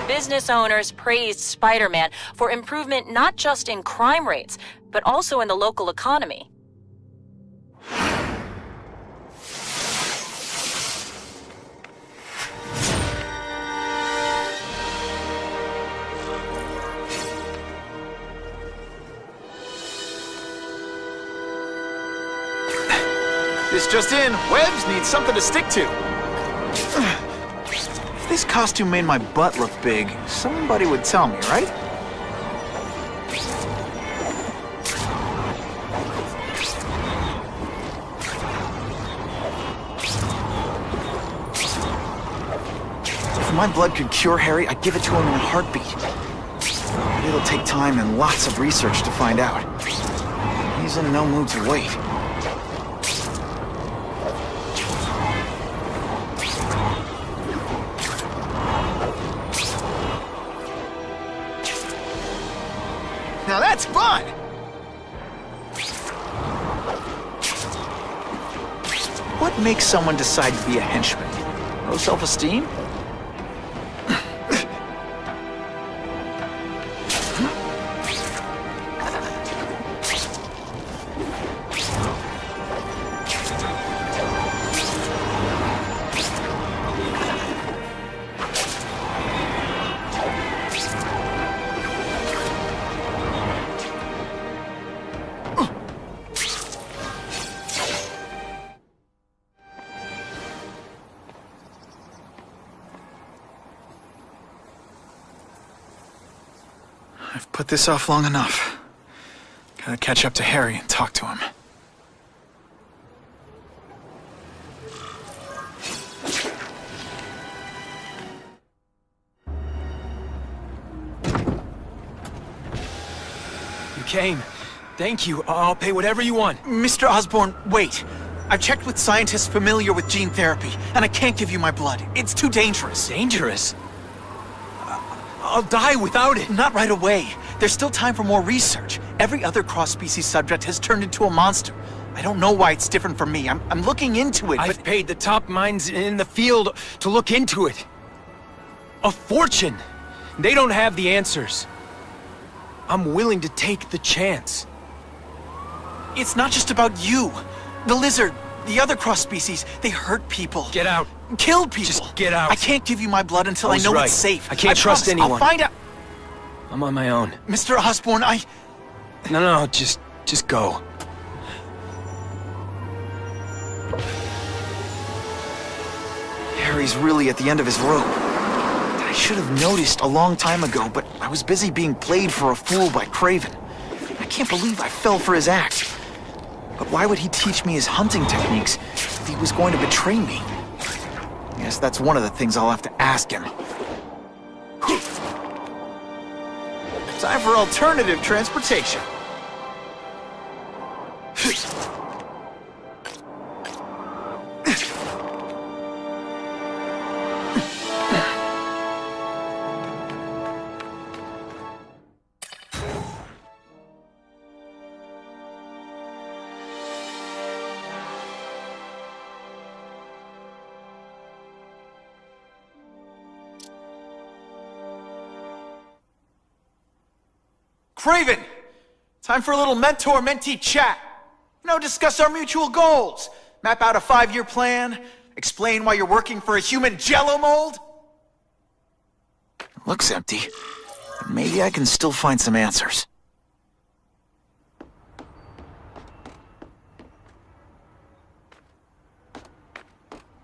Business owners praised Spider-Man for improvement not just in crime rates, but also in the local economy. This just in, webs need something to stick to. If this costume made my butt look big, somebody would tell me, right? If my blood could cure Harry, I'd give it to him in a heartbeat. But it'll take time and lots of research to find out. He's in no mood to wait. Now that's fun! What makes someone decide to be a henchman? Low self-esteem? I've put this off long enough. Gotta catch up to Harry and talk to him. You came. Thank you. I'll pay whatever you want. Mr. Osborn, wait. I've checked with scientists familiar with gene therapy, and I can't give you my blood. It's too dangerous. Dangerous? I'll die without it. Not right away. There's still time for more research. Every other cross-species subject has turned into a monster. I don't know why it's different from me. I'm looking into it, I've paid the top minds in the field to look into it. A fortune. They don't have the answers. I'm willing to take the chance. It's not just about you. The lizard, the other cross-species, they hurt people. Get out. Kill people. Just get out. I can't give you my blood until I know right. it's safe. I can't trust promise. anyone. I'll find out. I'm on my own. Mr. Osborn, No, just go. Harry's really at the end of his rope. I should have noticed a long time ago, but I was busy being played for a fool by Kraven. I can't believe I fell for his act. But why would he teach me his hunting techniques if he was going to betray me? I guess that's one of the things I'll have to ask him. Time for alternative transportation. Kraven! Time for a little mentor-mentee chat. Discuss our mutual goals. Map out a 5-year plan. Explain why you're working for a human jello mold. Looks empty. But maybe I can still find some answers.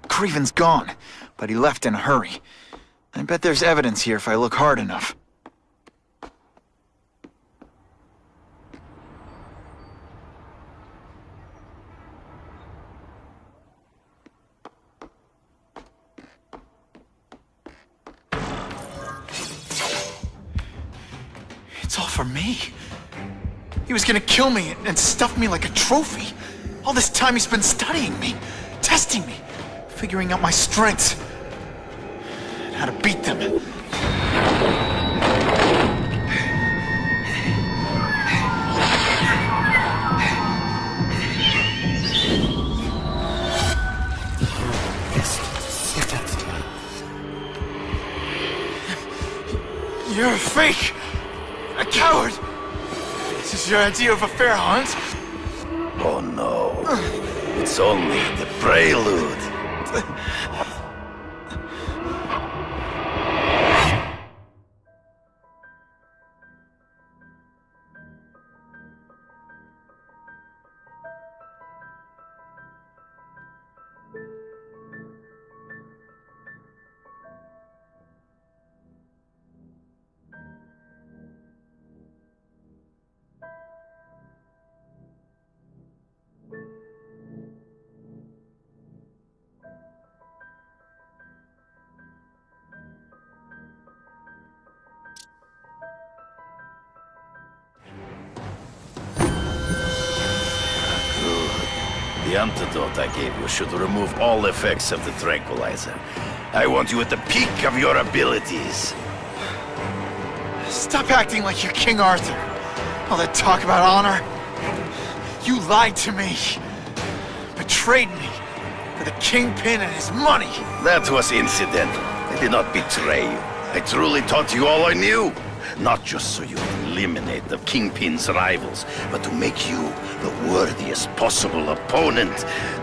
Kraven's gone, but he left in a hurry. I bet there's evidence here if I look hard enough. It's all for me. He was gonna kill me and stuff me like a trophy. All this time he's been studying me, testing me, figuring out my strengths, and how to beat them. You're a fake! A coward! This is your idea of a fair hunt? Oh no. It's only the prelude. antidote I gave you should remove all effects of the tranquilizer. I want you at the peak of your abilities. Stop acting like you're King Arthur. All that talk about honor. You lied to me. Betrayed me. For the Kingpin and his money. That was incidental. I did not betray you. I truly taught you all I knew. Not just so you would eliminate the Kingpin's rivals, but to make you the worthiest possible opponent.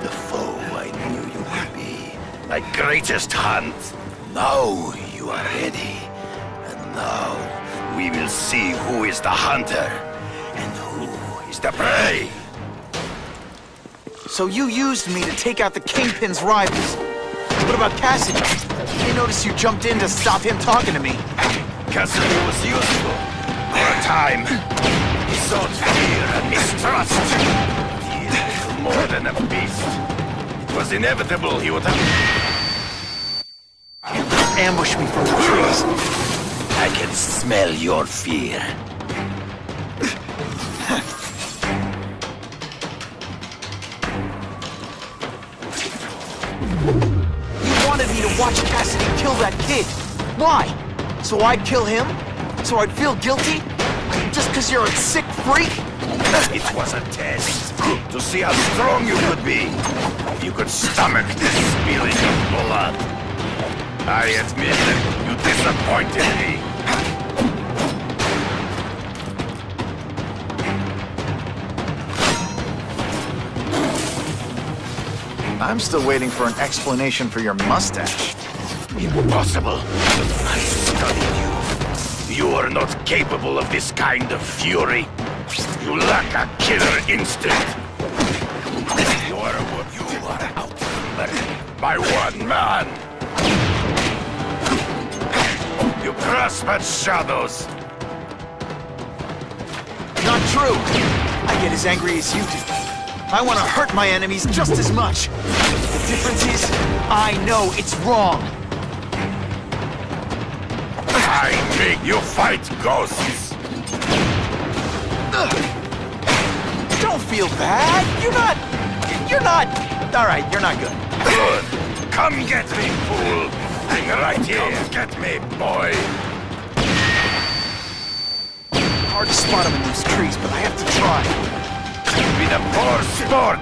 The foe I knew you would be. My greatest hunt. Now you are ready. And now we will see who is the hunter and who is the prey. So you used me to take out the Kingpin's rivals. What about Cassidy? I noticed you jumped in to stop him talking to me. Cassidy was useful. For a time. He sought fear and mistrust. He is little more than a beast. It was inevitable he would have... Ambush me from the trees. I can smell your fear. You wanted me to watch Cassidy kill that kid. Why? So I'd kill him? So I'd feel guilty? Just because you're a sick freak? It was a test. To see how strong you could be. If you could stomach this spilling of blood. I admit that you disappointed me. I'm still waiting for an explanation for your mustache. Impossible. I studied you. You are not capable of this kind of fury. You lack a killer instinct. You are outnumbered by one man. You grasp at shadows. Not true. I get as angry as you do. I want to hurt my enemies just as much. The difference is, I know it's wrong. I make you fight ghosts. Don't feel bad. You're not... All right, you're not good. Good. Come get me, fool. Hang right here. Come get me, boy. Hard to spot him in those trees, but I have to try. Be the poor sport.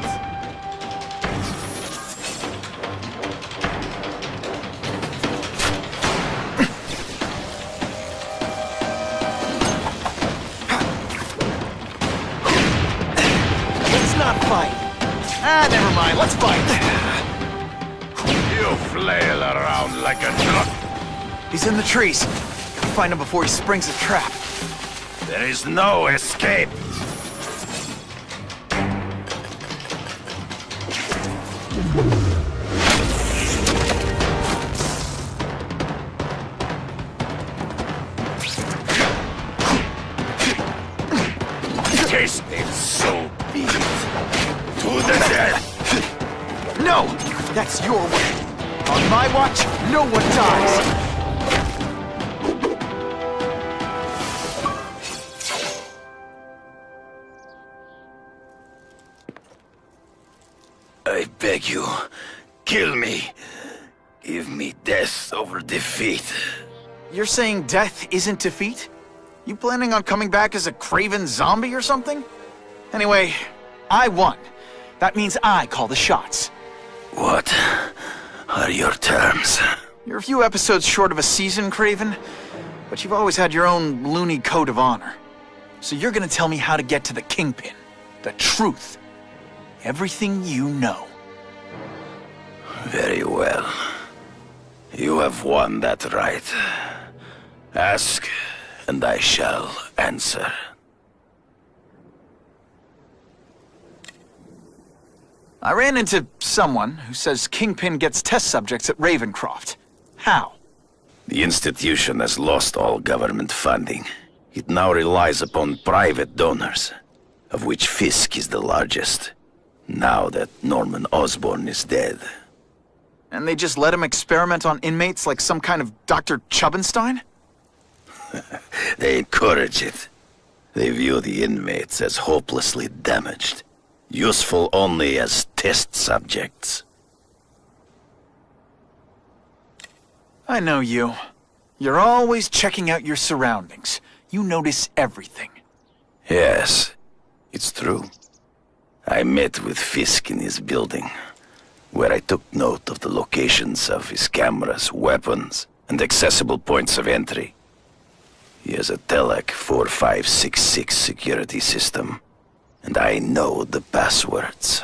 Let's not fight. Never mind. Let's fight. You flail around like a duck. He's in the trees. Gotta find him before he springs a trap. There is no escape. Taste it, so be it. To the death. No! That's your way. On my watch, no one dies. I beg you, kill me. Give me death over defeat. You're saying death isn't defeat? You planning on coming back as a Kraven zombie or something? Anyway, I won. That means I call the shots. What are your terms? You're a few episodes short of a season, Kraven, but you've always had your own loony code of honor. So you're gonna tell me how to get to the Kingpin. The truth. Everything you know. Very well. You have won that right. Ask, and I shall answer. I ran into someone who says Kingpin gets test subjects at Ravencroft. How? The institution has lost all government funding. It now relies upon private donors, of which Fisk is the largest. Now that Norman Osborn is dead. And they just let him experiment on inmates like some kind of Dr. Chubbenstein? They encourage it. They view the inmates as hopelessly damaged. Useful only as test subjects. I know you. You're always checking out your surroundings. You notice everything. Yes, it's true. I met with Fisk in his building, where I took note of the locations of his cameras, weapons, and accessible points of entry. He has a Telec 4566 security system, and I know the passwords.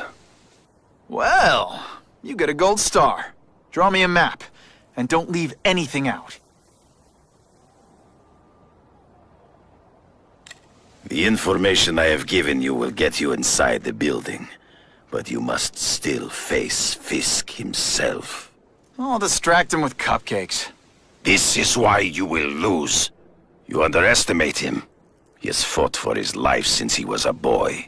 Well, you get a gold star. Draw me a map, and don't leave anything out. The information I have given you will get you inside the building, but you must still face Fisk himself. I'll distract him with cupcakes. This is why you will lose. You underestimate him. He has fought for his life since he was a boy.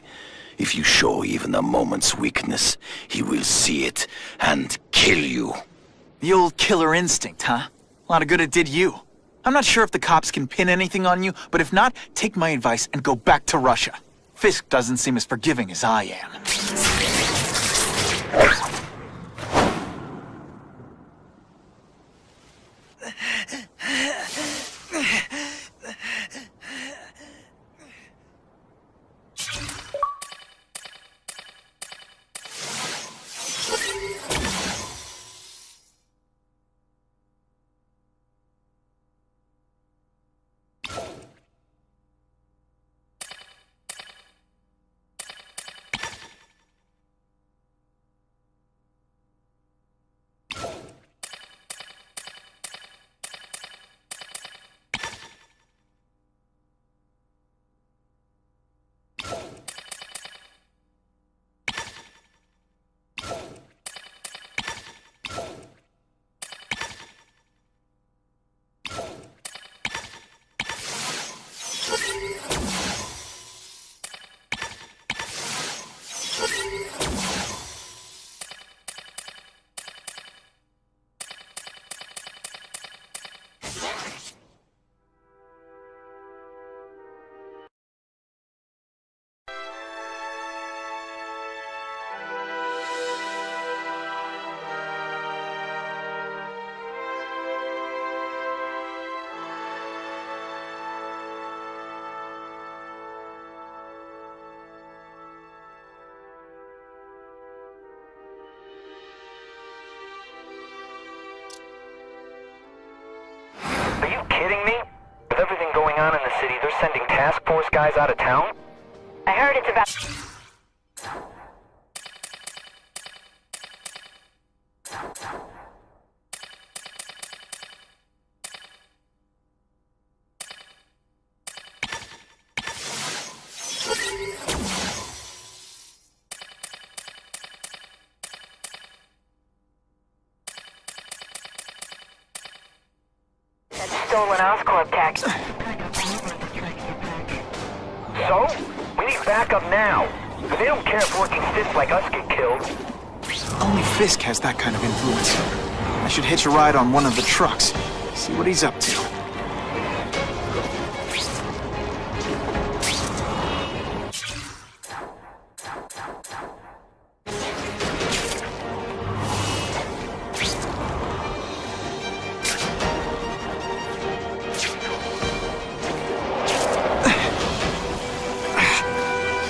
If you show even a moment's weakness, he will see it and kill you. The old killer instinct, huh? A lot of good it did you. I'm not sure if the cops can pin anything on you, but if not, take my advice and go back to Russia. Fisk doesn't seem as forgiving as I am. Are you kidding me? With everything going on in the city, they're sending task force guys out of town? I heard it's about... Stolen Oscorp tax. So? We need backup now. But they don't care if working stiffs like us get killed. Only Fisk has that kind of influence. I should hitch a ride on one of the trucks. See what he's up to.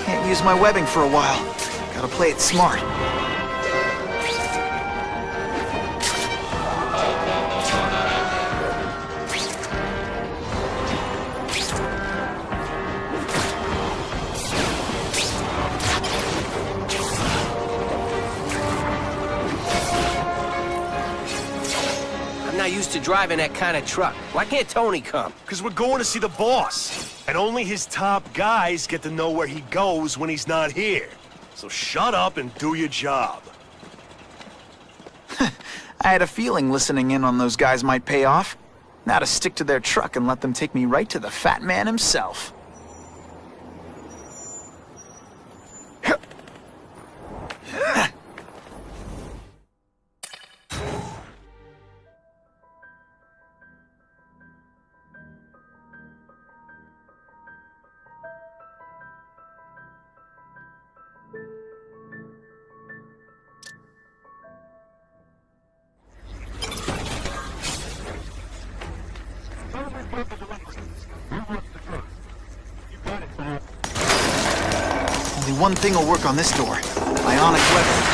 Can't use my webbing for a while. Gotta play it smart. I'm not used to driving that kind of truck. Why can't Tony come? Because we're going to see the boss. And only his top guys get to know where he goes when he's not here. So shut up and do your job. I had a feeling listening in on those guys might pay off. Now to stick to their truck and let them take me right to the fat man himself. one thing will work on this door. Ionic weapon.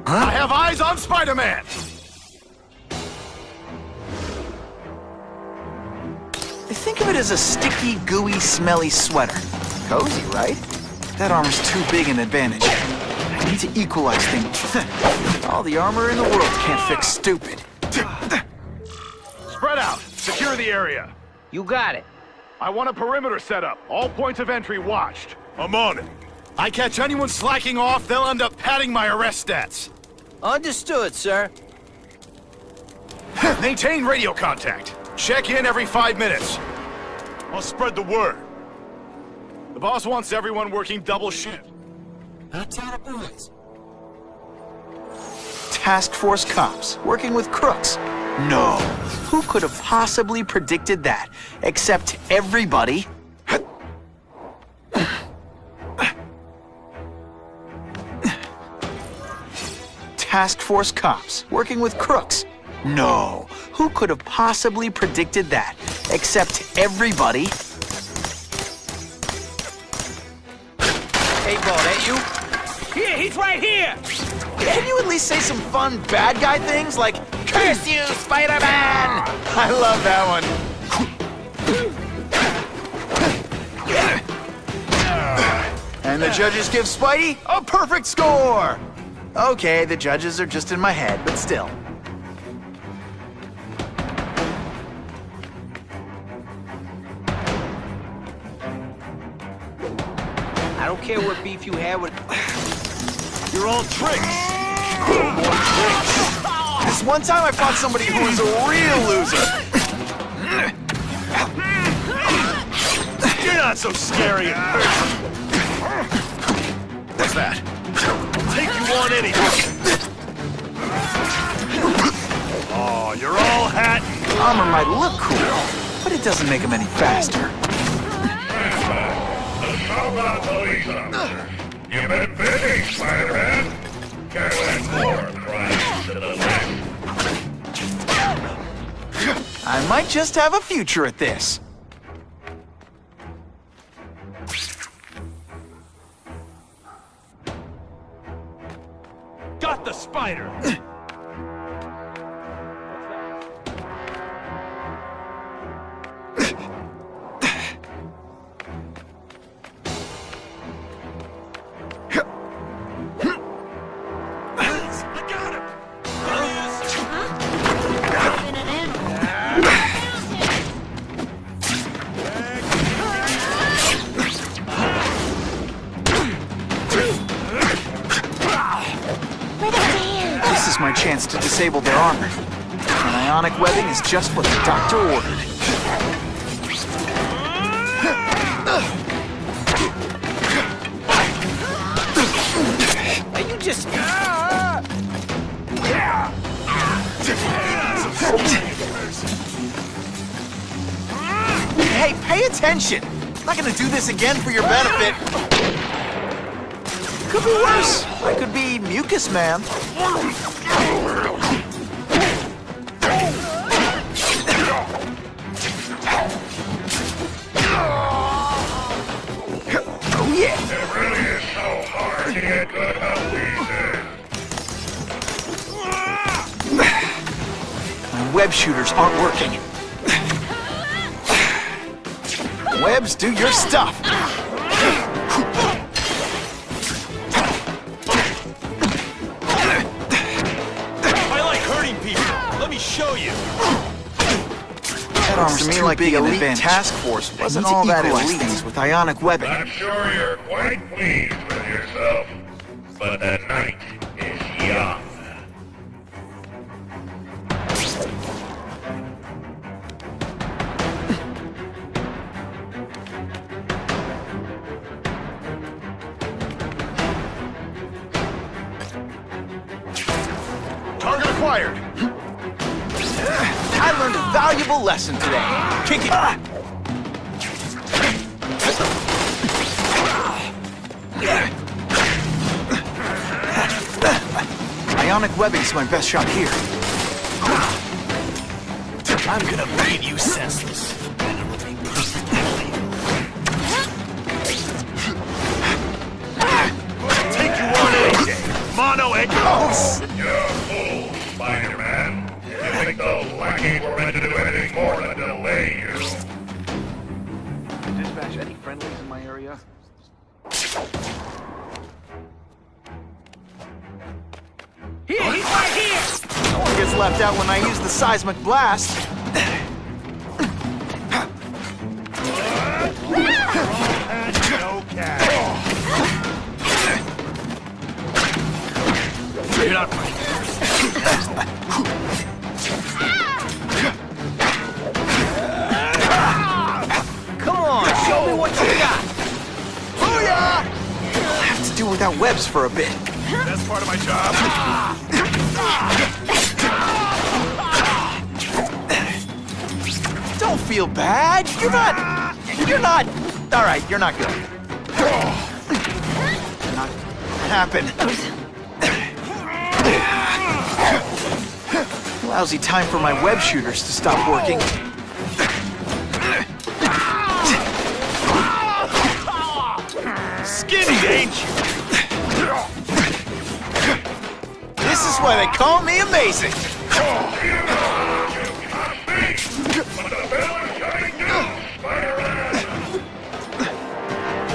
I have eyes on Spider-Man! I think of it as a sticky, gooey, smelly sweater. Cozy, right? That armor's too big an advantage. I need to equalize things. All the armor in the world can't fix stupid. Spread out. Secure the area. You got it. I want a perimeter set up. All points of entry watched. I'm on it. I catch anyone slacking off, they'll end up padding my arrest stats. Understood, sir. Maintain radio contact. Check in every 5 minutes. I'll spread the word. The boss wants everyone working double shift. That's how it boys. Task Force cops working with crooks. No. Who could have possibly predicted that? Except everybody. Task Force cops working with crooks. No. Who could have possibly predicted that? Except everybody. Hey, Bo, that you? Here, he's right here! Can you at least say some fun bad guy things like, "Curse you, Spider-Man"? I love that one. And the judges give Spidey a perfect score! Okay, the judges are just in my head, but still. I don't care what beef you have with... You're all tricks. More tricks. This one time I fought somebody who was a real loser. You're not so scary in person. What's that? I'll take you on anything. Oh, you're all hat. Armor might look cool, but it doesn't make him any faster. How about the Lisa? You've been busy, Spider-Man. Can't let more crimes to the left. I might just have a future at this. Got the spider. This is my chance to disable their armor. And ionic webbing is just what the doctor ordered. You just... Hey, pay attention! I'm not gonna do this again for your benefit. Could be worse. I could be Mucus Man. Oh yeah! It really is so hard to get good help these days. My web shooters aren't working. Webs, do your stuff! I like hurting people. Let me show you. That armor's too like the elite task force wasn't all that elite things with ionic webbing. I'm sure you're quite pleased with yourself, but the night is young. Target acquired. I learned a valuable lesson today. Kick it. Ionic webbing's my best shot here. I'm gonna bleed you senseless, and it'll be perfect for you. mono and... You're a fool, Spider-Man. You think those lackeys were meant to do anything more than delay you? Dispatch, any friendlies in my area? Here, he's right here! No one gets left out when I use the seismic blast. No cash. Get out, Mike. Come on, show me what you got! Booyah! I'll have to do without webs for a bit. That's part of my job. Don't feel bad. You're not... All right, you're not good. Not happen. Lousy time for my web shooters to stop working. Skinny, ain't you? This is why they call me amazing.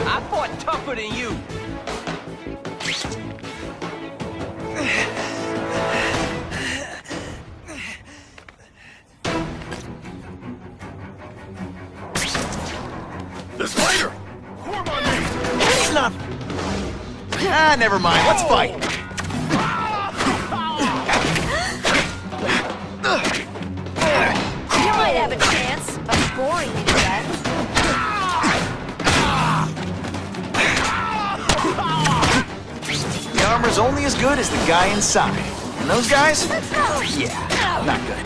I fought tougher than you. The spider! Form on me! It's not... Ah, never mind. Let's fight. You might have a chance of boring me to death. The armor's only as good as the guy inside. And those guys? Yeah, not good.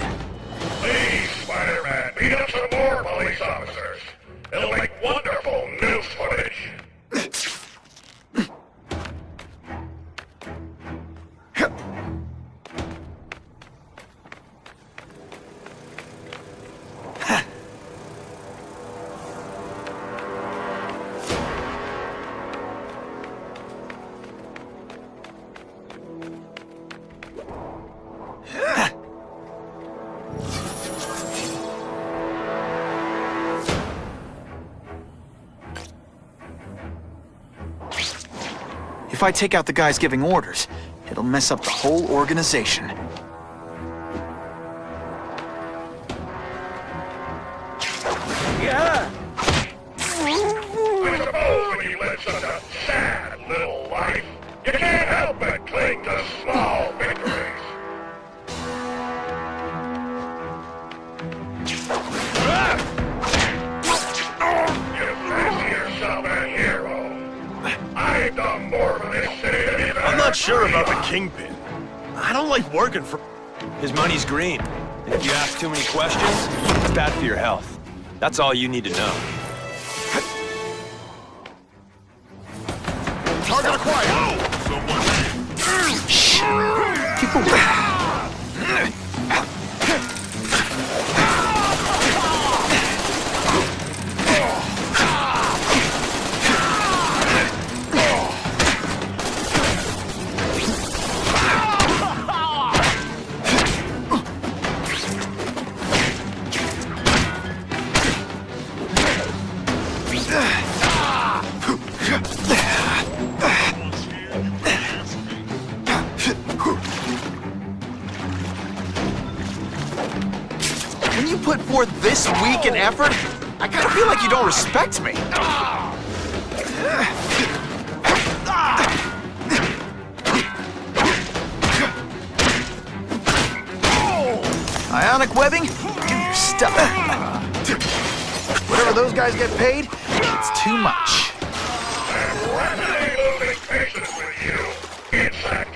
Please, Spider-Man, beat up some more police officers. It'll make wonderful news footage. If I take out the guys giving orders, it'll mess up the whole organization. Yeah! I suppose when you live such a sad little life, you can't help but cling to small victories. You fancy yourself a hero. I've done more for this city than you've I'm not ever sure about the dreamed of. Kingpin. I don't like working for... His money's green. And if you ask too many questions, it's bad for your health. That's all you need to know. Target acquired! Oh! Shh! People... When you put forth this week an effort, I kind of feel like you don't respect me. Ionic webbing? Do your stuff. Whatever those guys get paid, it's too much. I'm rapidly losing patience with you, insect.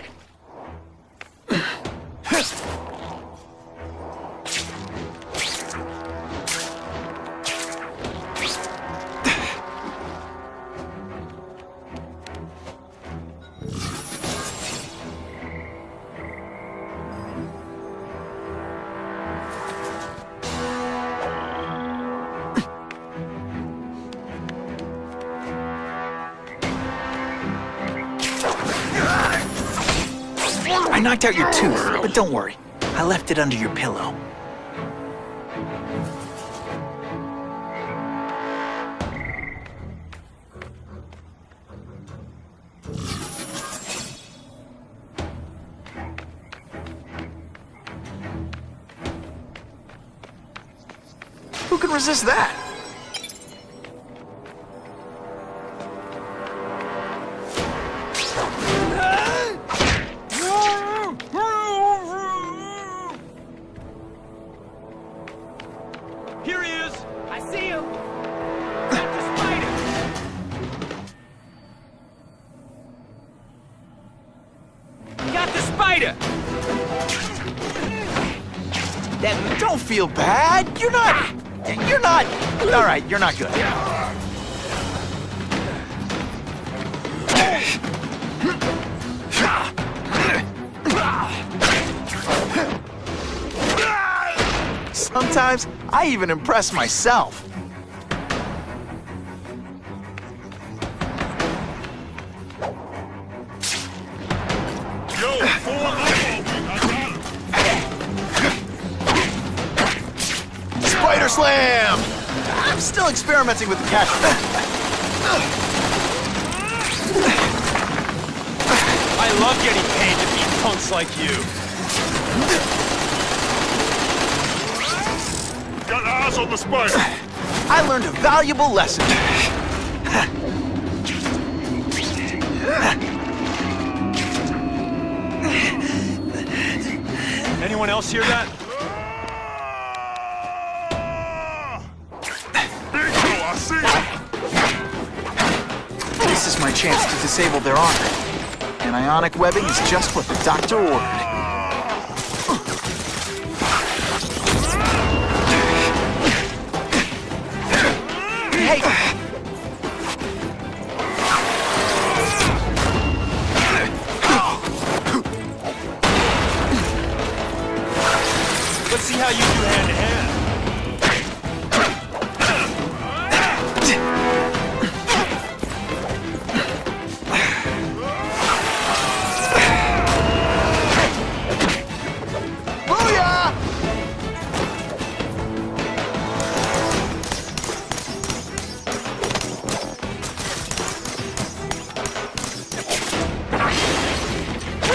I knocked out your tooth, but don't worry. I left it under your pillow. Who can resist that? Here he is! I see him! Got the spider! Got the spider! Don't feel bad. You're not. All right, you're not good. Sometimes I even impress myself. Spider Slam! I'm still experimenting with the catch. I love getting paid to beat punks like you. Got eyes on the spider. I learned a valuable lesson. Anyone else hear that? This is my chance to disable their armor. And ionic webbing is just what the doctor ordered. Hey! Let's see how you do hand-to-hand.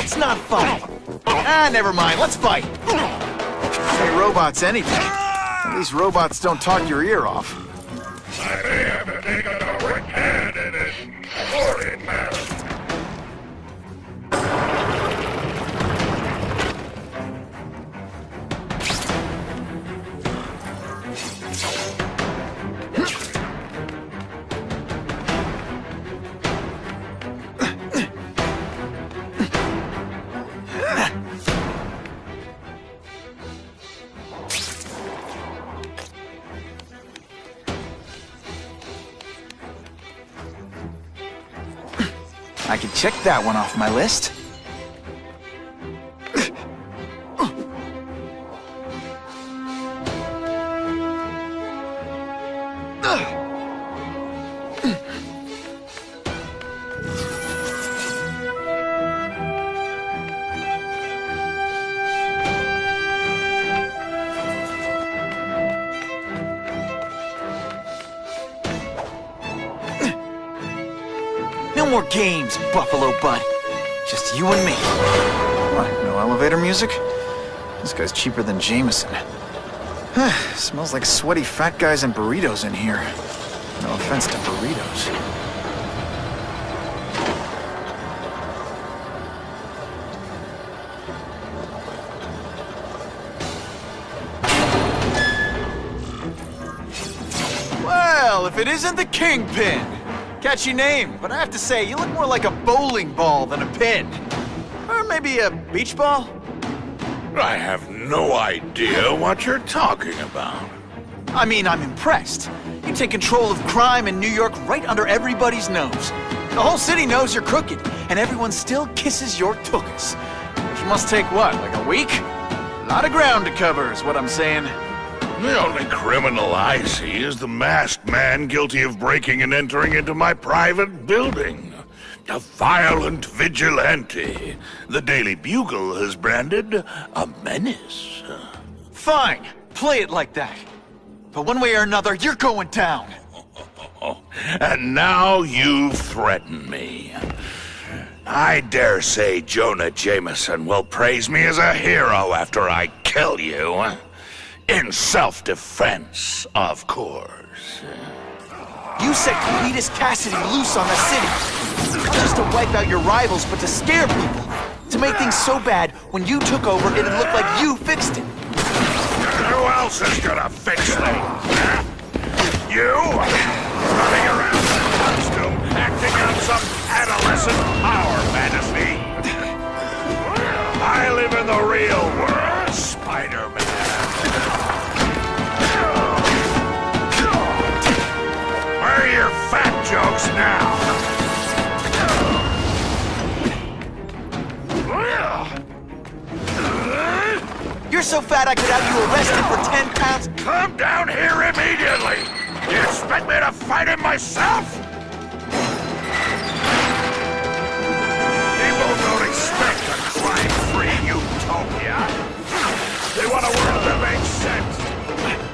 It's not fun. Ah, never mind. Let's fight. Say robots anything. At least robots don't talk your ear off. I may have taken a direct hand in this horrid matter. I can check that one off my list. No more games, Buffalo Bud. Just you and me. What, no elevator music? This guy's cheaper than Jameson. Smells like sweaty fat guys and burritos in here. No offense to burritos. Well, if it isn't the Kingpin. Catchy name, but I have to say, you look more like a bowling ball than a pin. Or maybe a beach ball? I have no idea what you're talking about. I mean, I'm impressed. You take control of crime in New York right under everybody's nose. The whole city knows you're crooked, and everyone still kisses your tuchus. Which must take what, like a week? A lot of ground to cover is what I'm saying. The only criminal I see is the masked man guilty of breaking and entering into my private building. A violent vigilante. The Daily Bugle has branded a menace. Fine, play it like that. But one way or another, you're going down. And now you've threatened me. I dare say Jonah Jameson will praise me as a hero after I kill you. In self-defense, of course. You set Cletus Cassidy loose on the city. Not just to wipe out your rivals, but to scare people. To make things so bad, when you took over, it'd look like you fixed it. Who else is gonna fix things? You? Running around in a costume, acting out some adolescent power fantasy. I live in the real world, Spider-Man. Where are your fat jokes now? You're so fat I could have you arrested for 10 pounds. Come down here immediately! You expect me to fight him myself? People don't expect a crime-free utopia. They want a world that makes sense,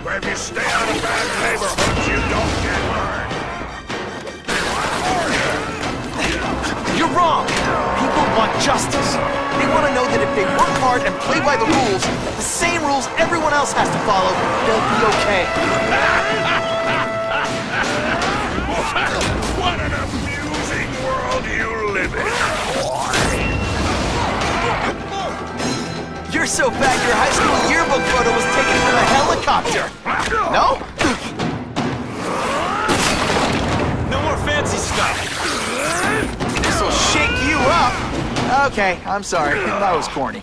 where if you stay out of bad neighborhoods, you don't get hurt. They want order. You're wrong. People want justice. They want to know that if they work hard and play by the rules, the same rules everyone else has to follow, they'll be okay. What an amusing world you live in, boy. You're so fat your high school yearbook photo was taken from a helicopter. No? No more fancy stuff. This'll shake you up. Okay, I'm sorry. That was corny.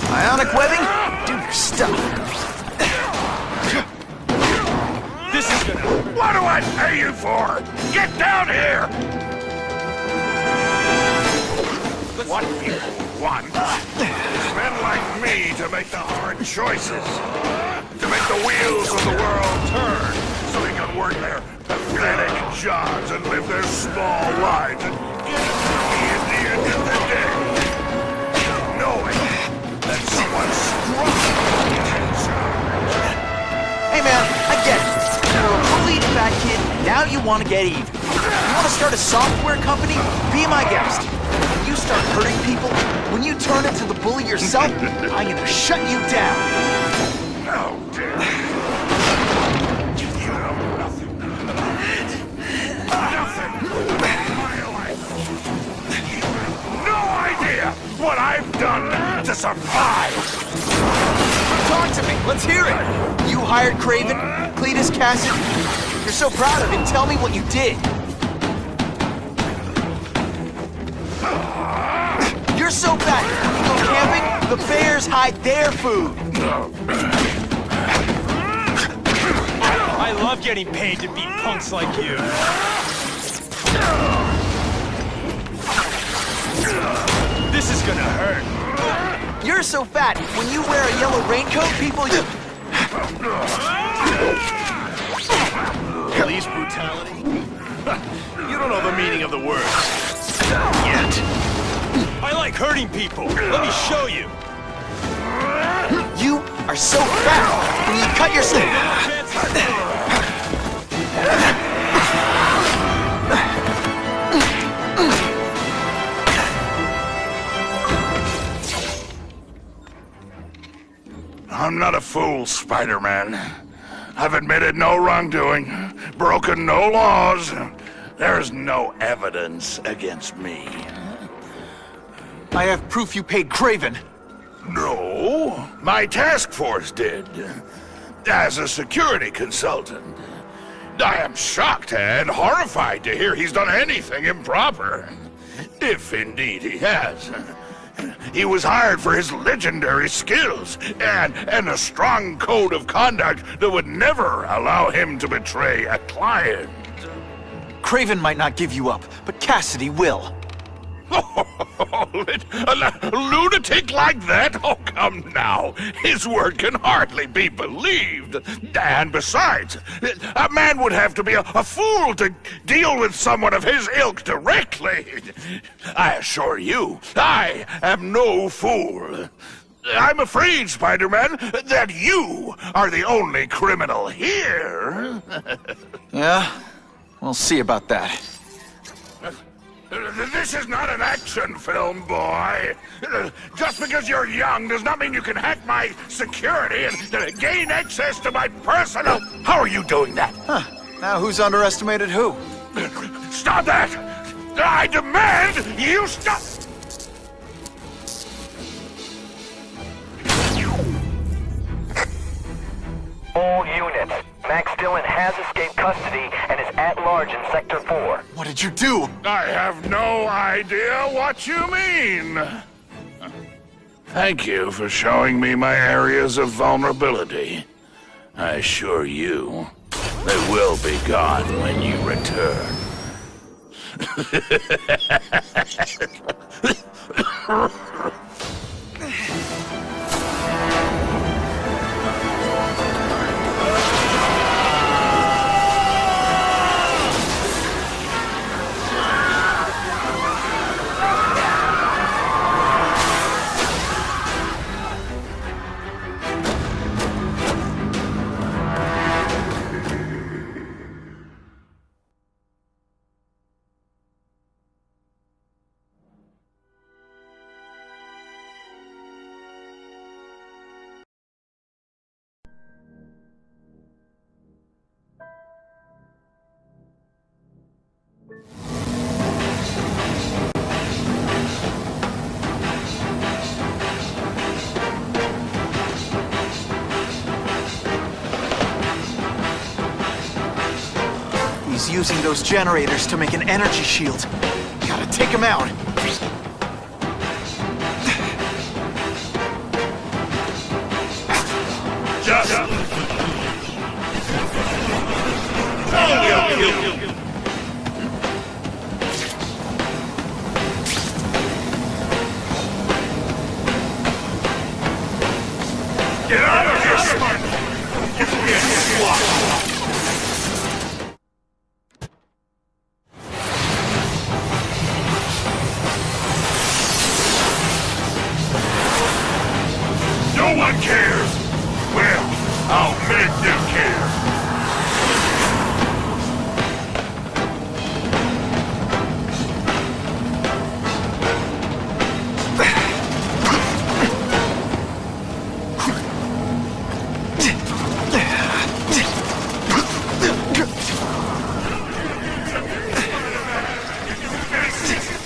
Ionic webbing? Do your stuff. This is gonna hurt. What do I pay you for? Get down here! What people want is men like me to make the hard choices. To make the wheels of the world turn so they can work their pathetic jobs and live their small lives and get it free at the end of the day. Knowing that someone strong is in charge. Hey man, I get it. You're a bullied fat kid, now you want to get even. You want to start a software company? Be my guest. When you start hurting people, when you turn into the bully yourself, I'm gonna shut you down. How dare you? You know nothing. Nothing. My life. You have no idea what I've done to survive. Talk to me, let's hear it. You hired Kraven, Cletus Cassidy. You're so proud of him, tell me what you did. You're so fat, you go camping, the bears hide their food. I love getting paid to beat punks like you. This is gonna hurt. You're so fat, when you wear a yellow raincoat, people... Police brutality? You don't know the meaning of the word. Yet. I like hurting people. Let me show you. You are so fat, when you cut yourself... I'm not a fool, Spider-Man. I've admitted no wrongdoing, broken no laws. There's no evidence against me. I have proof you paid Kraven. No, my task force did. As a security consultant. I am shocked and horrified to hear he's done anything improper. If indeed he has. He was hired for his legendary skills and a strong code of conduct that would never allow him to betray a client. Kraven might not give you up, but Cassidy will. A lunatic like that? Oh, come now. His word can hardly be believed. And besides, a man would have to be a fool to deal with someone of his ilk directly. I assure you, I am no fool. I'm afraid, Spider-Man, that you are the only criminal here. Yeah? We'll see about that. This is not an action film, boy. Just because you're young does not mean you can hack my security and gain access to my personal... How are you doing that? Huh. Now who's underestimated who? Stop that! I demand you stop! All units. Max Dillon has escaped custody and is at large in Sector 4. What did you do? I have no idea what you mean. Thank you for showing me my areas of vulnerability. I assure you, they will be gone when you return. He's using those generators to make an energy shield. Gotta take him out. Just... Get out of here, Spider! Give me a swat! No one cares! Well, I'll make them care!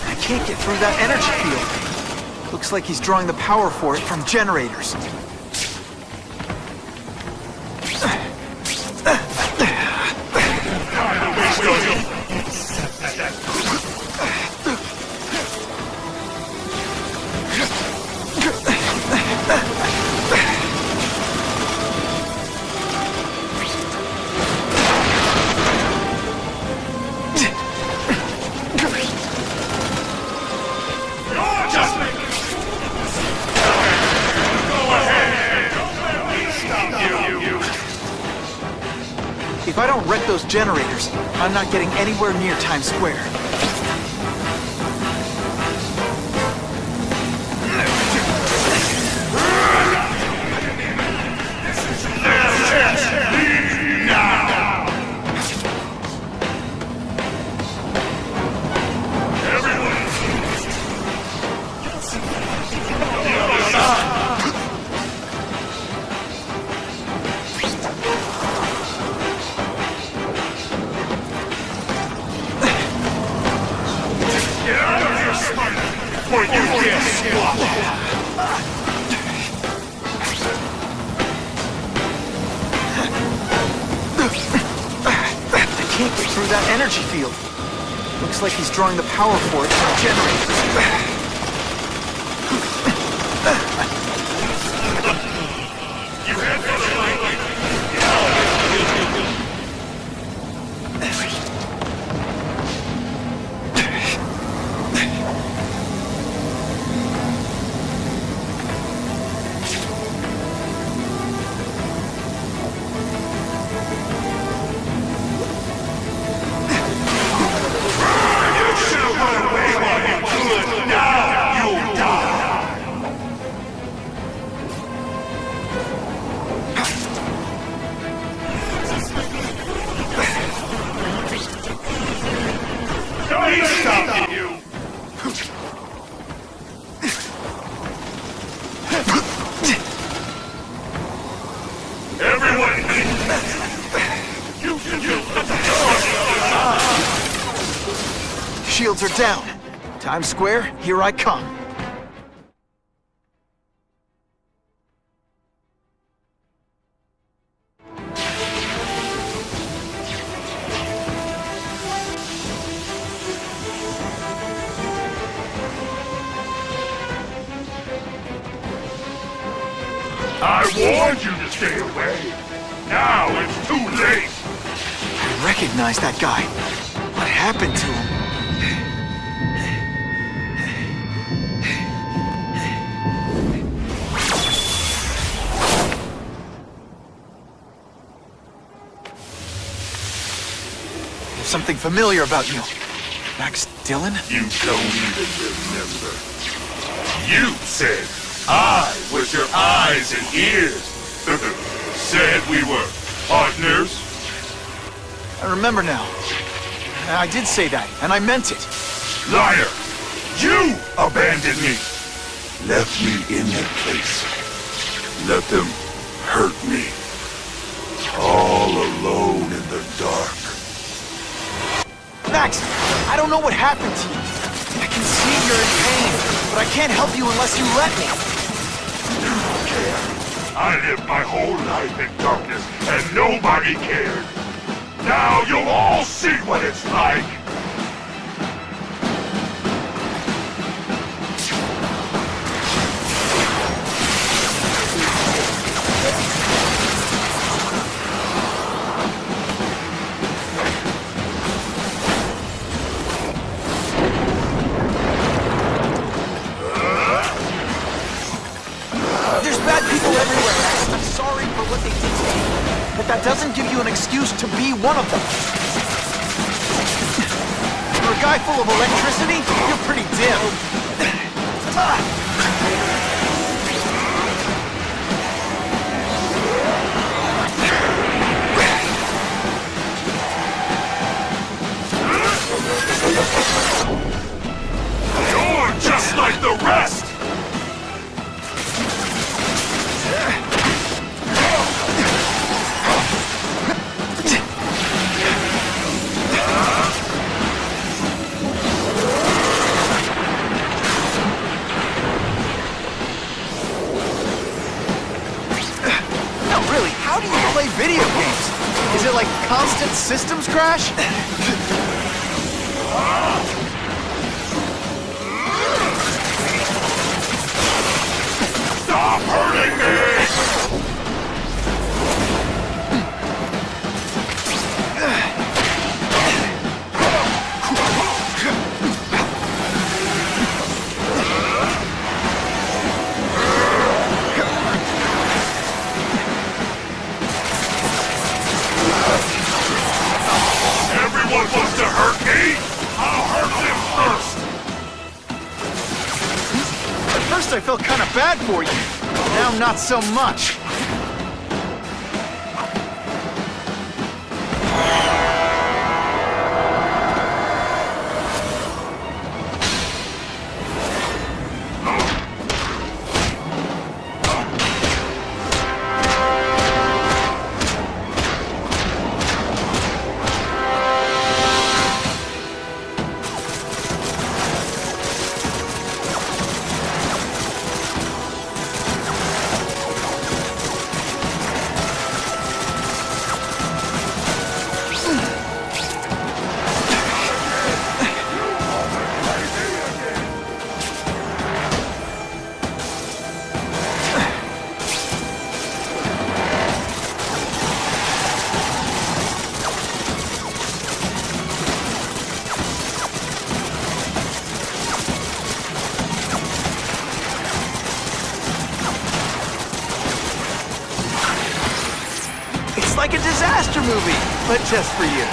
I can't get through that energy field. Looks like he's drawing the power for it from generators. If I don't wreck those generators, I'm not getting anywhere near Times Square. I can't get through that energy field. Looks like he's drawing the power for it from generators. shields are down. Times Square, here I come. I warned you to stay away. Now it's too late. I recognize that guy. What happened to him? There's something familiar about you. Max Dillon? You don't even remember. You said I was your eyes and ears. Said we were partners. I remember now. I did say that, and I meant it. Liar! You abandoned me! Left me in that place. Let them hurt me. All alone in the dark. Max, I don't know what happened to you. I can see you're in pain, but I can't help you unless you let me. You don't care. I lived my whole life in darkness, and nobody cared. Now you'll all see what it's like. There's bad people everywhere, Max. I'm sorry for what they did to me. But that doesn't give you an excuse to be one of them. For a guy full of electricity, you're pretty dim. You're just like the rest! No, really, how do you play video games? Is it like constant systems crash? Stop hurting me! Everyone wants to hurt me? I'll hurt them first! At first I felt kind of bad for you. Now not so much. Like a disaster movie, but just for you.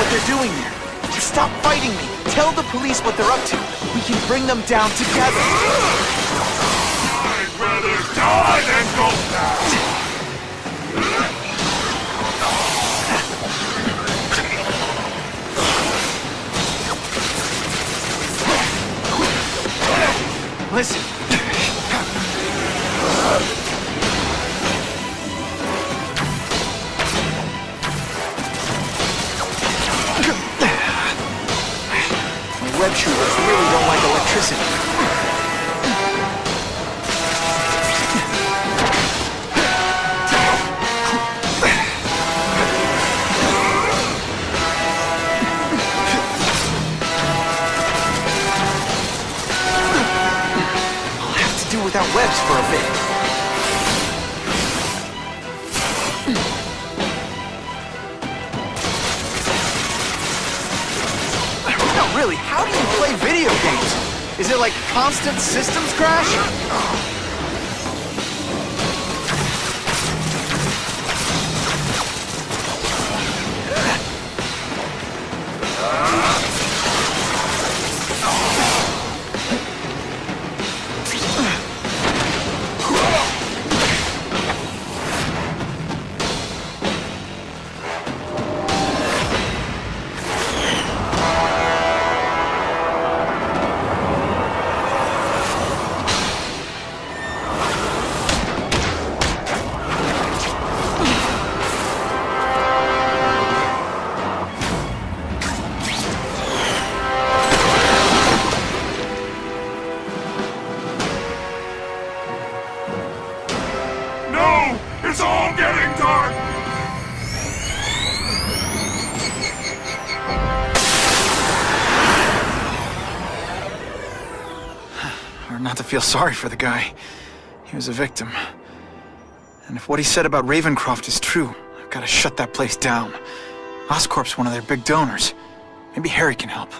what they're doing there. Stop fighting me. Tell the police what they're up to. We can bring them down together. I'd rather die than go down. Listen. Web shooters really don't like electricity. I'll have to do without webs for a bit. Really, how do you play video games? Is it like constant systems crash? It's all getting dark! Hard not to feel sorry for the guy. He was a victim. And if what he said about Ravencroft is true, I've got to shut that place down. Oscorp's one of their big donors. Maybe Harry can help.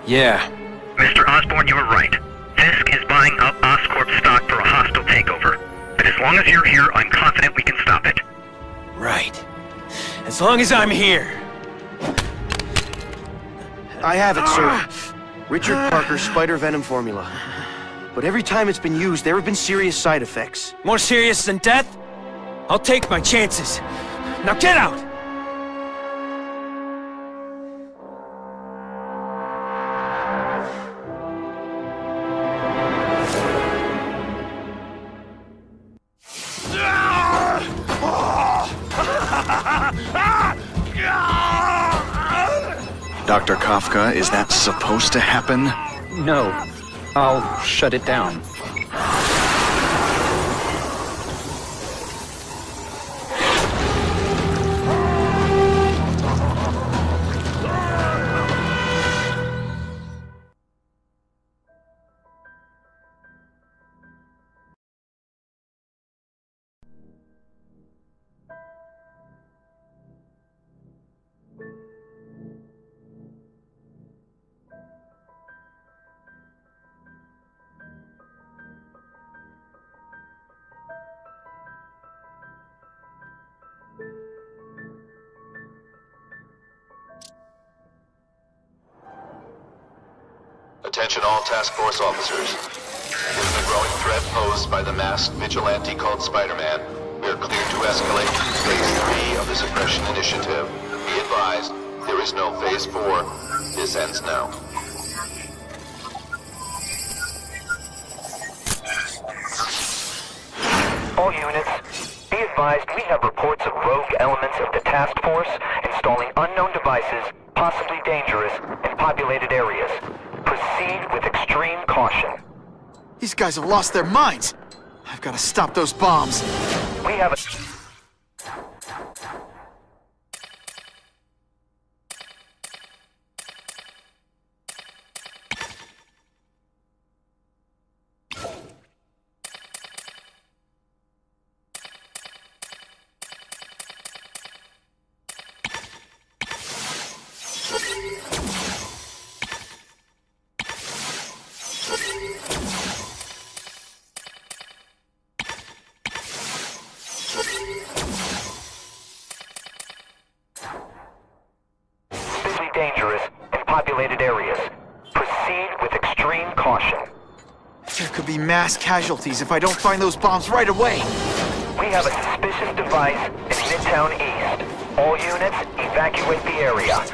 Yeah. Mr. Osborn, you were right. Fisk is buying up Oscorp stock for a hostile takeover. But as long as you're here, I'm confident we can stop it. Right. As long as I'm here. I have it, sir. Richard Parker's spider venom formula. But every time it's been used, there have been serious side effects. More serious than death? I'll take my chances. Now get out! Dr. Kafka, is that supposed to happen? No. I'll shut it down. Attention all task force officers. Given the growing threat posed by the masked vigilante called Spider-Man, we are cleared to escalate to Phase 3 of the Suppression Initiative. Be advised, there is no Phase 4. This ends now. All units, be advised we have reports of rogue elements of the task force installing unknown devices, possibly dangerous, in populated areas. Proceed with extreme caution. These guys have lost their minds. I've got to stop those bombs. We have a... dangerous in populated areas. Proceed with extreme caution. There could be mass casualties if I don't find those bombs right away. We have a suspicious device in Midtown East. All units, evacuate the area.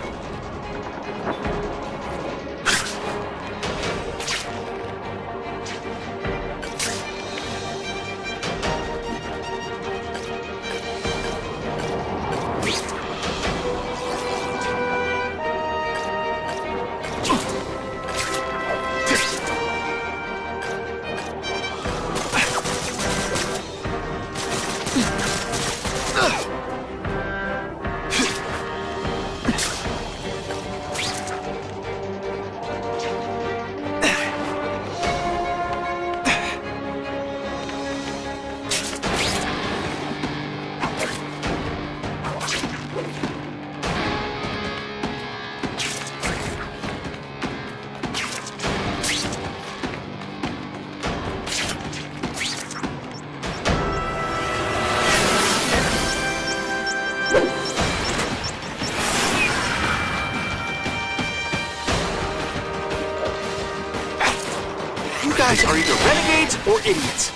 You guys are either renegades or idiots.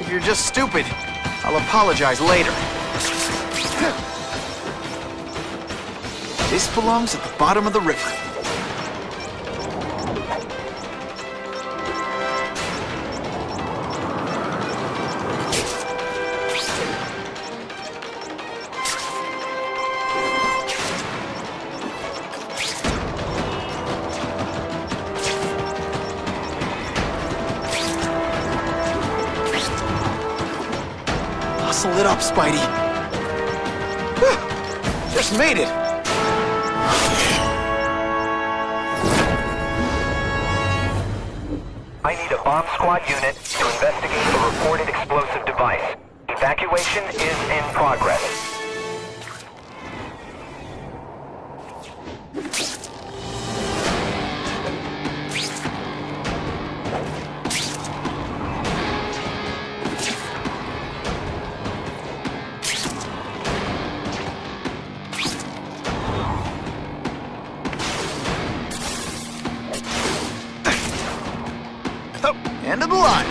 If you're just stupid, I'll apologize later. This belongs at the bottom of the river. Hustle it up, Spidey. Just made it. I need a bomb squad unit to investigate the reported explosive device. Evacuation is in progress. End of the line.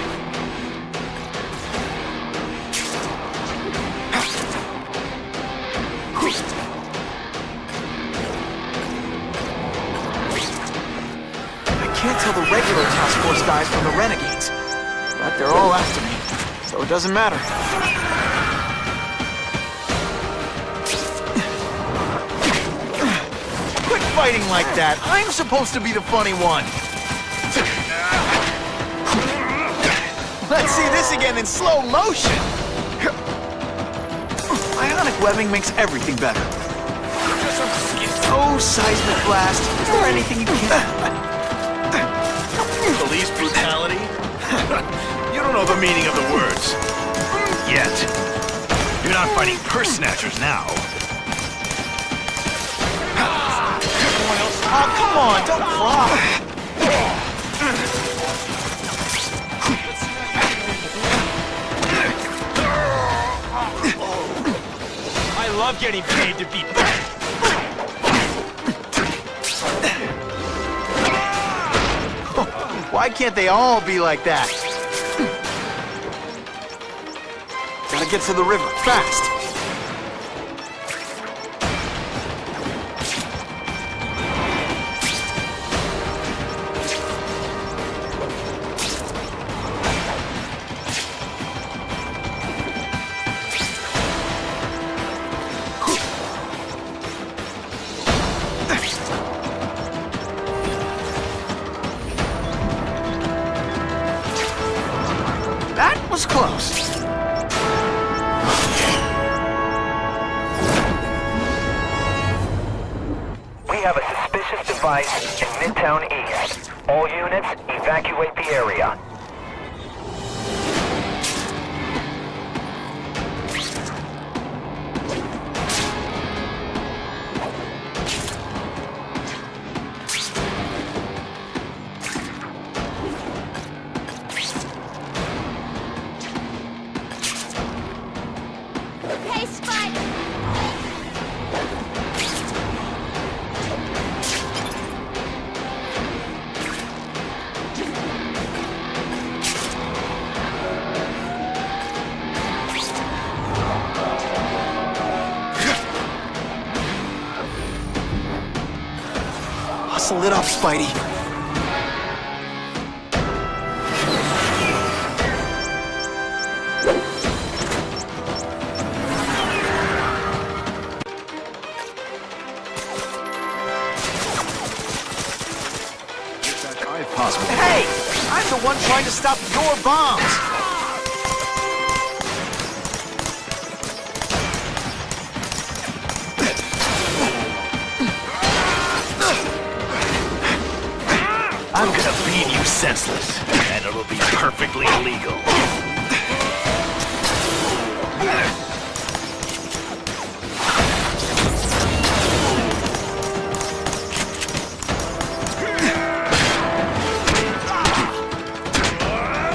I can't tell the regular task force guys from the renegades, but they're all after me, so it doesn't matter. Quit fighting like that. I'm supposed to be the funny one. Let's see this again in slow motion! Ionic webbing makes everything better. Oh, seismic blast. Is there anything you can... Police brutality? You don't know the meaning of the words. Yet. You're not fighting purse snatchers now. Oh, come on, don't cry. I love getting paid to be bad. Why can't they all be like that? Gotta get to the river, fast! That was close. We have a suspicious device in Midtown East. All units, evacuate the area. Hey, Spider! Muscle it up, Spidey. Hey! I'm the one trying to stop your bombs! I'm gonna beat you senseless, and it'll be perfectly legal.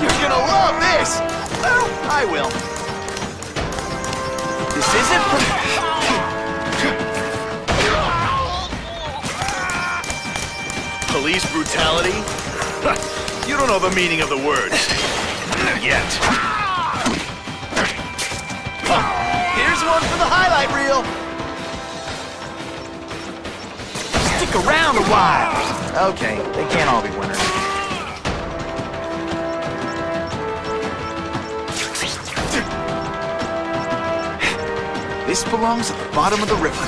You're gonna love this! Well, I will. This isn't Police brutality? You don't know the meaning of the words. Yet. Here's one for the highlight reel. Stick around a while. Okay, they can't all be winners. This belongs at the bottom of the river.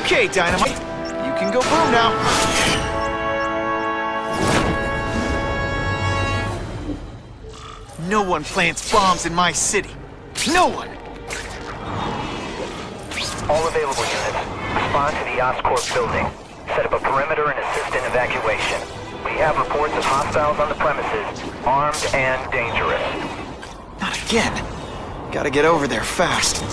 Okay, Dynamite. You can go boom now. No one plants bombs in my city. No one! All available units, respond to the Oscorp building. Set up a perimeter and assist in evacuation. We have reports of hostiles on the premises, armed and dangerous. Not again. Gotta get over there fast.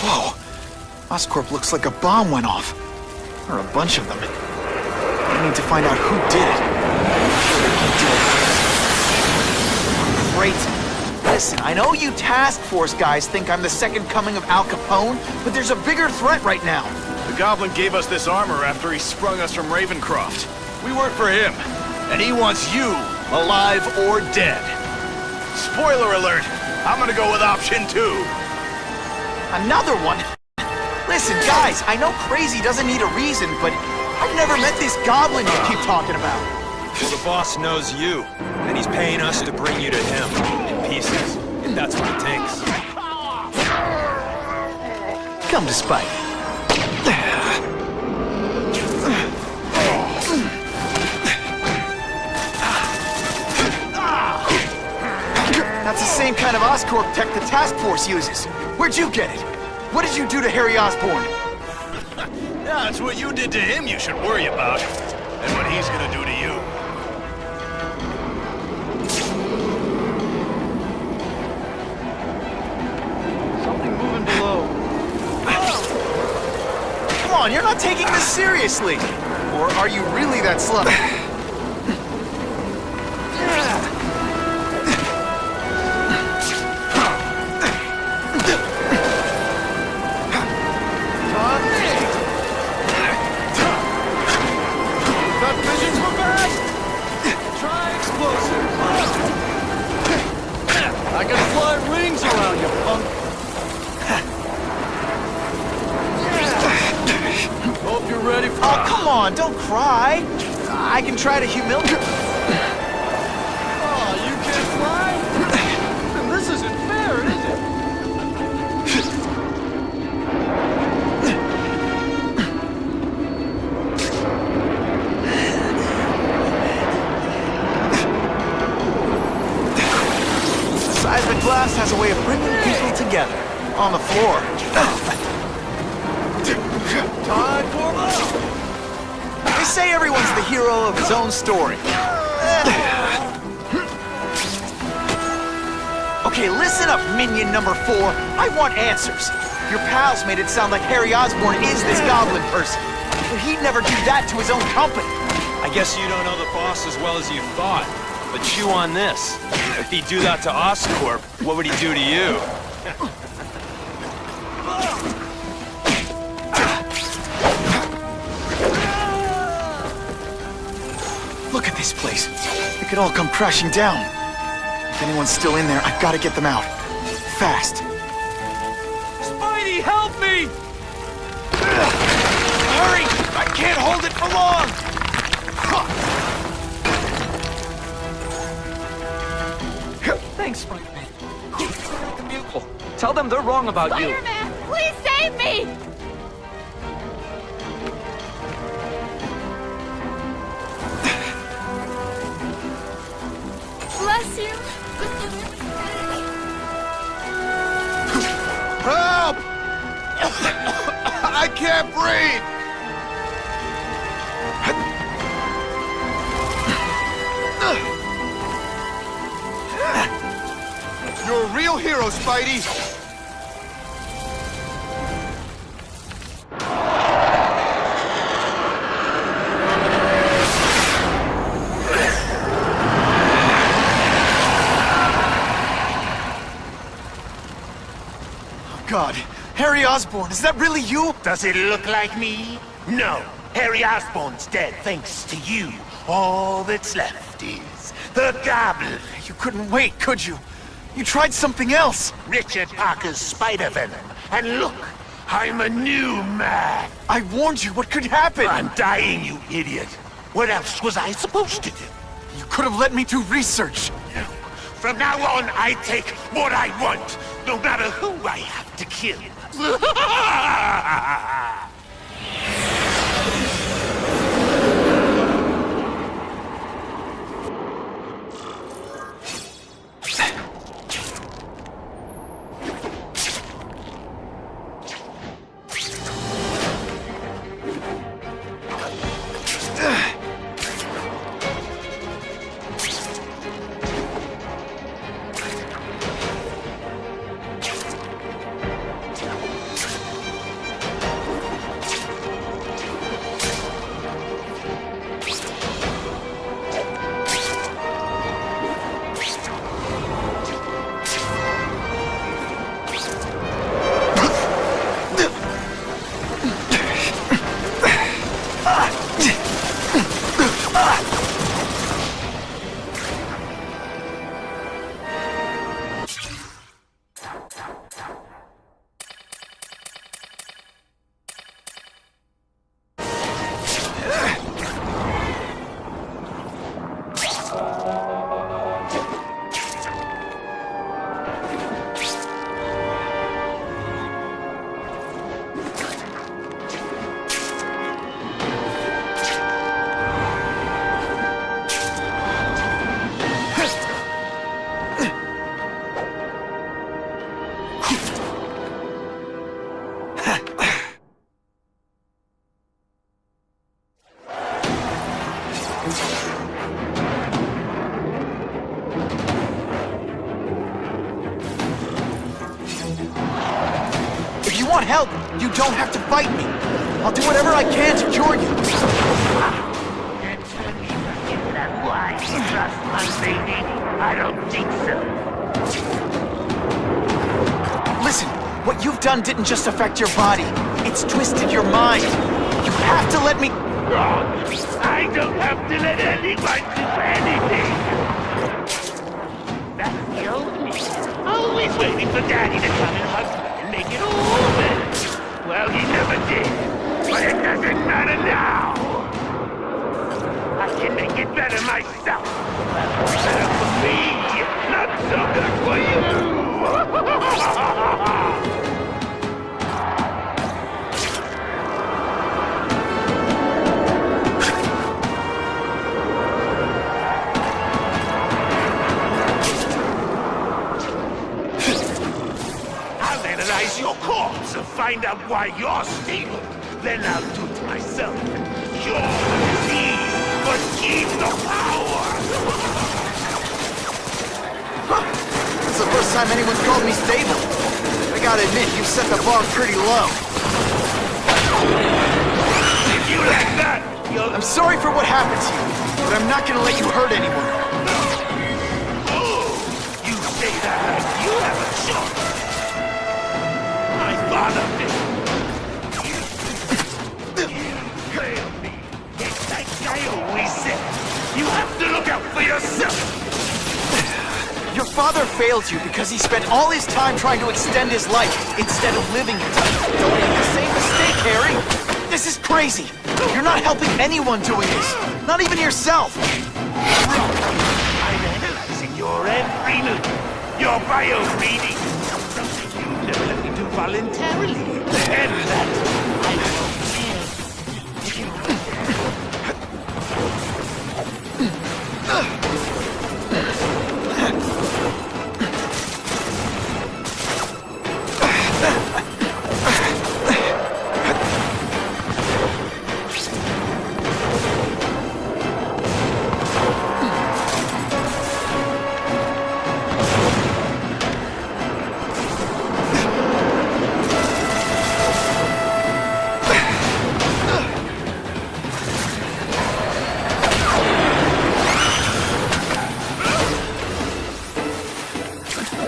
Whoa! Oscorp looks like a bomb went off. Or a bunch of them. I need to find out who did it. Great. Listen, I know you task force guys think I'm the second coming of Al Capone, but there's a bigger threat right now. The Goblin gave us this armor after he sprung us from Ravencroft. We work for him, and he wants you alive or dead. Spoiler alert, I'm gonna go with option 2. Another one? Listen, guys, I know crazy doesn't need a reason, but I've never met this goblin you keep talking about. Well, the boss knows you, and he's paying us to bring you to him, in pieces, if that's what it takes. Come to Spike. That's the same kind of Oscorp tech the task force uses. Where'd you get it? What did you do to Harry Osborn? Yeah, it's what you did to him you should worry about. And what he's gonna do to you. Something moving below. Come on, you're not taking this seriously. Or are you really that slow? I can fly rings around you, punk. Hope you're ready for... Oh, come on, don't cry. I can try to humiliate... Oh, you can't fly? Then this isn't fair, is it? Seismic blast has a way of bringing people together. On the floor. Time for more! They say everyone's the hero of his own story. Okay, listen up, minion number 4. I want answers. Your pals made it sound like Harry Osborn is this goblin person. But he'd never do that to his own company. I guess you don't know the boss as well as you thought. But chew on this. If he'd do that to Oscorp, what would he do to you? Look at this place. It could all come crashing down. If anyone's still in there, I've got to get them out. Fast. Spidey, help me! Hurry! I can't hold it for long! Thanks, Spider-Man. Tell them they're wrong about you. Spider-Man, please save me! Bless you. Help! I can't breathe! You're a real hero, Spidey! God, Harry Osborn, is that really you? Does it look like me? No. Harry Osborn's dead thanks to you. All that's left is the Goblin. You couldn't wait, could you? You tried something else. Richard Parker's spider venom. And look, I'm a new man. I warned you, what could happen? I'm dying, you idiot. What else was I supposed to do? You could have let me do research. No. From now on, I take what I want, no matter who I have to kill. If you want help, you don't have to fight me. I'll do whatever I can to cure you. Why? Trust my baby? I don't think so. Listen, what you've done didn't just affect your body. It's twisted your mind. You have to let me... I don't have to let anyone do anything. That's the old me. Always waiting for Daddy to come and hug me and make it all better. Well, he never did. But it doesn't matter now. I can make it better myself. Better for me, not so good for you. I'll analyze your corpse and find out why you're stable. Then I'll do it myself. Cure the disease, but keep the power! It's the first last time anyone's called me stable. I gotta admit, you set the bar pretty low. If you like that, you'll... I'm sorry for what happened to you, but I'm not gonna let you hurt anyone. Oh, you say that you have a shot. My father did. You failed me. It's like I always said. You have to look out for yourself. Your father failed you because he spent all his time trying to extend his life instead of living it. Don't make the same mistake, Harry. This is crazy. You're not helping anyone doing this. Not even yourself. I'm analyzing your every move. Your bio reading. Something you never let me do voluntarily. And that I don't care.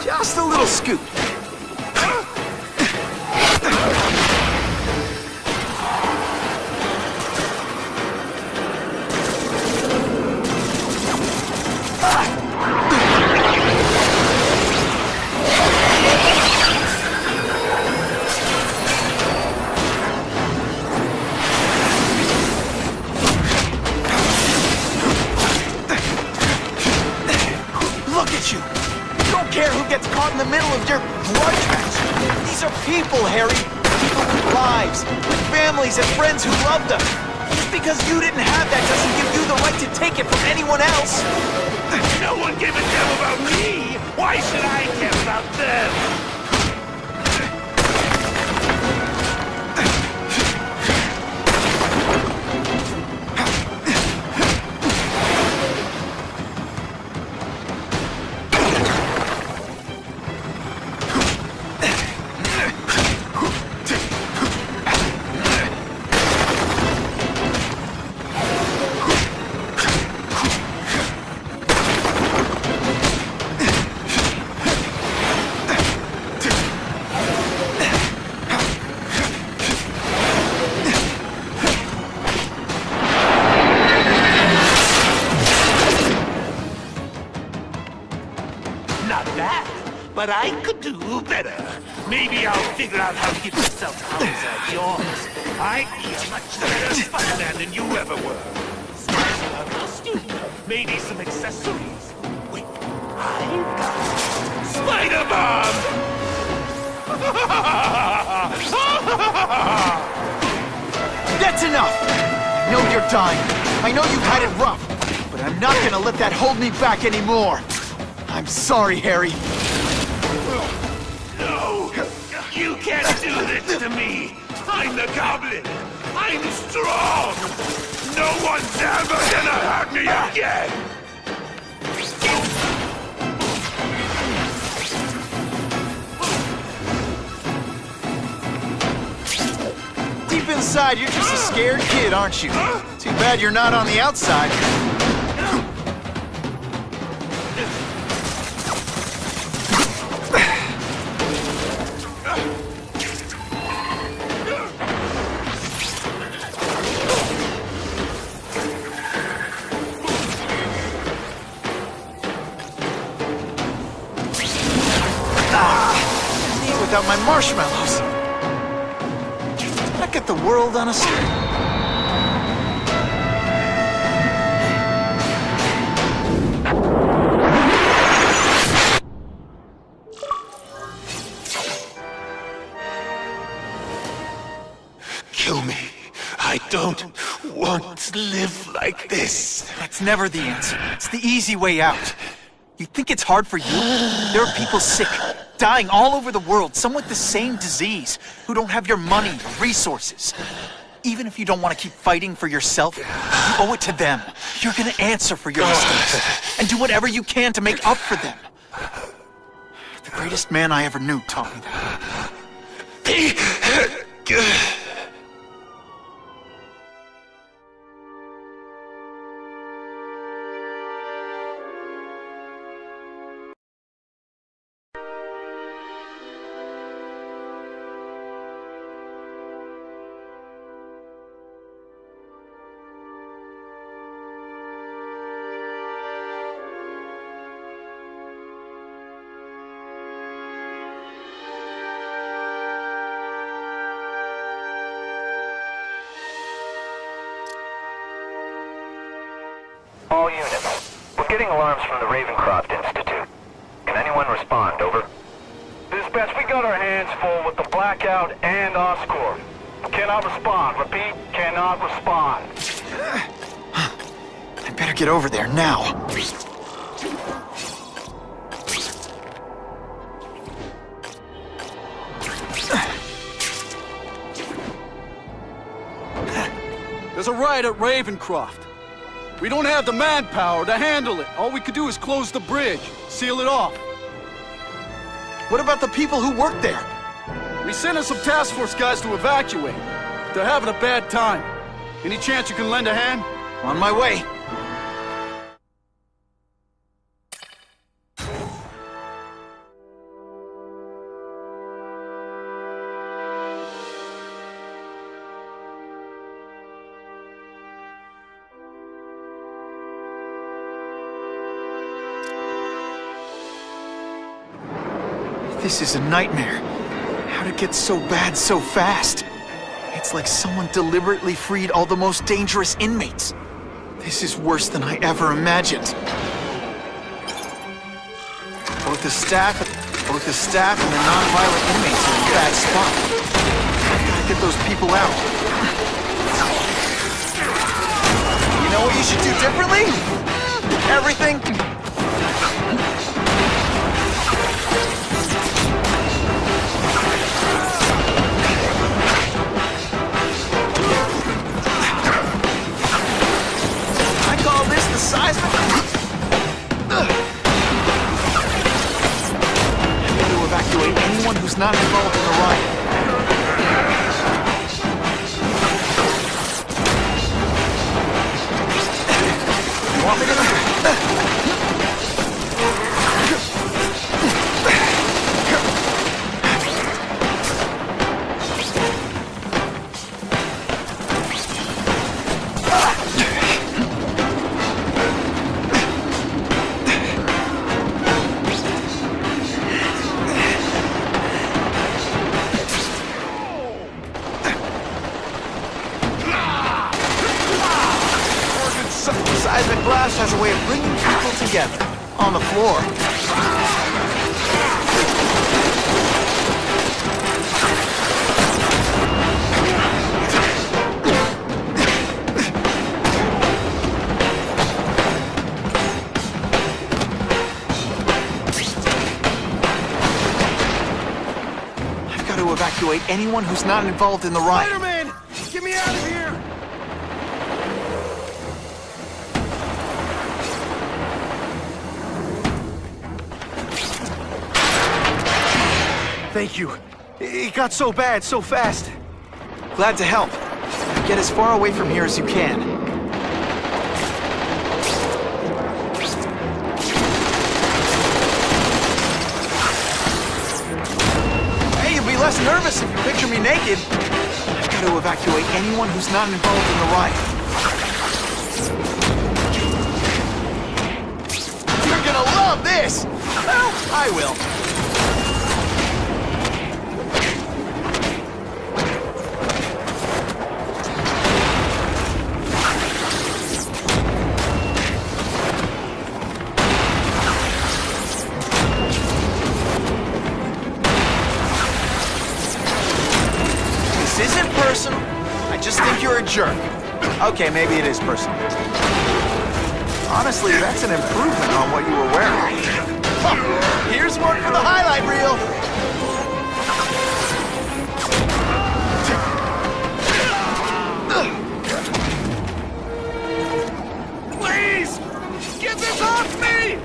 Just a little scoop. Look at you! Don't care who gets caught in the middle of your grudge match. These are people, Harry. People with lives, with families and friends who love them. Just because you didn't have that doesn't give you the right to take it from anyone else. No one gave a damn about me. Why should I care about them? Not bad, but I could do better. Maybe I'll figure out how to give myself powers like yours. I'd be a much better Spider-Man than you ever were. Special costume, maybe some accessories. Wait, I've got Spider-Bomb! That's enough! I know you're dying. I know you've had it rough. But I'm not gonna let that hold me back anymore. I'm sorry, Harry. No! You can't do this to me! I'm the Goblin! I'm strong! No one's ever gonna hurt me again! Deep inside, you're just a scared kid, aren't you? Too bad you're not on the outside. Without my marshmallows. Back at the world on a string. Kill me. I don't want to live like this. That's never the answer. It's the easy way out. You think it's hard for you? There are people sick, dying all over the world, some with the same disease, who don't have your money or resources. Even if you don't want to keep fighting for yourself, you owe it to them. You're gonna answer for your mistakes, and do whatever you can to make up for them. The greatest man I ever knew taught me that. All units. We're getting alarms from the Ravencroft Institute. Can anyone respond? Over. Dispatch, we got our hands full with the Blackout and Oscorp. Cannot respond. Repeat, cannot respond. I better get over there now. There's a riot at Ravencroft. We don't have the manpower to handle it. All we could do is close the bridge, seal it off. What about the people who work there? We sent in some task force guys to evacuate. They're having a bad time. Any chance you can lend a hand? On my way. This is a nightmare. How'd it get so bad so fast? It's like someone deliberately freed all the most dangerous inmates. This is worse than I ever imagined. Both the staff and the non-violent inmates are in a bad spot. I've gotta get those people out. You know what you should do differently? Everything. Seismic. I need to evacuate anyone who's not involved in the riot. You want me to? Seismic blast has a way of bringing people together on the floor. I've got to evacuate anyone who's not involved in the riot. Spider-Man! Get me out of here! Thank you. It got so bad, so fast. Glad to help. Get as far away from here as you can. Hey, you'll be less nervous if you picture me naked. I've got to evacuate anyone who's not involved in the riot. You're gonna love this! Well, I will. This isn't personal. I just think you're a jerk. Okay, maybe it is personal. Honestly, that's an improvement on what you were wearing. Here's one for the highlight reel. Please! Get this off me!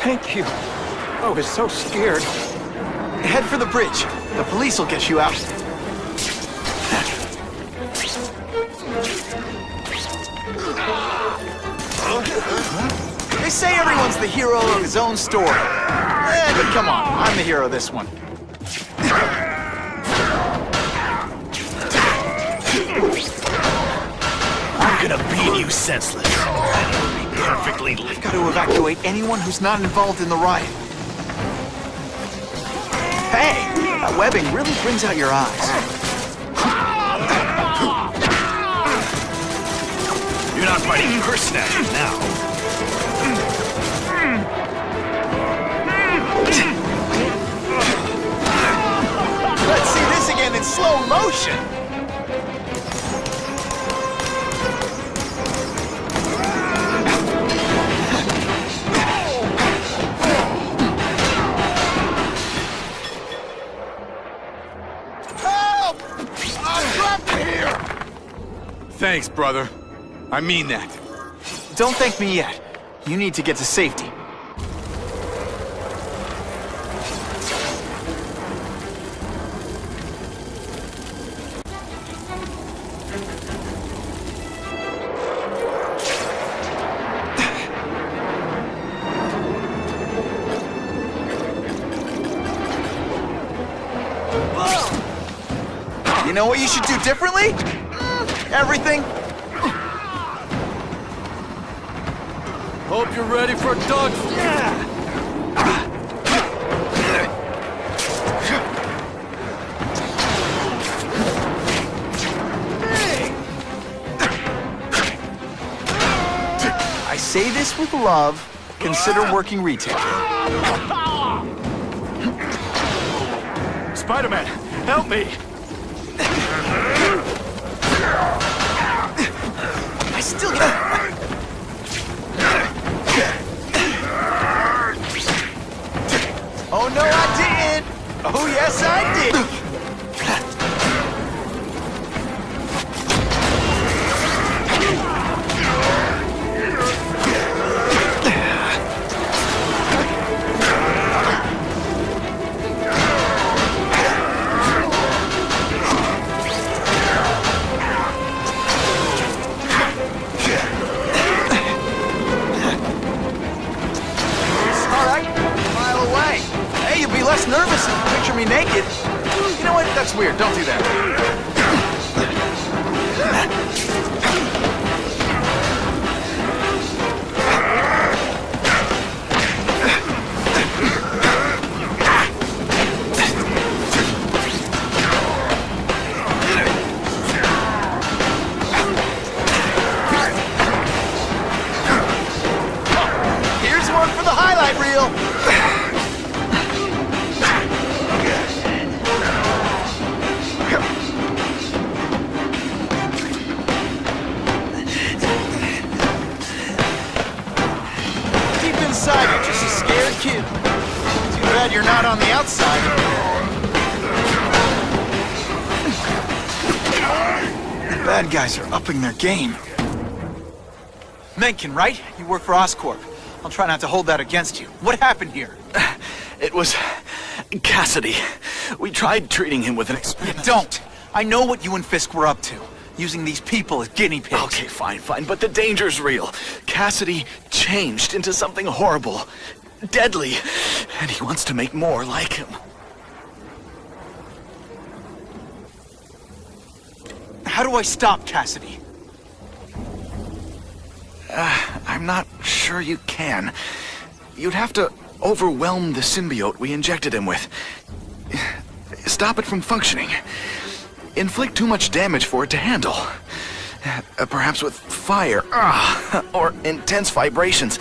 Thank you. I was so scared. Head for the bridge. The police will get you out. They say everyone's the hero of his own story. But come on, I'm the hero of this one. I'm gonna beat you senseless. It'll be perfectly legal. I've got to evacuate anyone who's not involved in the riot. Hey, that webbing really brings out your eyes. You're not fighting purse snatchers now. Let's see this again in slow motion. Help! I'm trapped here! Thanks, brother. I mean that. Don't thank me yet. You need to get to safety. You know what you should do differently? Everything. Hope you're ready for a dog. I say this with love. Consider working retail. Spider-Man, help me! I still get... Oh no, I didn't! Oh yes, I did! Less nervous if you picture me naked. You know what? That's weird. Don't do that. Here's one for the highlight reel. You're just a scared kid. Too bad you're not on the outside. The bad guys are upping their game. Mencken, right? You work for Oscorp. I'll try not to hold that against you. What happened here? It was Cassidy. We tried treating him with an experiment. You don't. I know what you and Fisk were up to. Using these people as guinea pigs. Okay, fine, but the danger's real. Cassidy changed into something horrible, deadly, and he wants to make more like him. How do I stop Cassidy? I'm not sure you can. You'd have to overwhelm the symbiote we injected him with. Stop it from functioning. Inflict too much damage for it to handle. Perhaps with fire, or intense vibrations.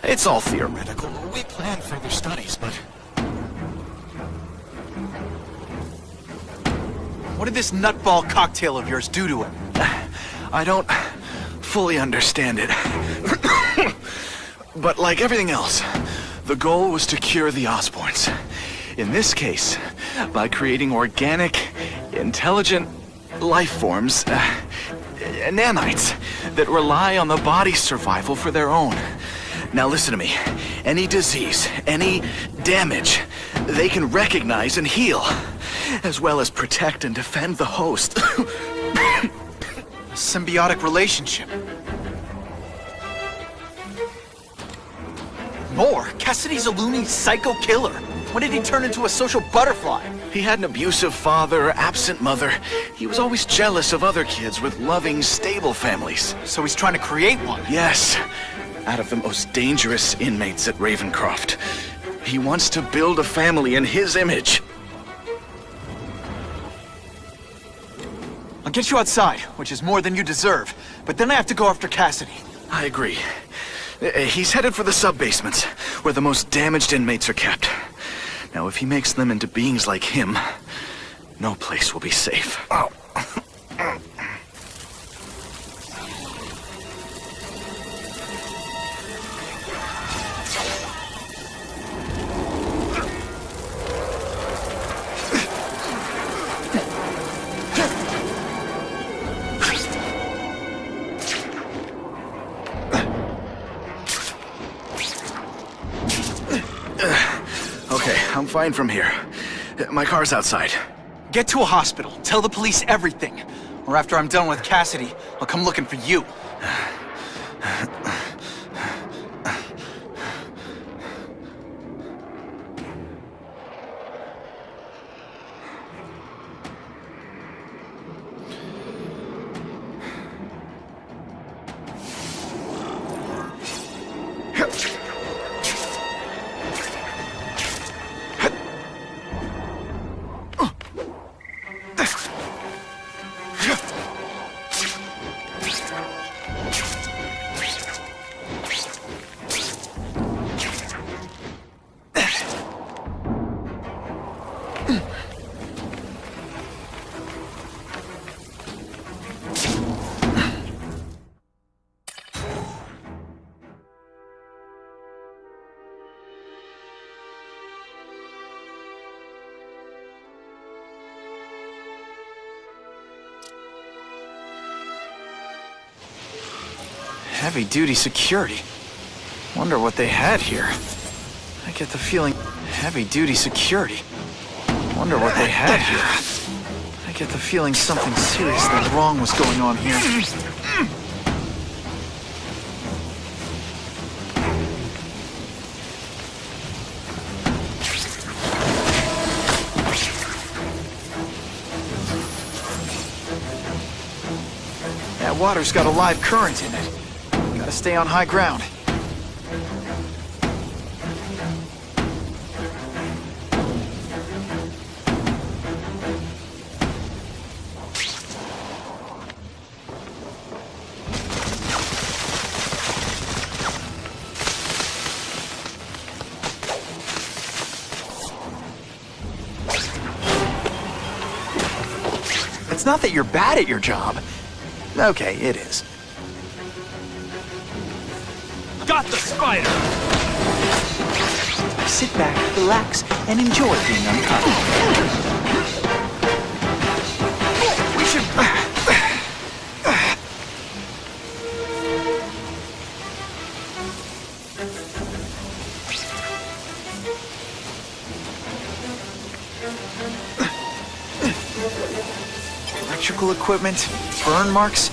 It's all theoretical. We plan further studies, but... What did this nutball cocktail of yours do to him? I don't fully understand it. But like everything else, the goal was to cure the Osborns. In this case, by creating organic, intelligent life forms, nanites, that rely on the body's survival for their own. Now listen to me. any disease, any damage, they can recognize and heal, as well as protect and defend the host. Symbiotic relationship. More? Cassidy's a loony psycho killer. When did he turn into a social butterfly? He had an abusive father, absent mother. He was always jealous of other kids with loving, stable families. So he's trying to create one? Yes. Out of the most dangerous inmates at Ravencroft. He wants to build a family in his image. I'll get you outside, which is more than you deserve. But then I have to go after Cassidy. I agree. He's headed for the sub-basements, where the most damaged inmates are kept. Now, if he makes them into beings like him, no place will be safe. Oh. Okay, I'm fine from here. My car's outside. Get to a hospital. Tell the police everything. Or after I'm done with Cassidy, I'll come looking for you. Heavy-duty security. Wonder what they had here. I get the feeling... Heavy-duty security. Wonder what they had here. I get the feeling something seriously wrong was going on here. That water's got a live current in it. Gotta stay on high ground. It's not that you're bad at your job. Okay, it is. Got the spider! Sit back, relax, and enjoy being unconscious. We should... Electrical equipment, burn marks.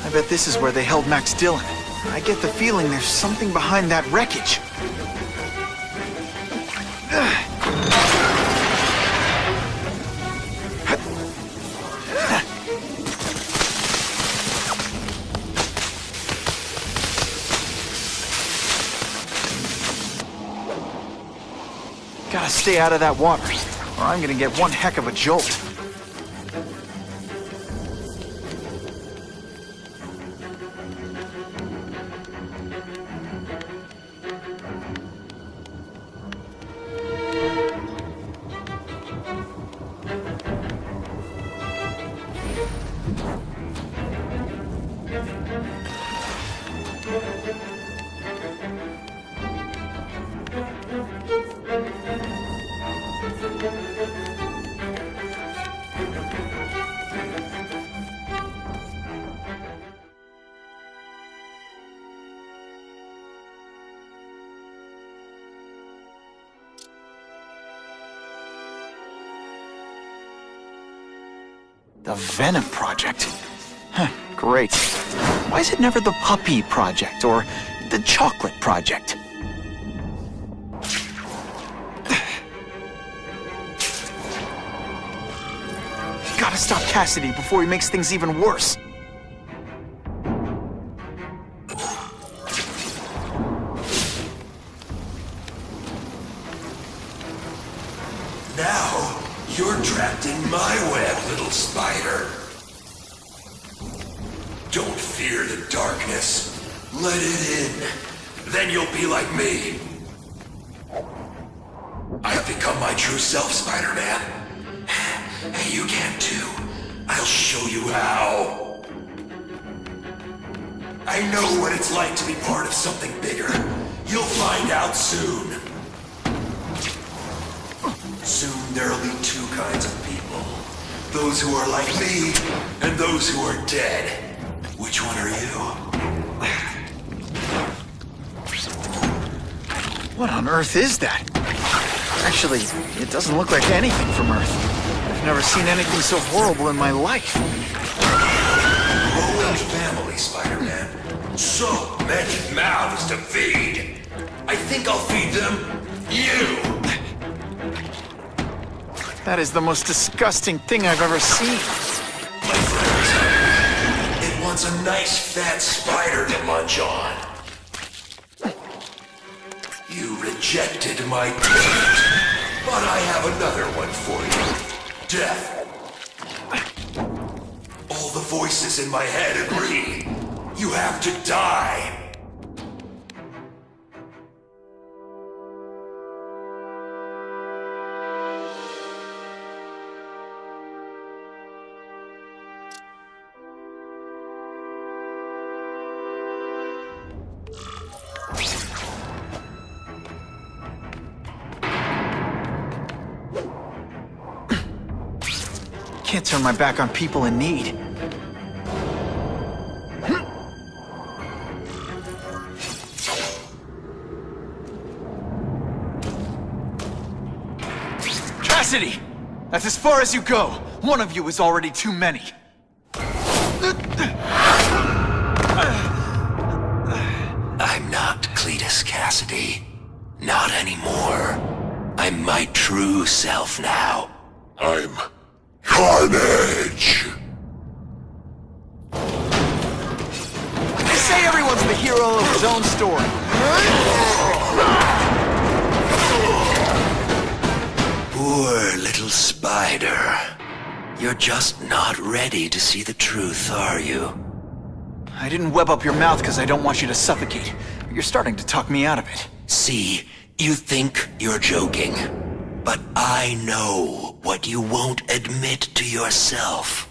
I bet this is where they held Max Dillon. I get the feeling there's something behind that wreckage. Gotta stay out of that water, or I'm gonna get one heck of a jolt. The Venom Project? Huh, great. Why is it never the Puppy Project or the Chocolate Project? Gotta stop Cassidy before he makes things even worse. Now, you're trapped in my web, little spider. Don't fear the darkness. Let it in. Then you'll be like me. I've become my true self, Spider-Man. Hey, you can too. I'll show you how. I know what it's like to be part of something bigger. You'll find out soon. Soon there'll be two kinds of people. Those who are like me, and those who are dead. Which one are you? What on earth is that? Actually, it doesn't look like anything from Earth. I've never seen anything so horrible in my life. Growing family, Spider-Man. So many mouths to feed. I think I'll feed them you. That is the most disgusting thing I've ever seen. My friends, it wants a nice fat spider to munch on. You rejected my gift, but I have another one for you. Death. All the voices in my head agree. You have to die. Can't turn my back on people in need. Cassidy! That's as far as you go. One of you is already too many. I'm not Cletus Cassidy. Not anymore. I'm my true self now. I'm Carnage! They say everyone's the hero of his own story. Poor little spider. You're just not ready to see the truth, are you? I didn't web up your mouth because I don't want you to suffocate. But you're starting to talk me out of it. See, you think you're joking. But I know what you won't admit to yourself.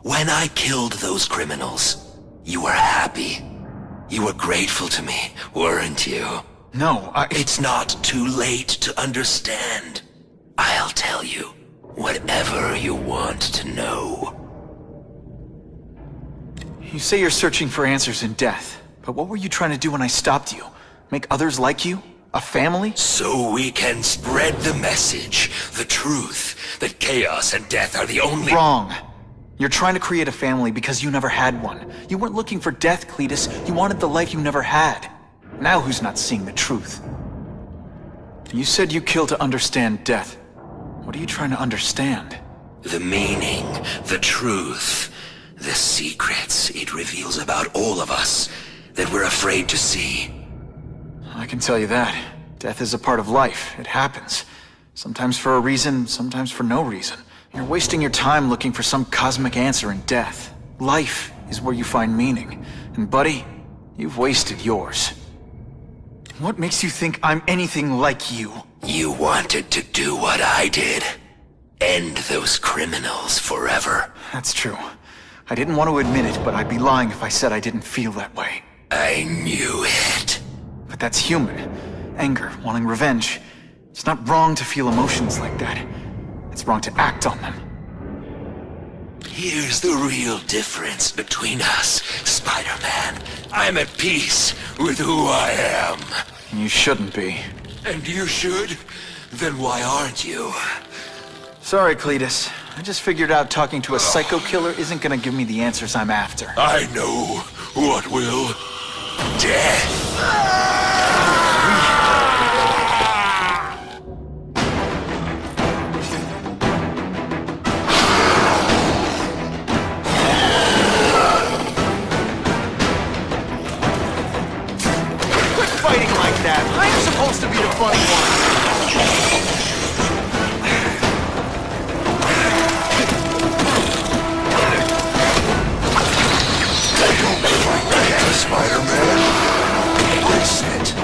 When I killed those criminals, you were happy. You were grateful to me, weren't you? No, It's not too late to understand. I'll tell you whatever you want to know. You say you're searching for answers in death, but what were you trying to do when I stopped you? Make others like you? A family? So we can spread the message, the truth, that chaos and death are the only— Wrong. You're trying to create a family because you never had one. You weren't looking for death, Cletus. You wanted the life you never had. Now who's not seeing the truth? You said you kill to understand death. What are you trying to understand? The meaning, the truth, the secrets it reveals about all of us that we're afraid to see. I can tell you that. Death is a part of life. It happens. Sometimes for a reason, sometimes for no reason. You're wasting your time looking for some cosmic answer in death. Life is where you find meaning. And buddy, you've wasted yours. What makes you think I'm anything like you? You wanted to do what I did. End those criminals forever. That's true. I didn't want to admit it, but I'd be lying if I said I didn't feel that way. I knew it. But that's human. Anger, wanting revenge. It's not wrong to feel emotions like that. It's wrong to act on them. Here's the real difference between us, Spider-Man. I'm at peace with who I am. You shouldn't be. And you should? Then why aren't you? Sorry, Cletus. I just figured out talking to a psycho killer isn't gonna give me the answers I'm after. I know what will. Death. Quit fighting like that. I'm supposed to be the funny one. Spider-Man. Embrace it.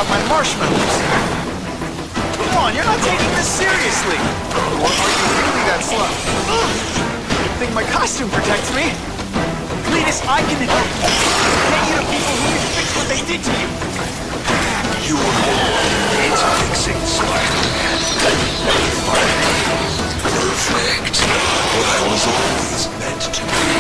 My marshmallows. Come on, you're not taking this seriously. Or are you really that slow? Good thing my costume protects me. Cletus, I can help you. Get you to people who can fix what they did to you. You were born into fixing Spider-Man. Perfect. What I was always meant to be.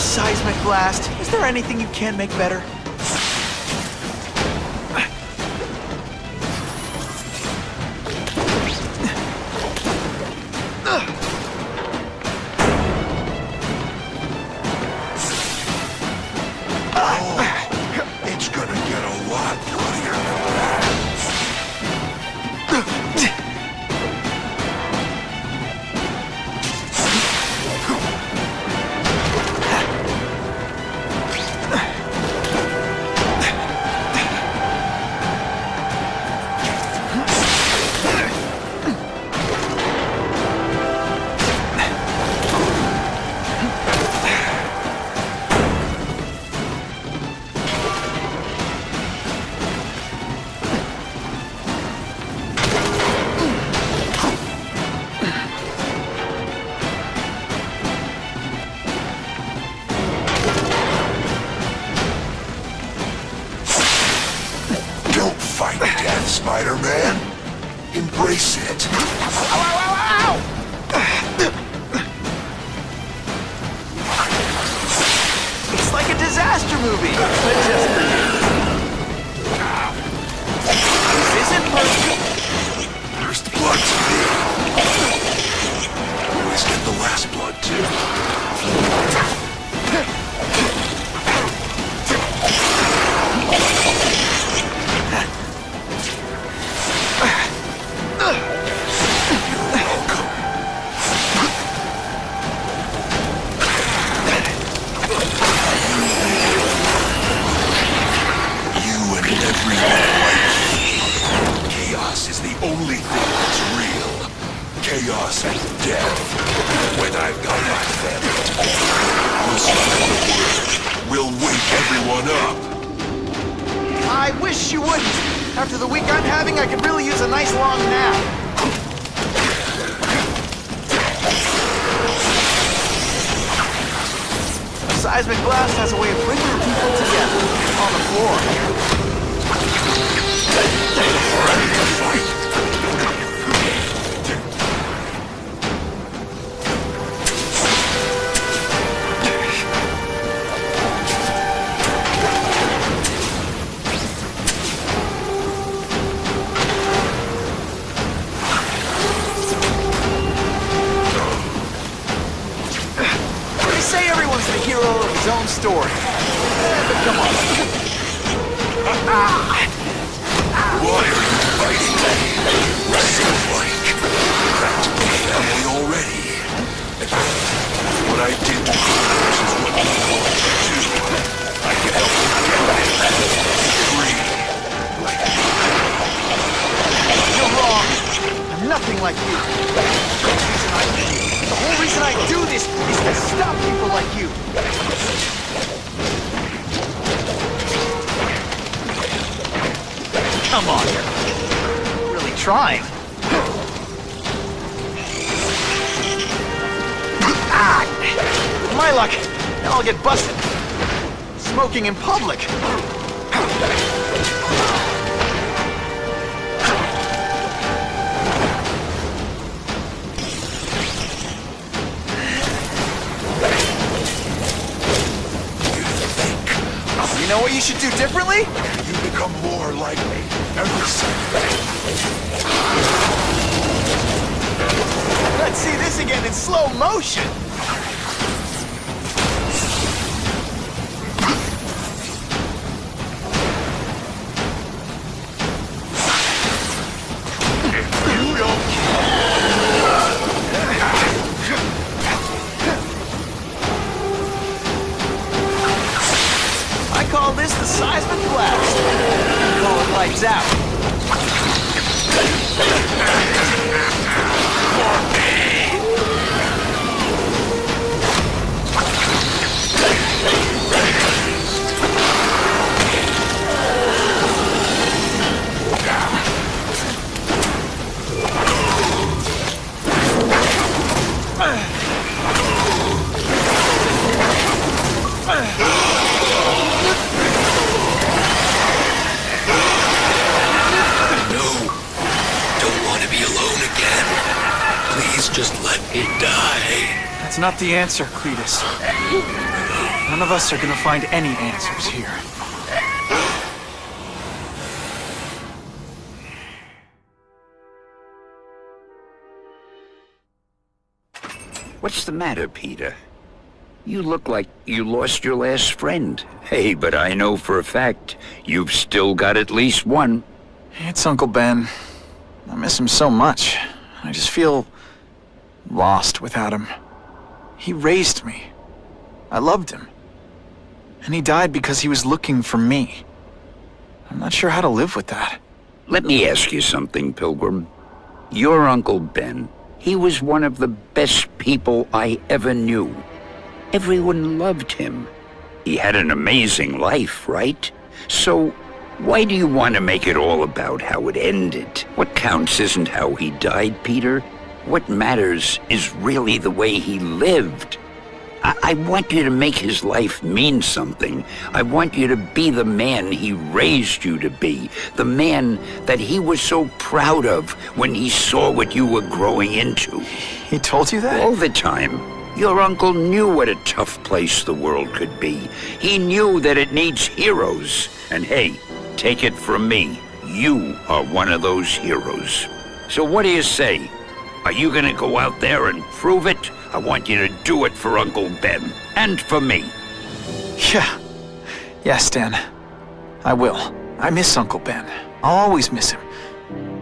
Seismic blast. Is there anything you can't make better? It's gonna get a lot bloodier than that. Spider-Man. Embrace it. It's like a disaster movie, but just for you. This isn't perfect. There's blood to me. Always get the last blood, too. everyone like me. Chaos is the only thing that's real. Chaos and death. When I've got my family, we'll spread the word. We'll wake everyone up. I wish you wouldn't. After the week I'm having, I could really use a nice long nap. A seismic blast has a way of bringing people together on the floor. Ready to fight. His own story. But come on. Why are you fighting me? Seems like practically family already. What I did to Carnage is what you want to do. I can help you get it free. You're wrong. I'm nothing like you. The whole reason I do this is to stop people like you. Come on. You're really trying. My luck. Now I'll get busted. Smoking in public. You know what you should do differently? You become more like me every second. Let's see this again in slow motion. You don't I call this the seismic blast. I call it lights out. Just let me die. That's not the answer, Cletus. None of us are gonna find any answers here. What's the matter, Peter? You look like you lost your last friend. Hey, but I know for a fact you've still got at least one. It's Uncle Ben. I miss him so much. I just feel lost without him. He raised me. I loved him. And he died because he was looking for me. I'm not sure how to live with that. Let me ask you something, Pilgrim. Your Uncle Ben, he was one of the best people I ever knew. Everyone loved him. He had an amazing life, right? So, why do you want to make it all about how it ended? What counts isn't how he died, Peter. What matters is really the way he lived. I want you to make his life mean something. I want you to be the man he raised you to be. The man that he was so proud of when he saw what you were growing into. He told you that? All the time. Your uncle knew what a tough place the world could be. He knew that it needs heroes. And hey, take it from me, you are one of those heroes. So what do you say? Are you gonna go out there and prove it? I want you to do it for Uncle Ben, and for me. Yeah. Yes, Dan. I will. I miss Uncle Ben. I'll always miss him.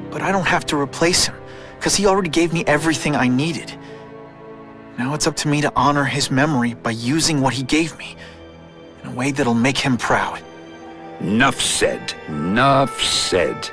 But I don't have to replace him, because he already gave me everything I needed. Now it's up to me to honor his memory by using what he gave me, in a way that'll make him proud. Nuff said. Nuff said.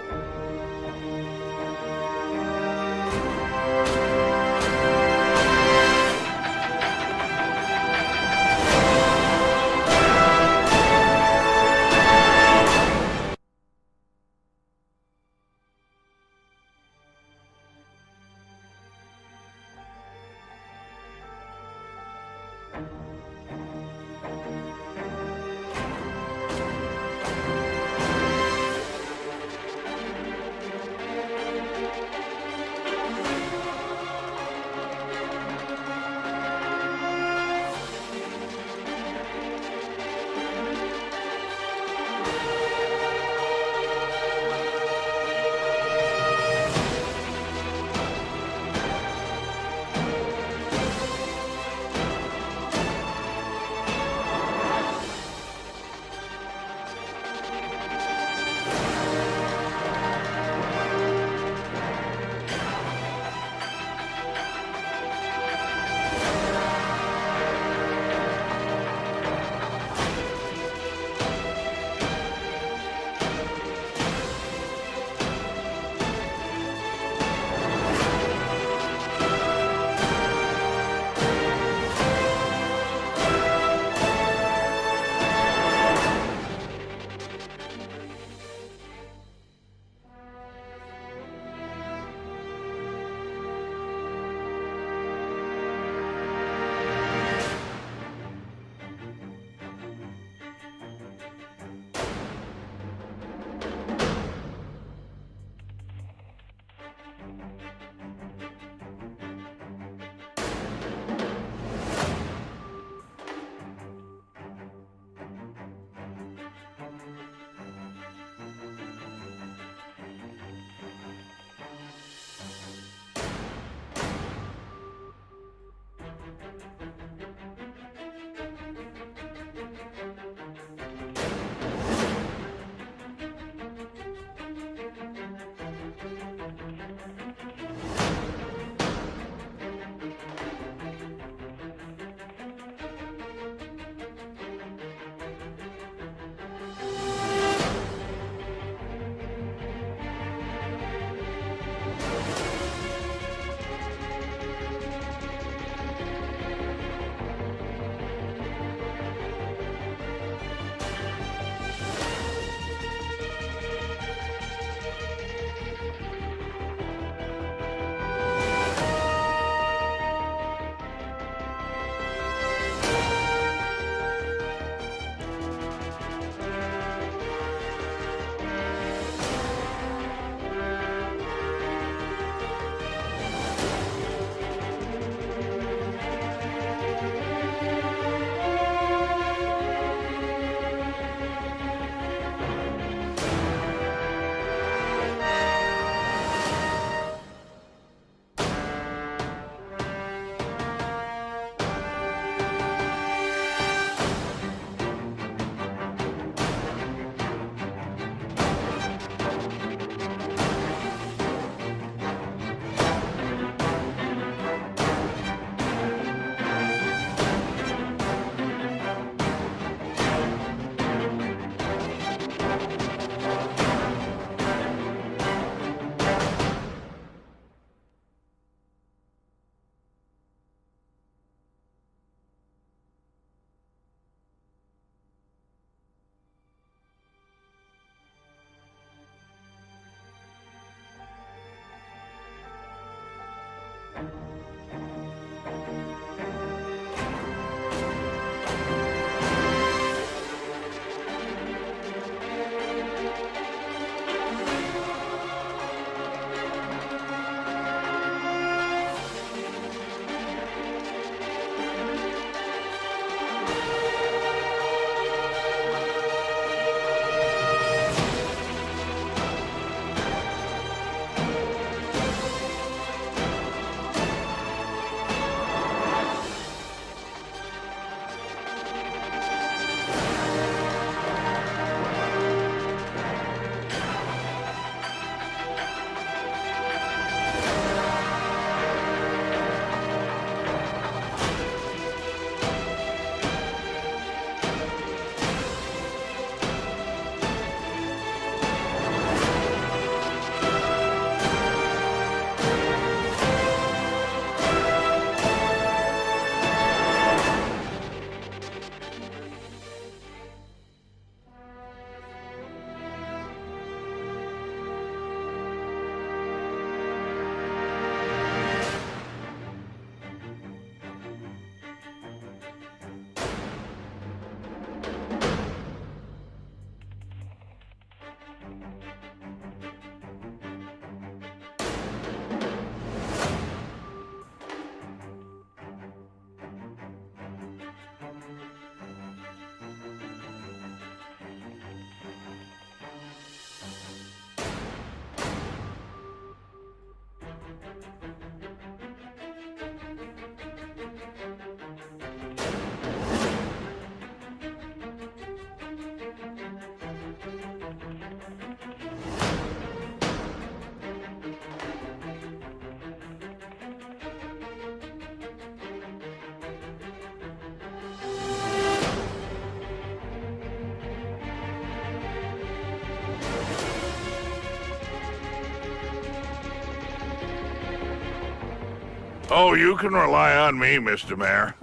Oh, you can rely on me, Mr. Mayor.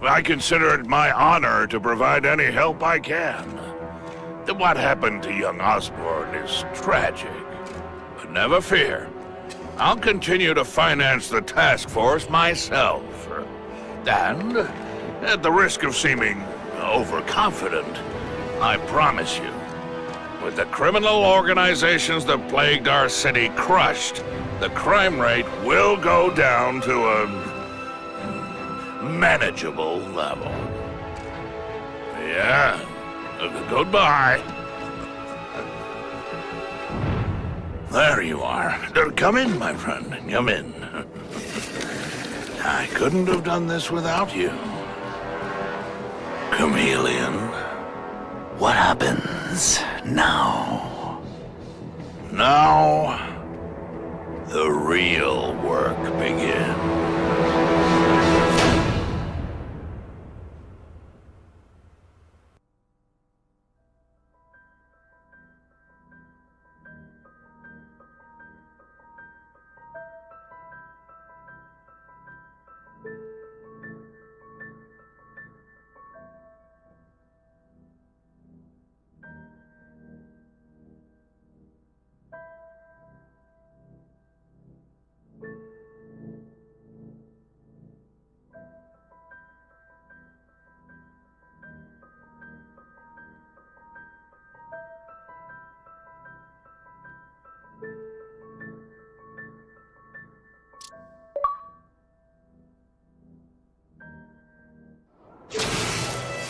I consider it my honor to provide any help I can. What happened to young Osborn is tragic. But never fear. I'll continue to finance the task force myself. And, at the risk of seeming overconfident, I promise you, with the criminal organizations that plagued our city crushed, the crime rate will go down to a manageable level. Yeah, goodbye. There you are. Come in, my friend. Come in. I couldn't have done this without you. Chameleon. What happens now? Now, the real work begins.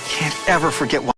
Can't ever forget what